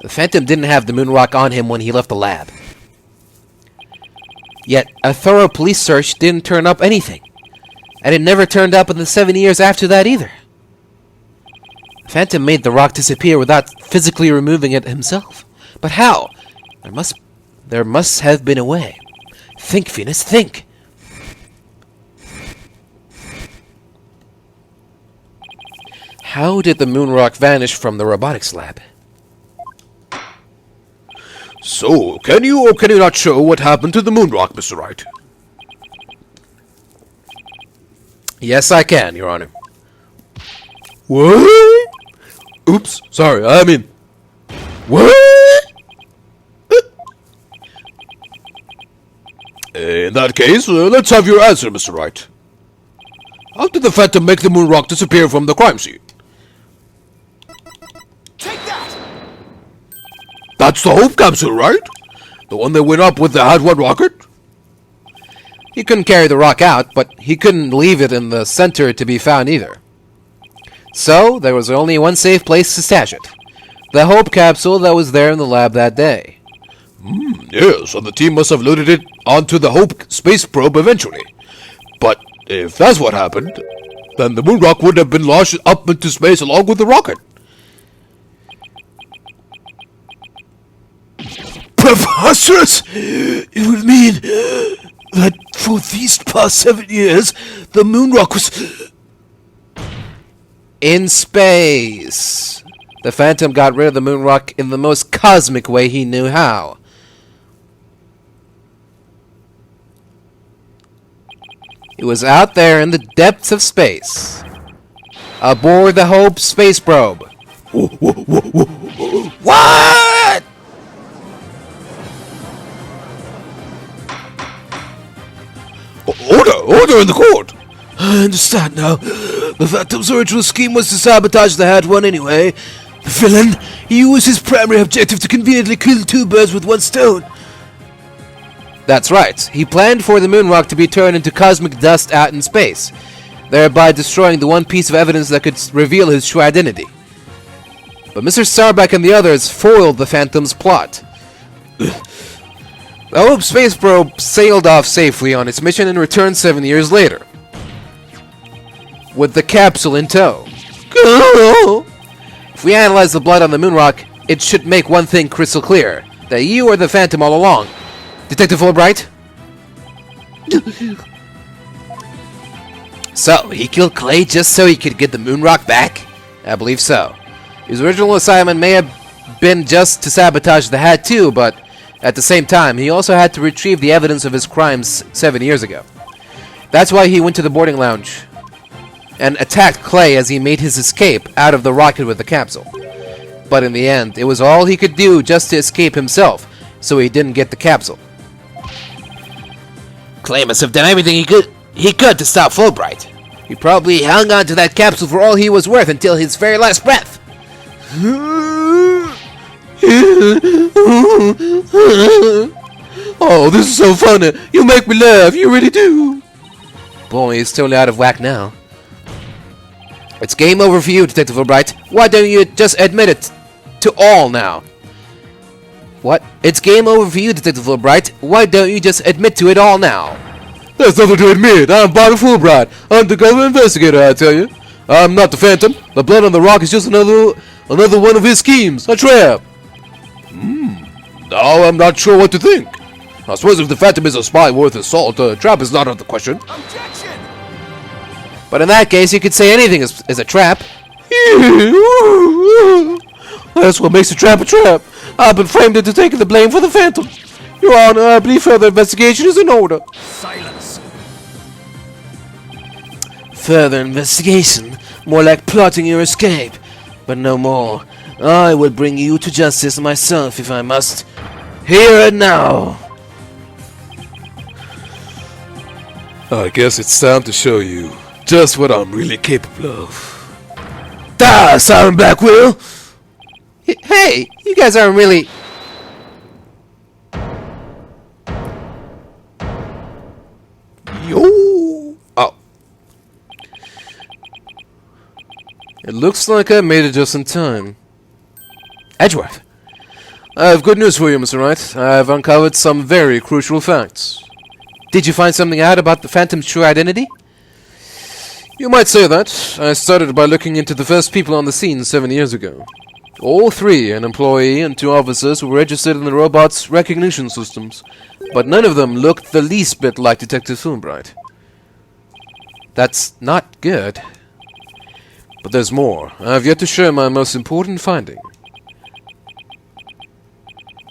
The Phantom didn't have the moon rock on him when he left the lab. Yet, a thorough police search didn't turn up anything. And it never turned up in the 7 years after that either. The Phantom made the rock disappear without physically removing it himself. But how? There must have been a way. Think, Venus, think! How did the moon rock vanish from the robotics lab? So, can you or can you not show what happened to the moon rock, Mr. Wright? Yes, I can, Your Honor. What? Oops, sorry, I mean... What? In that case, let's have your answer, Mr. Wright. How did the Phantom make the moon rock disappear from the crime scene? Take that! That's the Hope capsule, right? The one that went up with the Had 1 rocket? He couldn't carry the rock out, but he couldn't leave it in the center to be found either. So, there was only one safe place to stash it. The Hope capsule that was there in the lab that day. Yes, so the team must have loaded it onto the Hope space probe eventually. But if that's what happened, then the moon rock would have been launched up into space along with the rocket. Preposterous! It would mean that for these past 7 years, the moon rock was... In space! The Phantom got rid of the moon rock in the most cosmic way he knew how. It was out there in the depths of space. Aboard the Hope space probe. What? Order in the court! I understand now. The Phantom's original scheme was to sabotage the Had 1 anyway. The villain, he used his primary objective to conveniently kill two birds with one stone. That's right. He planned for the moon rock to be turned into cosmic dust out in space, thereby destroying the one piece of evidence that could reveal his true identity. But Mr. Starbuck and the others foiled the Phantom's plot. The Hope space probe sailed off safely on its mission and returned 7 years later, with the capsule in tow. If we analyze the blood on the moon rock, it should make one thing crystal clear, that you are the Phantom all along. Detective Fulbright? So, he killed Clay just so he could get the moon rock back? I believe so. His original assignment may have been just to sabotage the Had 2, but at the same time, he also had to retrieve the evidence of his crimes 7 years ago. That's why he went to the boarding lounge and attacked Clay as he made his escape out of the rocket with the capsule. But in the end, it was all he could do just to escape himself, so he didn't get the capsule. Clay must have done everything he could to stop Fulbright. He probably hung on to that capsule for all he was worth until his very last breath. Oh, this is so funny. You make me laugh. You really do. Boy, he's totally out of whack now. It's game over for you, Detective Fulbright. Why don't you just admit it to all now? What? It's game over for you, Detective Fulbright. Why don't you just admit to it all now? There's nothing to admit. I'm Bobby Fulbright, undercover investigator, I tell you. I'm not the Phantom. The blood on the rock is just another one of his schemes. A trap. Now I'm not sure what to think. I suppose if the Phantom is a spy worth his salt, a trap is not out of the question. Objection! But in that case, you could say anything is a trap. That's what makes a trap a trap. I've been framed into taking the blame for the Phantom. Your Honor, I believe further investigation is in order. Silence! Further investigation? More like plotting your escape. But no more. I will bring you to justice myself if I must. Here and now! I guess it's time to show you just what I'm really capable of. Da, Silent Black Will! Hey, you guys aren't really... Yo! Oh. It looks like I made it just in time. Edgeworth. I have good news for you, Mr. Wright. I have uncovered some very crucial facts. Did you find something out about the Phantom's true identity? You might say that. I started by looking into the first people on the scene 7 years ago. All three, an employee and 2 officers, were registered in the robot's recognition systems, but none of them looked the least bit like Detective Fulbright. That's not good. But there's more. I have yet to share my most important finding.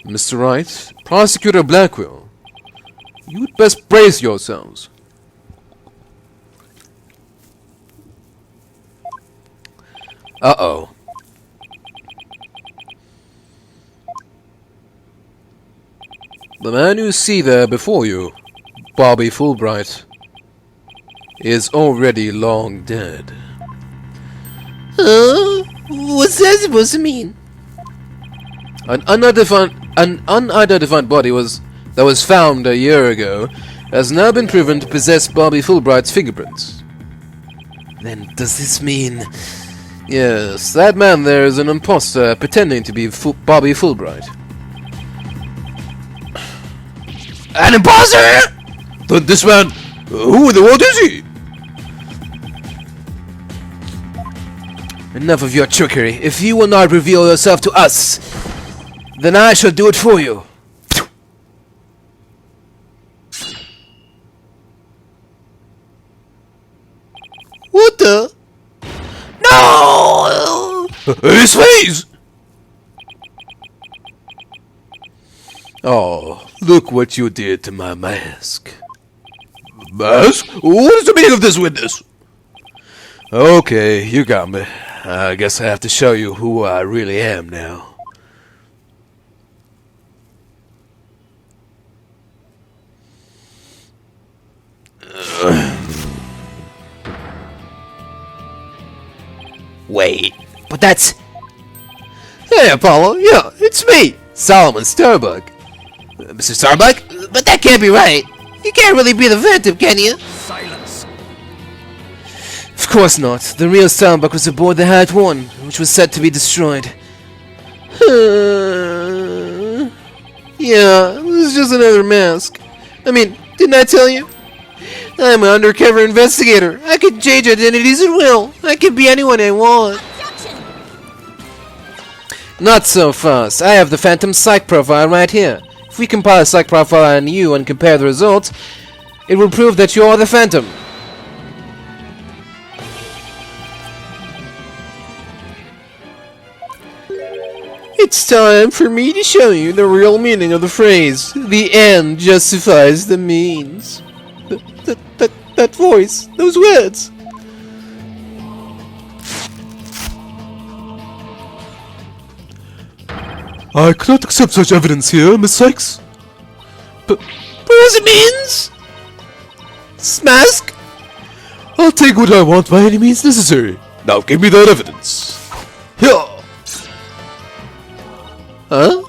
Mr. Wright, Prosecutor Blackwell, you'd best brace yourselves. Uh-oh. The man you see there before you, Bobby Fulbright, is already long dead. What's that supposed to mean? An unidentified body that was found a year ago has now been proven to possess Bobby Fulbright's fingerprints. Then does this mean... Yes, that man there is an imposter pretending to be Bobby Fulbright. An imposter?! Then this man, who in the world is he? Enough of your trickery. If you will not reveal yourself to us, then I shall do it for you. What the? No! His face! Oh, look what you did to my mask. Mask? What is the meaning of this witness? Okay, you got me. I guess I have to show you who I really am now. Wait, but that's... Hey, Apollo, yeah, it's me, Solomon Starbuck. Mr. Starbuck? But that can't be right. You can't really be the Phantom, can you? Silence! Of course not. The real Starbuck was aboard the Hat 1, which was set to be destroyed. Yeah, this is just another mask. I mean, didn't I tell you? I'm an undercover investigator. I can change identities at will. I can be anyone I want. Not so fast. I have the Phantom Psych Profile right here. If we compile a Psych Profile on you and compare the results, it will prove that you are the Phantom. It's time for me to show you the real meaning of the phrase, the end justifies the means. That voice, those words. I cannot accept such evidence here, Miss Sykes. But as it means? Smask? I'll take what I want by any means necessary. Now give me that evidence. Here. Huh?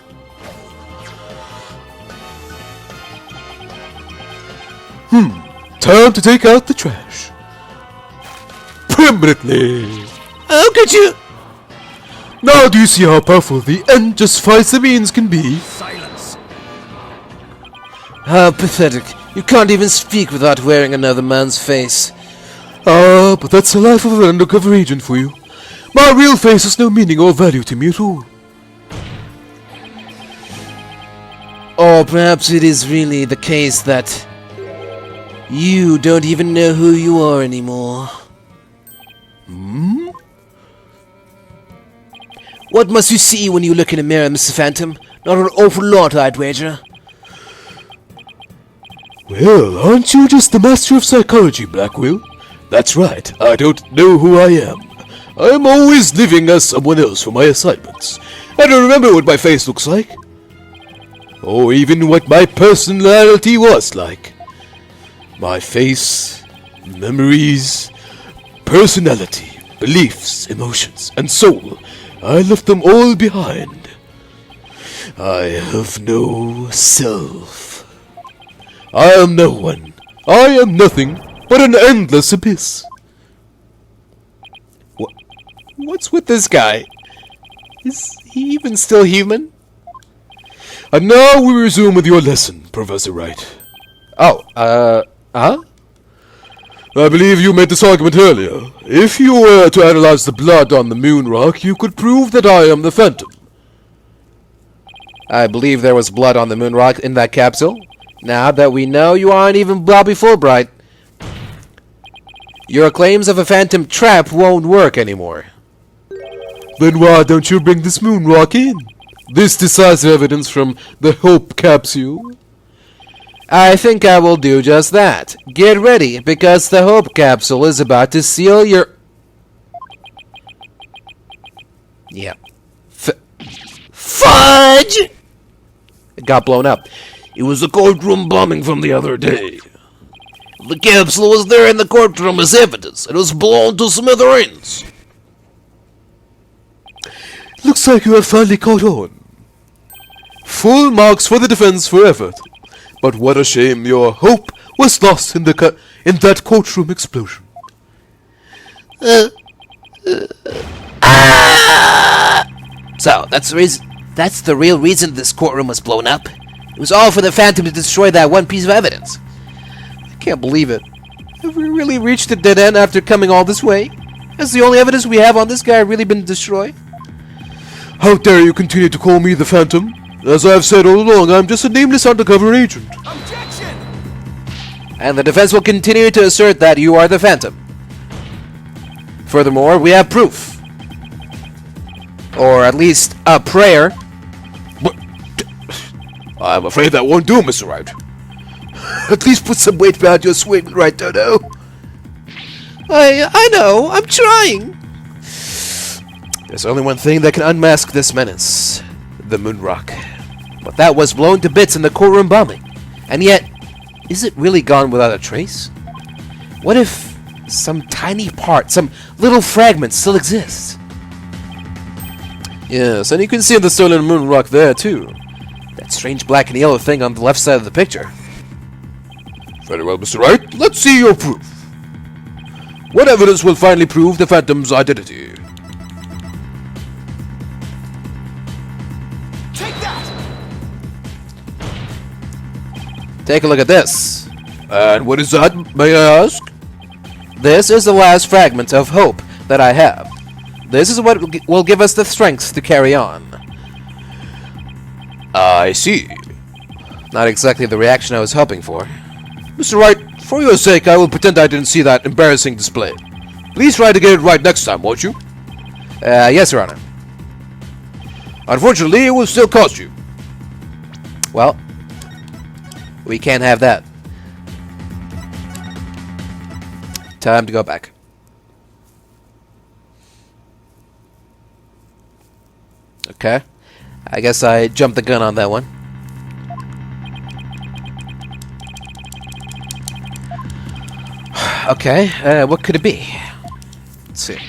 Time to take out the trash. Permanently. How could you? Now do you see how powerful the end justifies the means can be? Silence. How pathetic. You can't even speak without wearing another man's face. Ah, but that's the life of an undercover agent for you. My real face has no meaning or value to me at all. Or perhaps it is really the case that you don't even know who you are anymore. What must you see when you look in a mirror, Mr. Phantom? Not an awful lot, I'd wager. Well, aren't you just the master of psychology, Blackwell? That's right, I don't know who I am. I am always living as someone else for my assignments. I don't remember what my face looks like. Or even what my personality was like. My face, memories, personality, beliefs, emotions, and soul. I left them all behind. I have no self. I am no one. I am nothing but an endless abyss. What's with this guy? Is he even still human? And now we resume with your lesson, Professor Wright. Huh? I believe you made this argument earlier. If you were to analyze the blood on the moon rock, you could prove that I am the Phantom. I believe there was blood on the moon rock in that capsule. Now that we know you aren't even Bobby Fulbright, your claims of a phantom trap won't work anymore. Then why don't you bring this moon rock in? This decisive evidence from the Hope capsule. I think I will do just that. Get ready, because the Hope capsule is about to seal your... Yeah. Fudge! It got blown up. It was a courtroom bombing from the other day. The capsule was there in the courtroom as evidence. It was blown to smithereens. Looks like you have finally caught on. Full marks for the defense for effort. But what a shame your hope was lost in that courtroom explosion. So, that's the real reason this courtroom was blown up. It was all for the Phantom to destroy that one piece of evidence. I can't believe it. Have we really reached a dead end after coming all this way? Has the only evidence we have on this guy really been destroyed? How dare you continue to call me the Phantom? As I have said all along, I'm just a nameless undercover agent. Objection! And the defense will continue to assert that you are the Phantom. Furthermore, we have proof. Or at least a prayer. But I'm afraid that won't do, Mr. Wright. At least put some weight behind your statement, right, Dodo? I know, I'm trying. There's only one thing that can unmask this menace. The moon rock. But that was blown to bits in the courtroom bombing. And yet, is it really gone without a trace? What if some tiny part, some little fragment still exists? Yes, and you can see the stolen moon rock there, too. That strange black and yellow thing on the left side of the picture. Very well, Mr. Wright. Let's see your proof. What evidence will finally prove the Phantom's identity? Take that! Take a look at this. And what is that, may I ask? This is the last fragment of hope that I have. This is what will give us the strength to carry on. I see. Not exactly the reaction I was hoping for. Mr. Wright, for your sake, I will pretend I didn't see that embarrassing display. Please try to get it right next time, won't you? Yes, Your Honor. Unfortunately, it will still cost you. Well, we can't have that. Time to go back. Okay. I guess I jumped the gun on that one. Okay, what could it be? Let's see.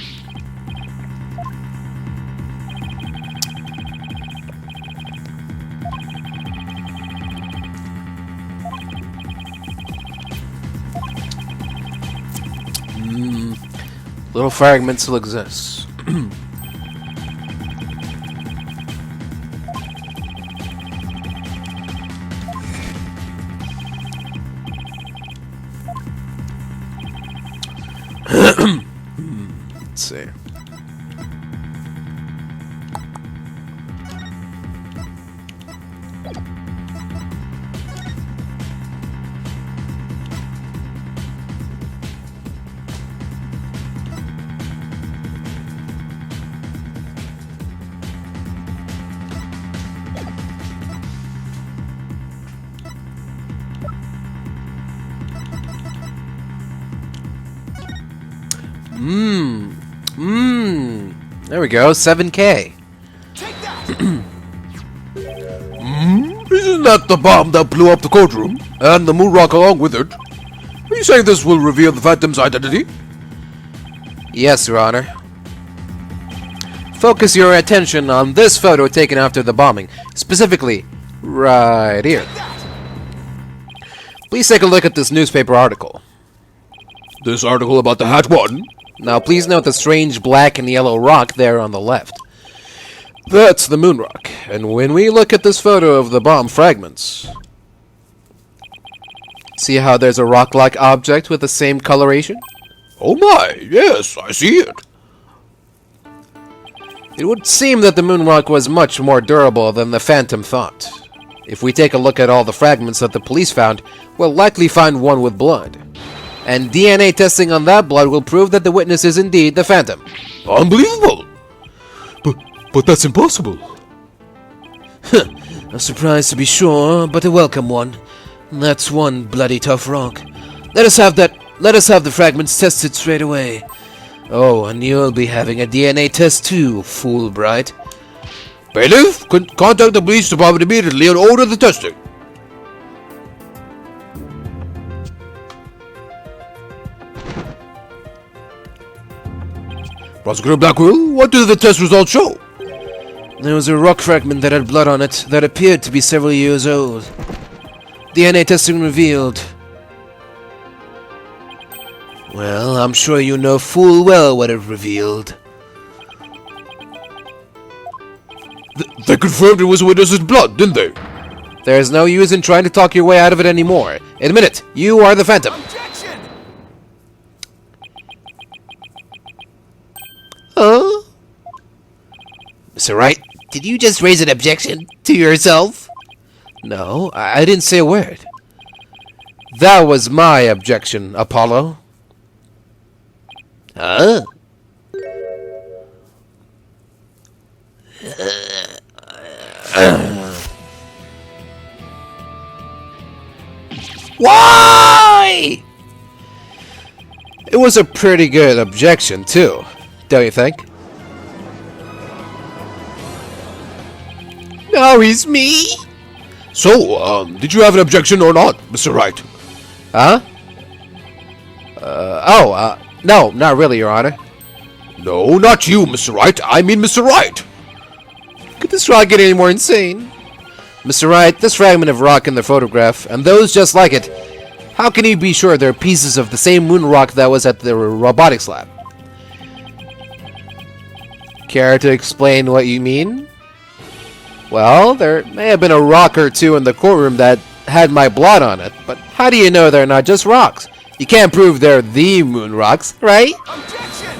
Little fragments still exist. Let's see. There we go, 7K. Take that! Isn't that the bomb that blew up the courtroom? And the moon rock along with it? Are you saying this will reveal the Phantom's identity? Yes, Your Honor. Focus your attention on this photo taken after the bombing, specifically right here. Please take a look at this newspaper article. This article about the Hat One? Now, please note the strange black and yellow rock there on the left. That's the moon rock. And when we look at this photo of the bomb fragments, see how there's a rock-like object with the same coloration? Oh my, yes, I see it. It would seem that the moon rock was much more durable than the Phantom thought. If we take a look at all the fragments that the police found, we'll likely find one with blood. And DNA testing on that blood will prove that the witness is indeed the Phantom. Unbelievable. But that's impossible. A surprise to be sure, but a welcome one. That's one bloody tough rock. Let us have the fragments tested straight away. Oh, and you'll be having a DNA test too, Fulbright. Bailiff, contact the police department immediately and order the testing. Prosecutor Blackwell, what did the test results show? There was a rock fragment that had blood on it that appeared to be several years old. DNA testing revealed... Well, I'm sure you know full well what it revealed. They confirmed it was a witness's blood, didn't they? There's no use in trying to talk your way out of it anymore. Admit it, you are the Phantom. Objection! Huh? Mr. Wright, did you just raise an objection to yourself? No, I didn't say a word. That was my objection, Apollo. Huh? Why? It was a pretty good objection, too, don't you think? No, he's me. So, did you have an objection or not, Mr. Wright? Huh? No, not really, Your Honor. No, not you, Mr. Wright. I mean Mr. Wright. Could this rock get any more insane? Mr. Wright, this fragment of rock in the photograph, and those just like it, how can you be sure they're pieces of the same moon rock that was at the robotics lab? Care to explain what you mean? Well, there may have been a rock or two in the courtroom that had my blood on it, but how do you know they're not just rocks? You can't prove they're the moon rocks, right? Objection!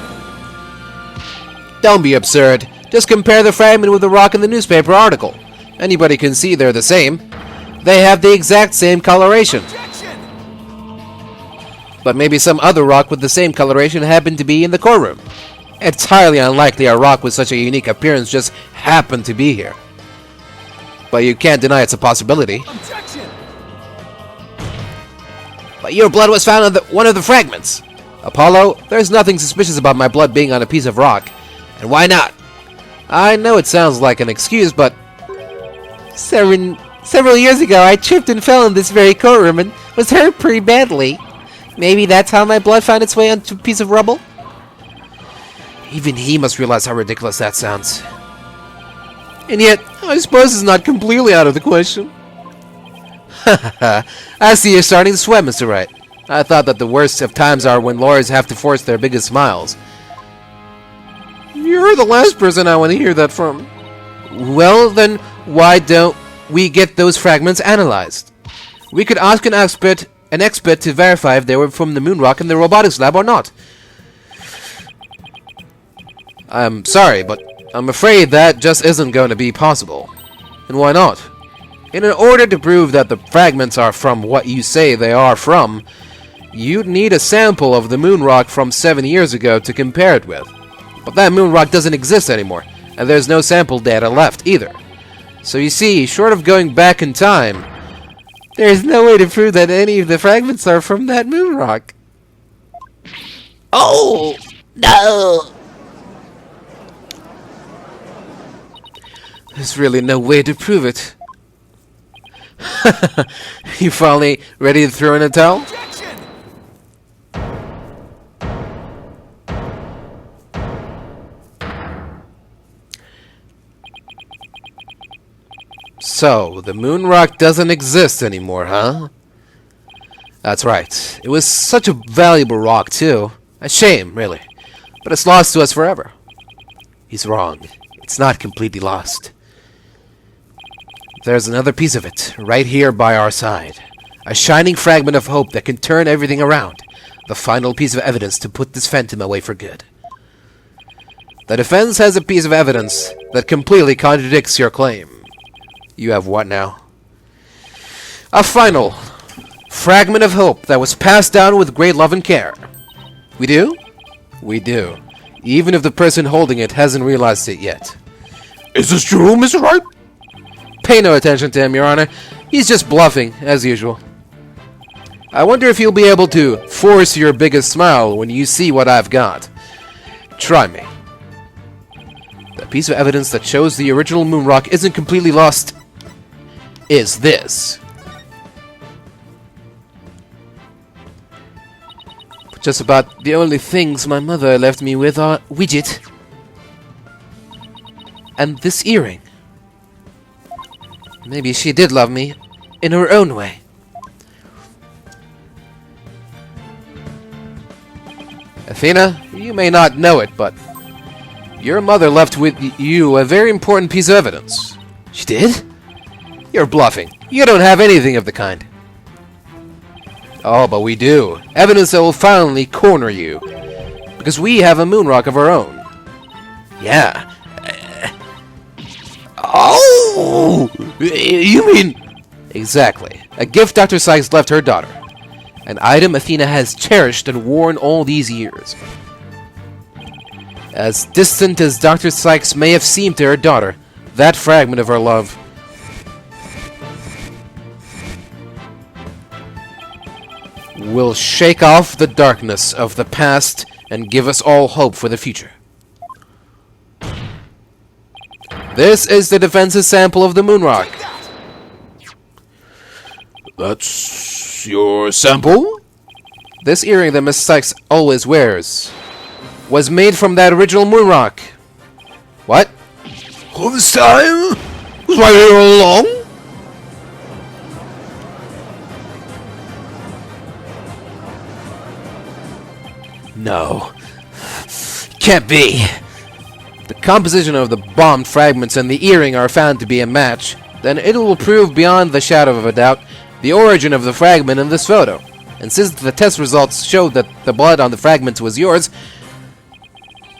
Don't be absurd. Just compare the fragment with the rock in the newspaper article. Anybody can see they're the same. They have the exact same coloration. Objection! But maybe some other rock with the same coloration happened to be in the courtroom. It's highly unlikely a rock with such a unique appearance just happened to be here. But you can't deny it's a possibility. Objection! But your blood was found on one of the fragments. Apollo, there's nothing suspicious about my blood being on a piece of rock. And why not? I know it sounds like an excuse, but... Several years ago, I tripped and fell in this very courtroom and was hurt pretty badly. Maybe that's how my blood found its way onto a piece of rubble? Even he must realize how ridiculous that sounds. And yet, I suppose it's not completely out of the question. I see you're starting to sweat, Mr. Wright. I thought that the worst of times are when lawyers have to force their biggest smiles. You're the last person I want to hear that from. Well, then, why don't we get those fragments analyzed? We could ask an expert to verify if they were from the moon rock in the robotics lab or not. I'm sorry, but I'm afraid that just isn't going to be possible. And why not? In order to prove that the fragments are from what you say they are from, you'd need a sample of the moon rock from 7 years ago to compare it with. But that moon rock doesn't exist anymore, and there's no sample data left either. So you see, short of going back in time, there's no way to prove that any of the fragments are from that moon rock. Oh, no! There's really no way to prove it. You finally ready to throw in a towel? Objection! So, the moon rock doesn't exist anymore, huh? That's right. It was such a valuable rock, too. A shame, really. But it's lost to us forever. He's wrong. It's not completely lost. There's another piece of it, right here by our side. A shining fragment of hope that can turn everything around. The final piece of evidence to put this phantom away for good. The defense has a piece of evidence that completely contradicts your claim. You have what now? A final fragment of hope that was passed down with great love and care. We do? We do. Even if the person holding it hasn't realized it yet. Is this true, Mr. Wright? Pay no attention to him, Your Honor. He's just bluffing, as usual. I wonder if you'll be able to force your biggest smile when you see what I've got. Try me. The piece of evidence that shows the original moon rock isn't completely lost is this. But just about the only things my mother left me with are widget and this earring. Maybe she did love me in her own way. Athena, you may not know it, but your mother left with you a very important piece of evidence. She did? You're bluffing. You don't have anything of the kind. Oh, but we do. Evidence that will finally corner you. Because we have a moon rock of our own. Yeah. Oh! You mean... Exactly. A gift Dr. Sykes left her daughter. An item Athena has cherished and worn all these years. As distant as Dr. Sykes may have seemed to her daughter, that fragment of her love will shake off the darkness of the past and give us all hope for the future. This is the defense's sample of the moon rock. That's your sample? This earring that Miss Sykes always wears was made from that original moon rock. What? All this time? Was right here all along? No. Can't be. The composition of the bombed fragments and the earring are found to be a match. Then it will prove beyond the shadow of a doubt the origin of the fragment in this photo. And since the test results showed that the blood on the fragments was yours,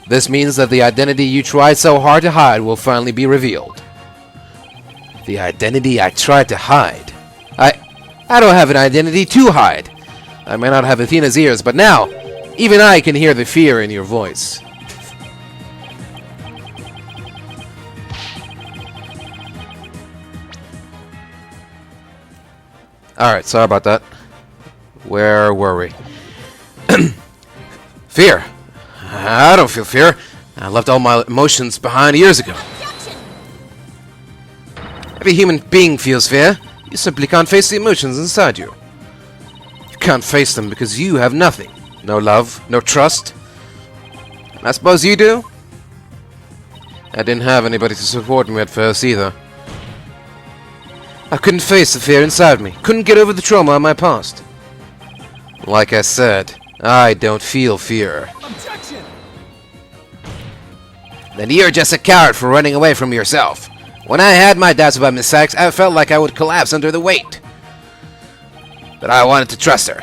this means that the identity you tried so hard to hide will finally be revealed. The identity I tried to hide? I don't have an identity to hide. I may not have Athena's ears, but now, even I can hear the fear in your voice. Alright, sorry about that. Where were we? Fear. I don't feel fear. I left all my emotions behind years ago. Every human being feels fear. You simply can't face the emotions inside you. can't face them because you have nothing. No love, no trust. And I suppose you do? I didn't have anybody to support me at first either. I couldn't face the fear inside me. Couldn't get over the trauma of my past. Like I said, I don't feel fear. Objection! Then you're just a coward for running away from yourself. When I had my doubts about Miss Sykes, I felt like I would collapse under the weight. But I wanted to trust her.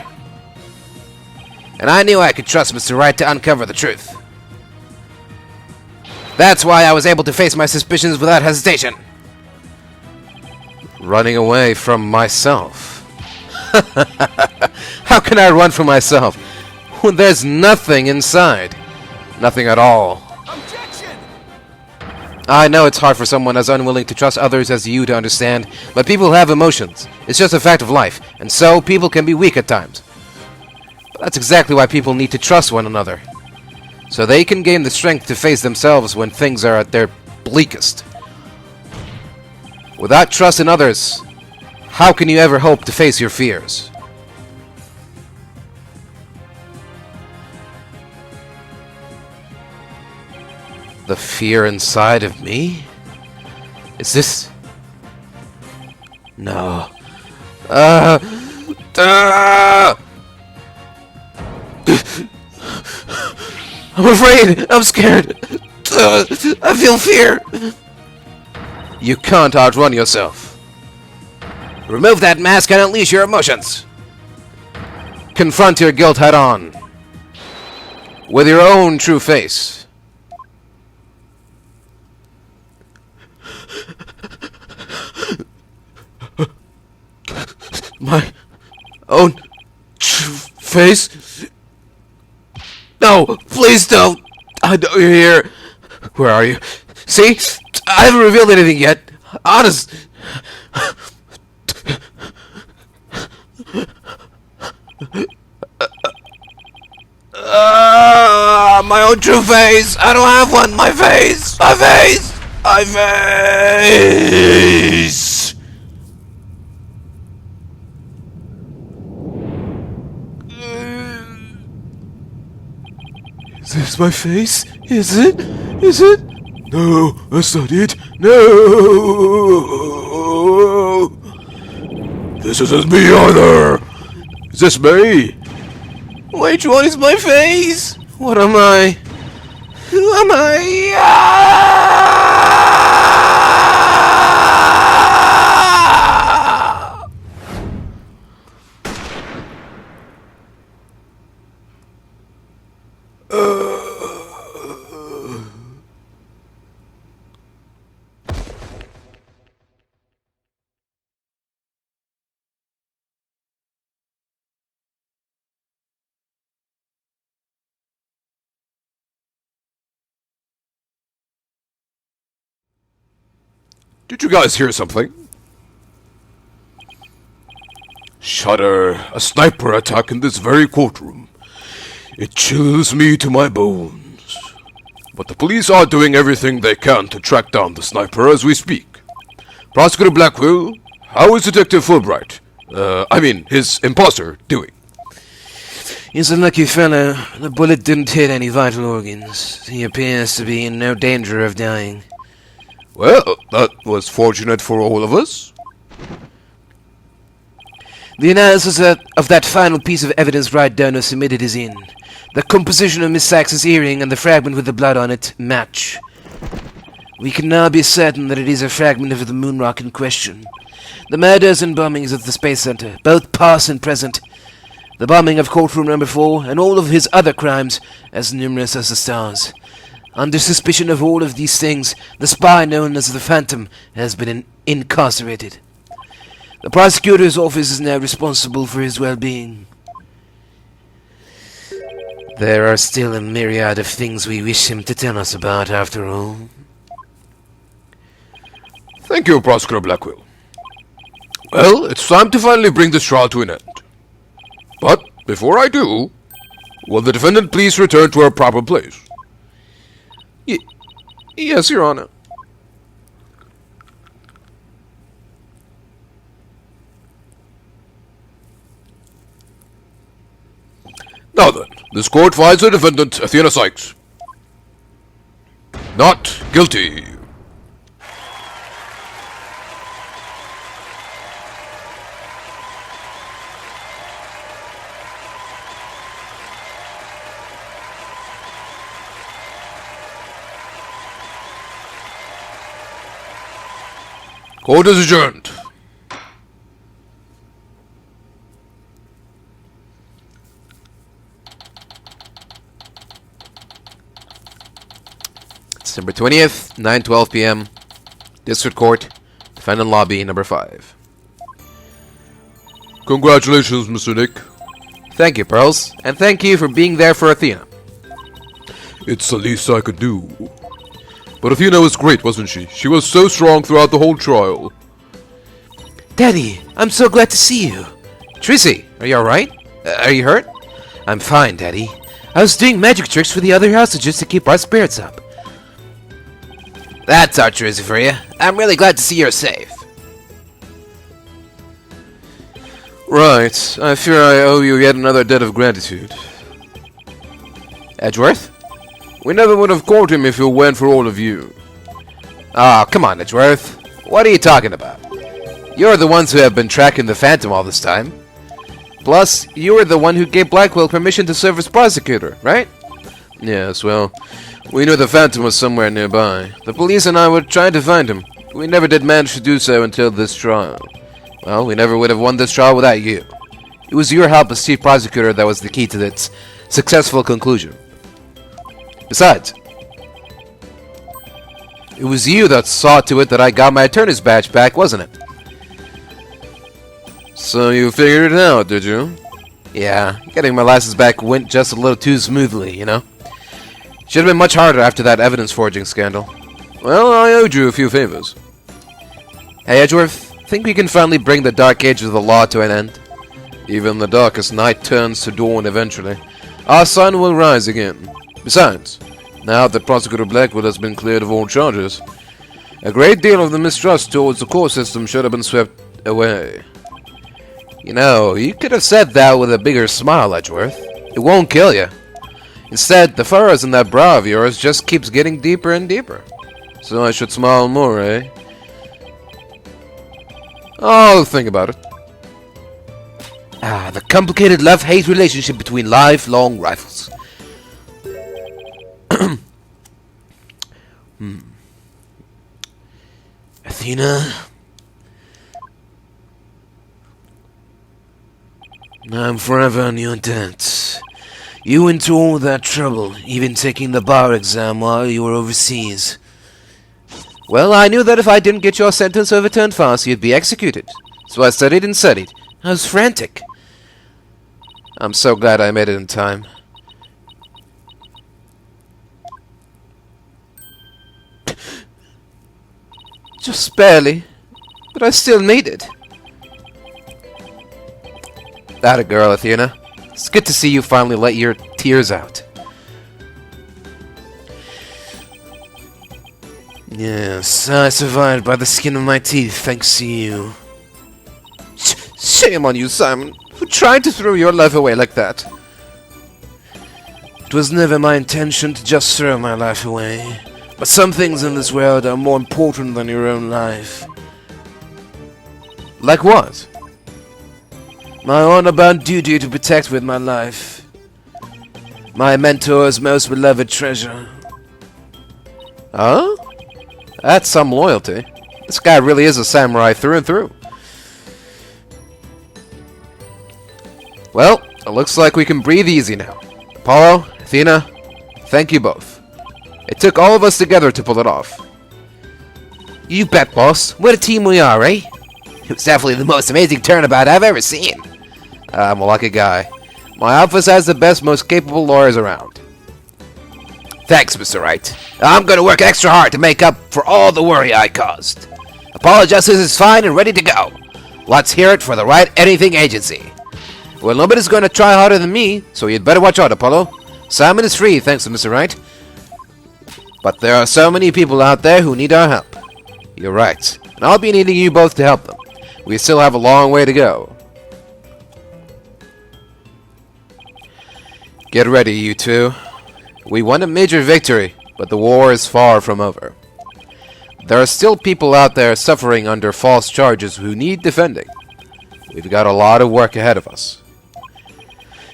And I knew I could trust Mr. Wright to uncover the truth. That's why I was able to face my suspicions without hesitation. Running away from myself. How can I run from myself when there's nothing inside? Nothing at all. Objection! I know it's hard for someone as unwilling to trust others as you to understand, but people have emotions. It's just a fact of life, and so people can be weak at times. But that's exactly why people need to trust one another, so they can gain the strength to face themselves when things are at their bleakest. Without trust in others, how can you ever hope to face your fears? The fear inside of me? Is this... No. I'm afraid! I'm scared! I feel fear! You can't outrun yourself. Remove that mask and unleash your emotions. Confront your guilt head on. With your own true face. My own true face? No, please don't. I know you're here. Where are you? See? I haven't revealed anything yet. Honest. My own true face. I don't have one. My face. My face. My face. Is this my face? Is it? Is it? No, that's not it. No! This isn't me either. Is this me? Which one is my face? What am I? Who am I? Did you guys hear something? Shudder, a sniper attack in this very courtroom. It chills me to my bones. But the police are doing everything they can to track down the sniper as we speak. Prosecutor Blackwell, how is Detective Fulbright? His imposter, doing? He's a lucky fellow. The bullet didn't hit any vital organs. He appears to be in no danger of dying. Well, that was fortunate for all of us. The analysis of that final piece of evidence Wright Donor submitted is in. The composition of Miss Sykes' earring and the fragment with the blood on it match. We can now be certain that it is a fragment of the moon rock in question. The murders and bombings at the Space Center, both past and present. The bombing of courtroom number 4 and all of his other crimes, as numerous as the stars. Under suspicion of all of these things, the spy known as the Phantom has been incarcerated. The prosecutor's office is now responsible for his well-being. There are still a myriad of things we wish him to tell us about, after all. Thank you, Prosecutor Blackwell. Well, it's time to finally bring this trial to an end. But, before I do, will the defendant please return to her proper place? Yes, Your Honor. This court finds the defendant, Athena Sykes, not guilty. Court is adjourned. December 20th, 9:12 p.m. District Court, Defendant Lobby, number 5. Congratulations, Mr. Nick. Thank you, Pearls, and thank you for being there for Athena. It's the least I could do. But Athena was great, wasn't she? She was so strong throughout the whole trial. Daddy, I'm so glad to see you. Tracy, are you alright? Are you hurt? I'm fine, Daddy. I was doing magic tricks for the other hostages to keep our spirits up. That's our Tracy for you. I'm really glad to see you're safe. Right. I fear I owe you yet another debt of gratitude. Edgeworth? We never would have caught him if it weren't for all of you. Oh, come on, Edgeworth. What are you talking about? You're the ones who have been tracking the Phantom all this time. Plus, you were the one who gave Blackwell permission to serve as prosecutor, right? Yes, well, we knew the Phantom was somewhere nearby. The police and I were trying to find him. We never did manage to do so until this trial. Well, we never would have won this trial without you. It was your help as chief prosecutor that was the key to its successful conclusion. Besides, it was you that saw to it that I got my attorney's badge back, wasn't it? So you figured it out, did you? Yeah, getting my license back went just a little too smoothly, you know? Should have been much harder after that evidence forging scandal. Well, I owed you a few favors. Hey, Edgeworth, think we can finally bring the dark age of the law to an end? Even the darkest night turns to dawn eventually. Our sun will rise again. Besides, now that Prosecutor Blackwood has been cleared of all charges, a great deal of the mistrust towards the court system should have been swept away. You know, you could have said that with a bigger smile, Edgeworth. It won't kill you. Instead, the furrows in that brow of yours just keeps getting deeper and deeper. So I should smile more, eh? I'll think about it. Ah, the complicated love-hate relationship between lifelong rivals. Athena? I'm forever in your debt. You went to all that trouble, even taking the bar exam while you were overseas. Well, I knew that if I didn't get your sentence overturned fast, you'd be executed. So I studied and studied. I was frantic. I'm so glad I made it in time. Just barely, but I still made it. That a girl, Athena. It's good to see you finally let your tears out. Yes, I survived by the skin of my teeth, thanks to you. Shame on you, Simon. Who tried to throw your life away like that? It was never my intention to just throw my life away. But some things in this world are more important than your own life. Like what? My honor-bound duty to protect with my life. My mentor's most beloved treasure. Huh? That's some loyalty. This guy really is a samurai through and through. Well, it looks like we can breathe easy now. Apollo, Athena, thank you both. It took all of us together to pull it off. You bet, boss. What a team we are, eh? It was definitely the most amazing turnabout I've ever seen. I'm a lucky guy. My office has the best, most capable lawyers around. Thanks, Mr. Wright. I'm going to work extra hard to make up for all the worry I caused. Apollo Justice is fine and ready to go. Let's hear it for the Right Anything Agency. Well, nobody's going to try harder than me, so you'd better watch out, Apollo. Simon is free, thanks to Mr. Wright. But there are so many people out there who need our help. You're right, and I'll be needing you both to help them. We still have a long way to go. Get ready, you two. We won a major victory, but the war is far from over. There are still people out there suffering under false charges who need defending. We've got a lot of work ahead of us.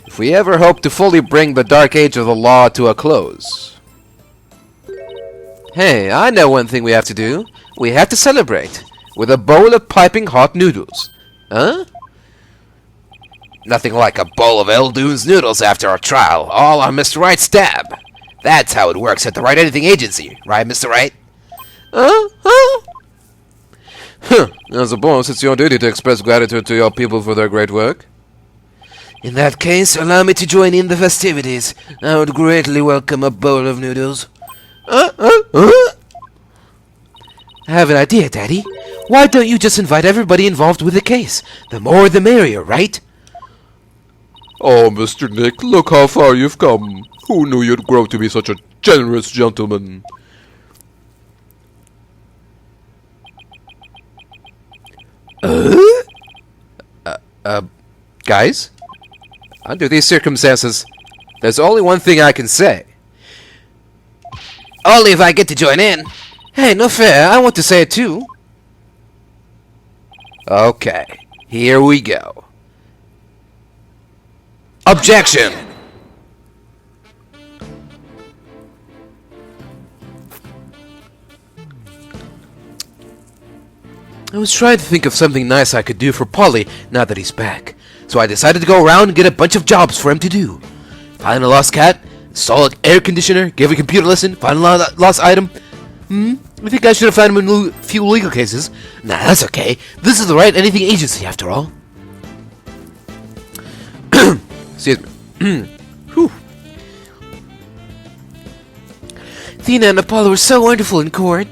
If we ever hope to fully bring the dark age of the law to a close... Hey, I know one thing we have to do. We have to celebrate with a bowl of piping hot noodles. Huh? Nothing like a bowl of Eldoon's noodles after our trial, all on Mr. Wright's tab. That's how it works at the Right Anything Agency, right, Mr. Wright? Huh? I suppose it's your duty to express gratitude to your people for their great work. In that case, allow me to join in the festivities. I would greatly welcome a bowl of noodles. I have an idea, Daddy. Why don't you just invite everybody involved with the case? The more the merrier, right? Oh, Mr. Nick, look how far you've come. Who knew you'd grow to be such a generous gentleman? Guys? Under these circumstances, there's only one thing I can say. Only if I get to join in. Hey, no fair. I want to say it too. Okay, here we go. Objection! I was trying to think of something nice I could do for Polly now that he's back. So I decided to go around and get a bunch of jobs for him to do. Find a lost cat, install an air conditioner, give a computer lesson, find a lost item. I think I should have found him in a few legal cases. Nah, that's okay. This is the Right Anything Agency, after all. Excuse me. Whew. Athena and Apollo are so wonderful in court.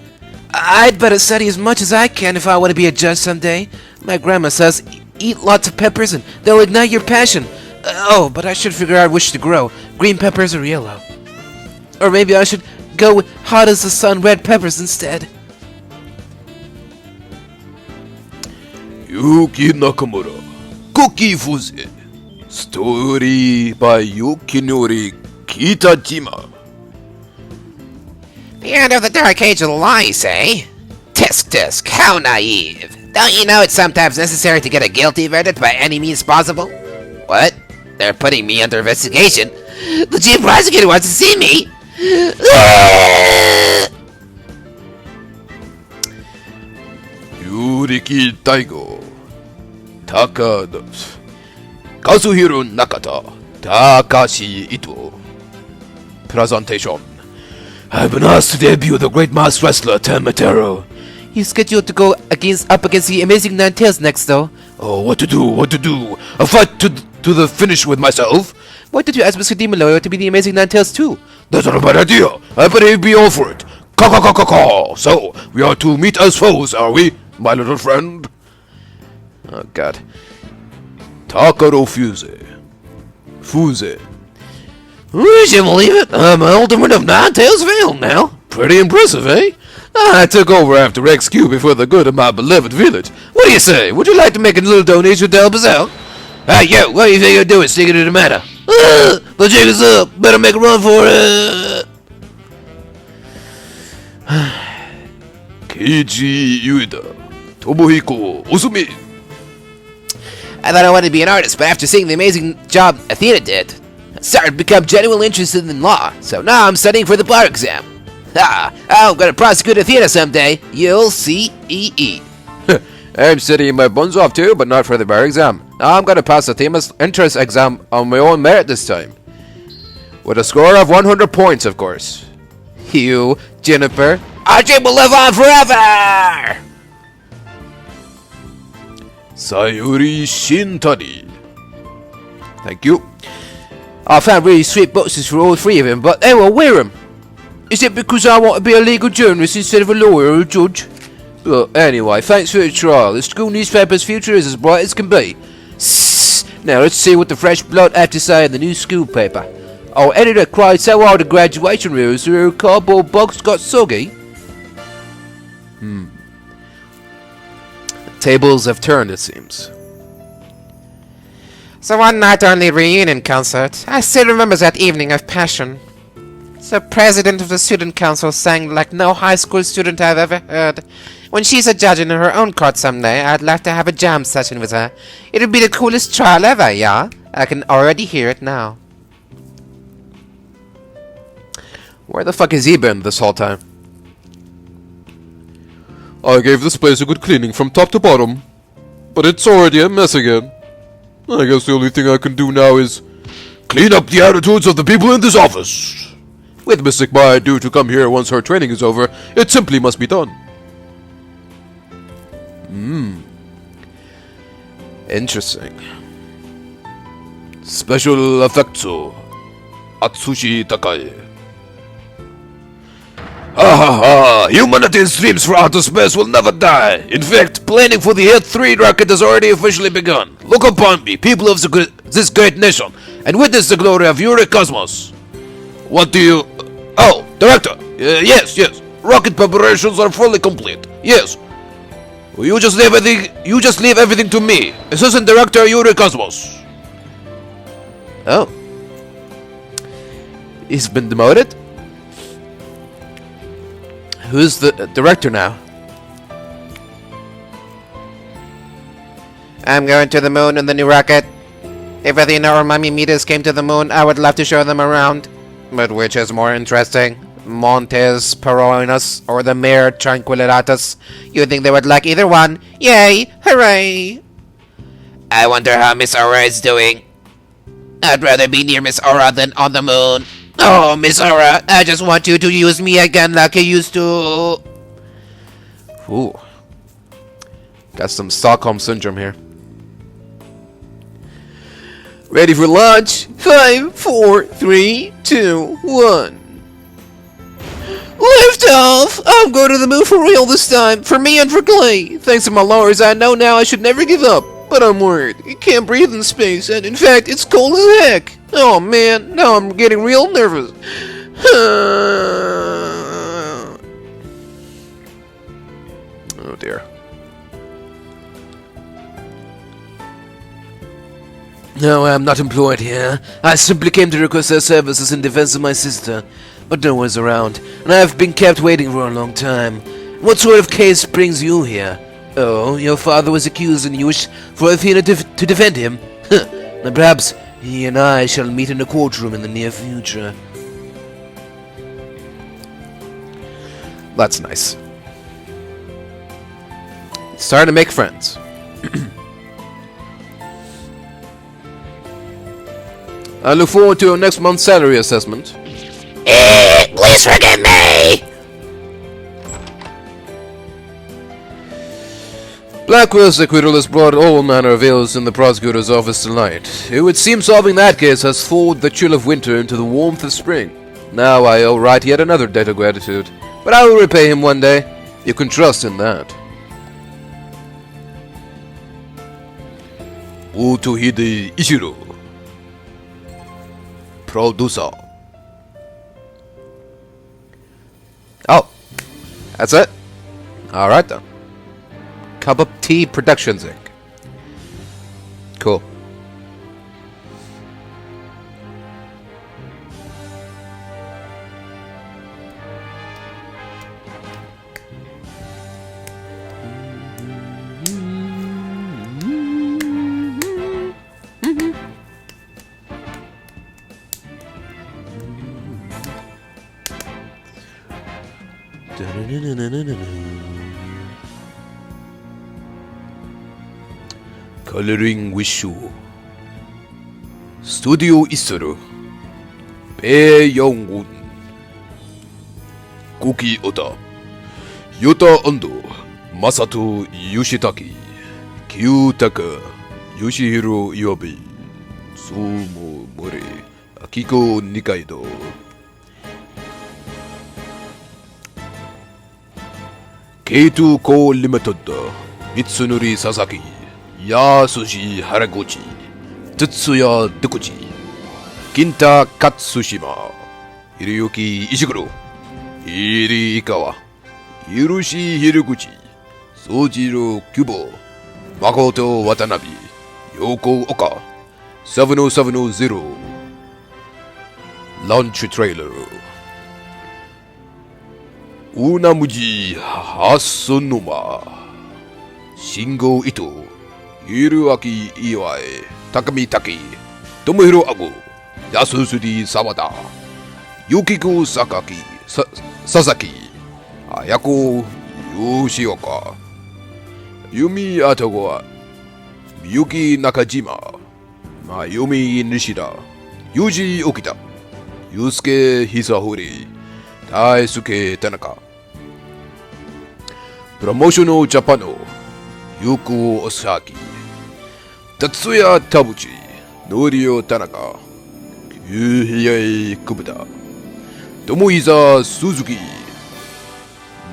I'd better study as much as I can if I want to be a judge someday. My grandma says, eat lots of peppers and they'll ignite your passion. Oh, but I should figure out which to grow, green peppers or yellow. Or maybe I should go with hot as the sun red peppers instead. Yuki Nakamura, Cookie Fuze. Story by Yukinori Kitajima. The end of the dark age of the law, you say? Tisk tisk, how naive. Don't you know it's sometimes necessary to get a guilty verdict by any means possible? What? They're putting me under investigation? The chief prosecutor wants to see me! Yuriki Daigo. Takada. Kazuhiro Nakata. Takashi Ito. Presentation. I've been asked to debut the great masked wrestler Temetero. He's scheduled to go up against the Amazing Nine Tails next, though. Oh, what to do? A fight to the finish with myself? Why did you ask Mr. Demon Lawyer to be the Amazing Nine Tails too? That's not a bad idea. I bet he'd be all for it. Ka. So, we are to meet as foes, are we, my little friend? Oh, God. Takaro Fuze. Would you believe it? I'm Ultimate of Nine Tails Vale now. Pretty impressive, eh? I took over after XQ before the good of my beloved village. What do you say? Would you like to make a little donation to help us out? Hey, yo, what do you think you're doing sticking to the matter? The jig is up. Better make a run for it. Keiji Ueda. Tomohiko Osumi. I thought I wanted to be an artist, but after seeing the amazing job Athena did, I started to become genuinely interested in law. So now I'm studying for the bar exam. I'm gonna prosecute Athena someday. You'll see. I'm studying my buns off too, but not for the bar exam. I'm gonna pass the Themis entrance exam on my own merit this time. With a score of 100 points, of course. You, Jennifer, our dream will live on forever! Sayuri Shintani. Thank you. I found really sweet boxes for all three of them, but they will wear them. Is it because I want to be a legal journalist instead of a lawyer or a judge? But anyway, thanks for the trial. The school newspaper's future is as bright as can be. Now let's see what the fresh blood have to say in the new school paper. Our editor cried so hard at graduation rehearsal her cardboard box got soggy. Tables have turned, it seems. The one night only reunion concert. I still remember that evening of passion. The president of the student council sang like no high school student I've ever heard. When she's a judge in her own court someday, I'd like to have a jam session with her. It would be the coolest trial ever, yeah? I can already hear it now. Where the fuck has he been this whole time? I gave this place a good cleaning from top to bottom, but it's already a mess again. I guess the only thing I can do now is clean up the attitudes of the people in this office. With Mystic Mai due to come here once her training is over, it simply must be done. Interesting. Special effects. Atsushi Takai. Humanity's dreams for outer space will never die. In fact, planning for the Hit 3 rocket has already officially begun. Look upon me, people of this great nation, and witness the glory of your cosmos. What do you... Oh, Director! Yes. Rocket preparations are fully complete. Yes. You just leave everything to me. Assistant Director Yuri Cosmos. Oh. He's been demoted? Who's the director now? I'm going to the moon in the new rocket. If Athena or Mami Midas came to the moon, I would love to show them around. But which is more interesting? Montes Peroinus or the Mare Tranquillitatis? You think they would like either one? Yay! Hooray! I wonder how Miss Aura is doing. I'd rather be near Miss Aura than on the moon. Oh, Miss Aura, I just want you to use me again like you used to. Ooh. Got some Stockholm Syndrome here. Ready for launch? 5, 4, 3, 2, 1. Lift off! I'm going to the moon for real this time, for me and for Clay. Thanks to my lowers, I know now I should never give up. But I'm worried. You can't breathe in space, and in fact, it's cold as heck. Oh man, now I'm getting real nervous. Oh dear. No, I'm not employed here. I simply came to request their services in defense of my sister. But no one's around, and I have been kept waiting for a long time. What sort of case brings you here? Oh, your father was accused and you wish for Athena to defend him? Now perhaps he and I shall meet in a courtroom in the near future. That's nice. Starting to make friends. I look forward to your next month's salary assessment. Please forgive me! Blackwell's acquittal has brought all manner of ills in the prosecutor's office tonight. It would seem solving that case has thawed the chill of winter into the warmth of spring. Now I owe Wright yet another debt of gratitude, but I will repay him one day. You can trust in that. Utohide Ishiro, producer. Oh, that's it? Alright then. Cup of Tea Productions Inc. Cool. Coloring Wishu Studio Isuru Bae Young-won Kuki Ota Yuta Ando Masato Yoshitaki Kyutaka Yoshihiro Iwabe Sumo Mori Akiko Nikaido K2 Co Limited Mitsunori Sasaki Yasushi Haraguchi Tetsuya Dekuchi Kinta Katsushima Hiroyuki Ishiguro Iri Ikawa Hiroshi Hiroguchi Sojiro Kubo Makoto Watanabe Yoko Oka 7070 Launch Trailer Unamuji Hasunuma Shingo Ito Hiroaki Iwai Takami Taki Tomohiro Ago Yasusuri Sawada Yukiko Sasaki Ayako Yoshioka Yumi Atawa Miyuki Nakajima Mayumi Nishida Yuji Okita Yusuke Hisahori Daisuke Tanaka Promotional Japano Yuko Osaki Tatsuya Tabuchi Norio Tanaka Yuhei Kubuta Tomoiza Suzuki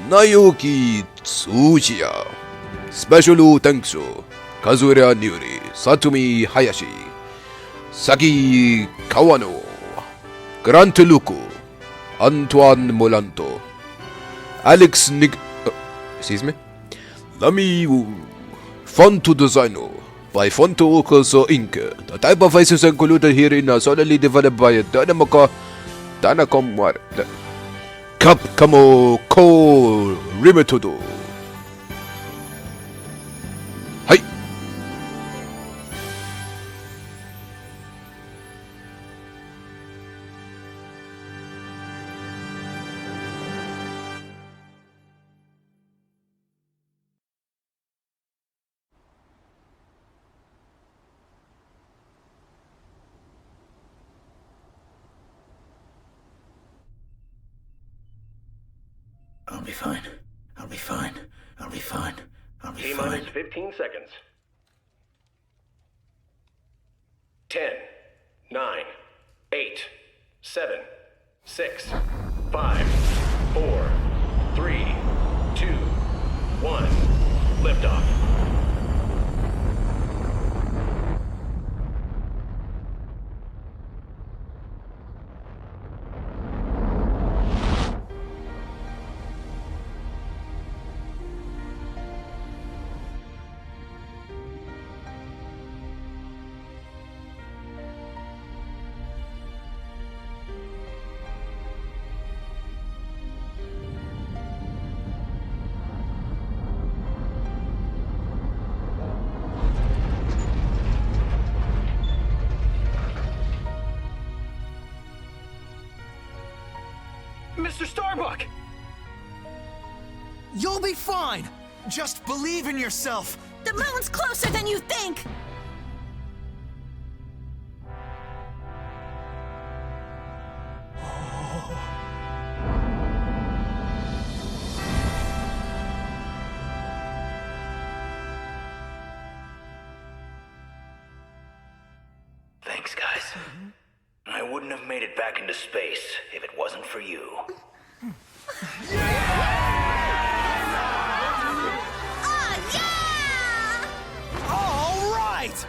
Naoki Tsuchiya Special thanks to Kazuera Niuri Satumi Hayashi Saki Kawano Grant Luku Antoine Molanto Alex excuse me Lami Font Designo by Fonto Okoso Inc. The type of faces included herein are solely developed by Tanaka Capcom Ko Rimetodo. Hi. I'll be fine. I'll be fine. I'll be fine. I'll be T-minus fine. 15 seconds. 10, 9, 8, 7, 6, 5, 4, 3, 2, 1. Liftoff. Mr. Starbuck! You'll be fine! Just believe in yourself! The moon's closer than you think! Thanks, guys. I wouldn't have made it back into space if it wasn't for you. All right!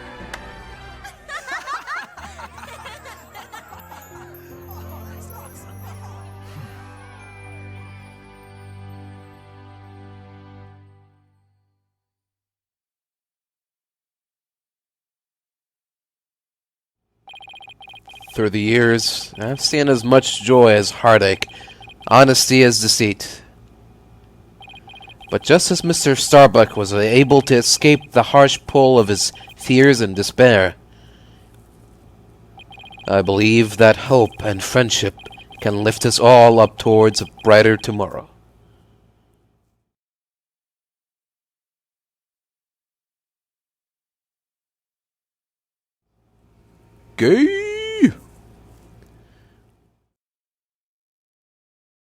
Through the years, I've seen as much joy as heartache, honesty as deceit. But just as Mr. Starbuck was able to escape the harsh pull of his fears and despair, I believe that hope and friendship can lift us all up towards a brighter tomorrow. Gay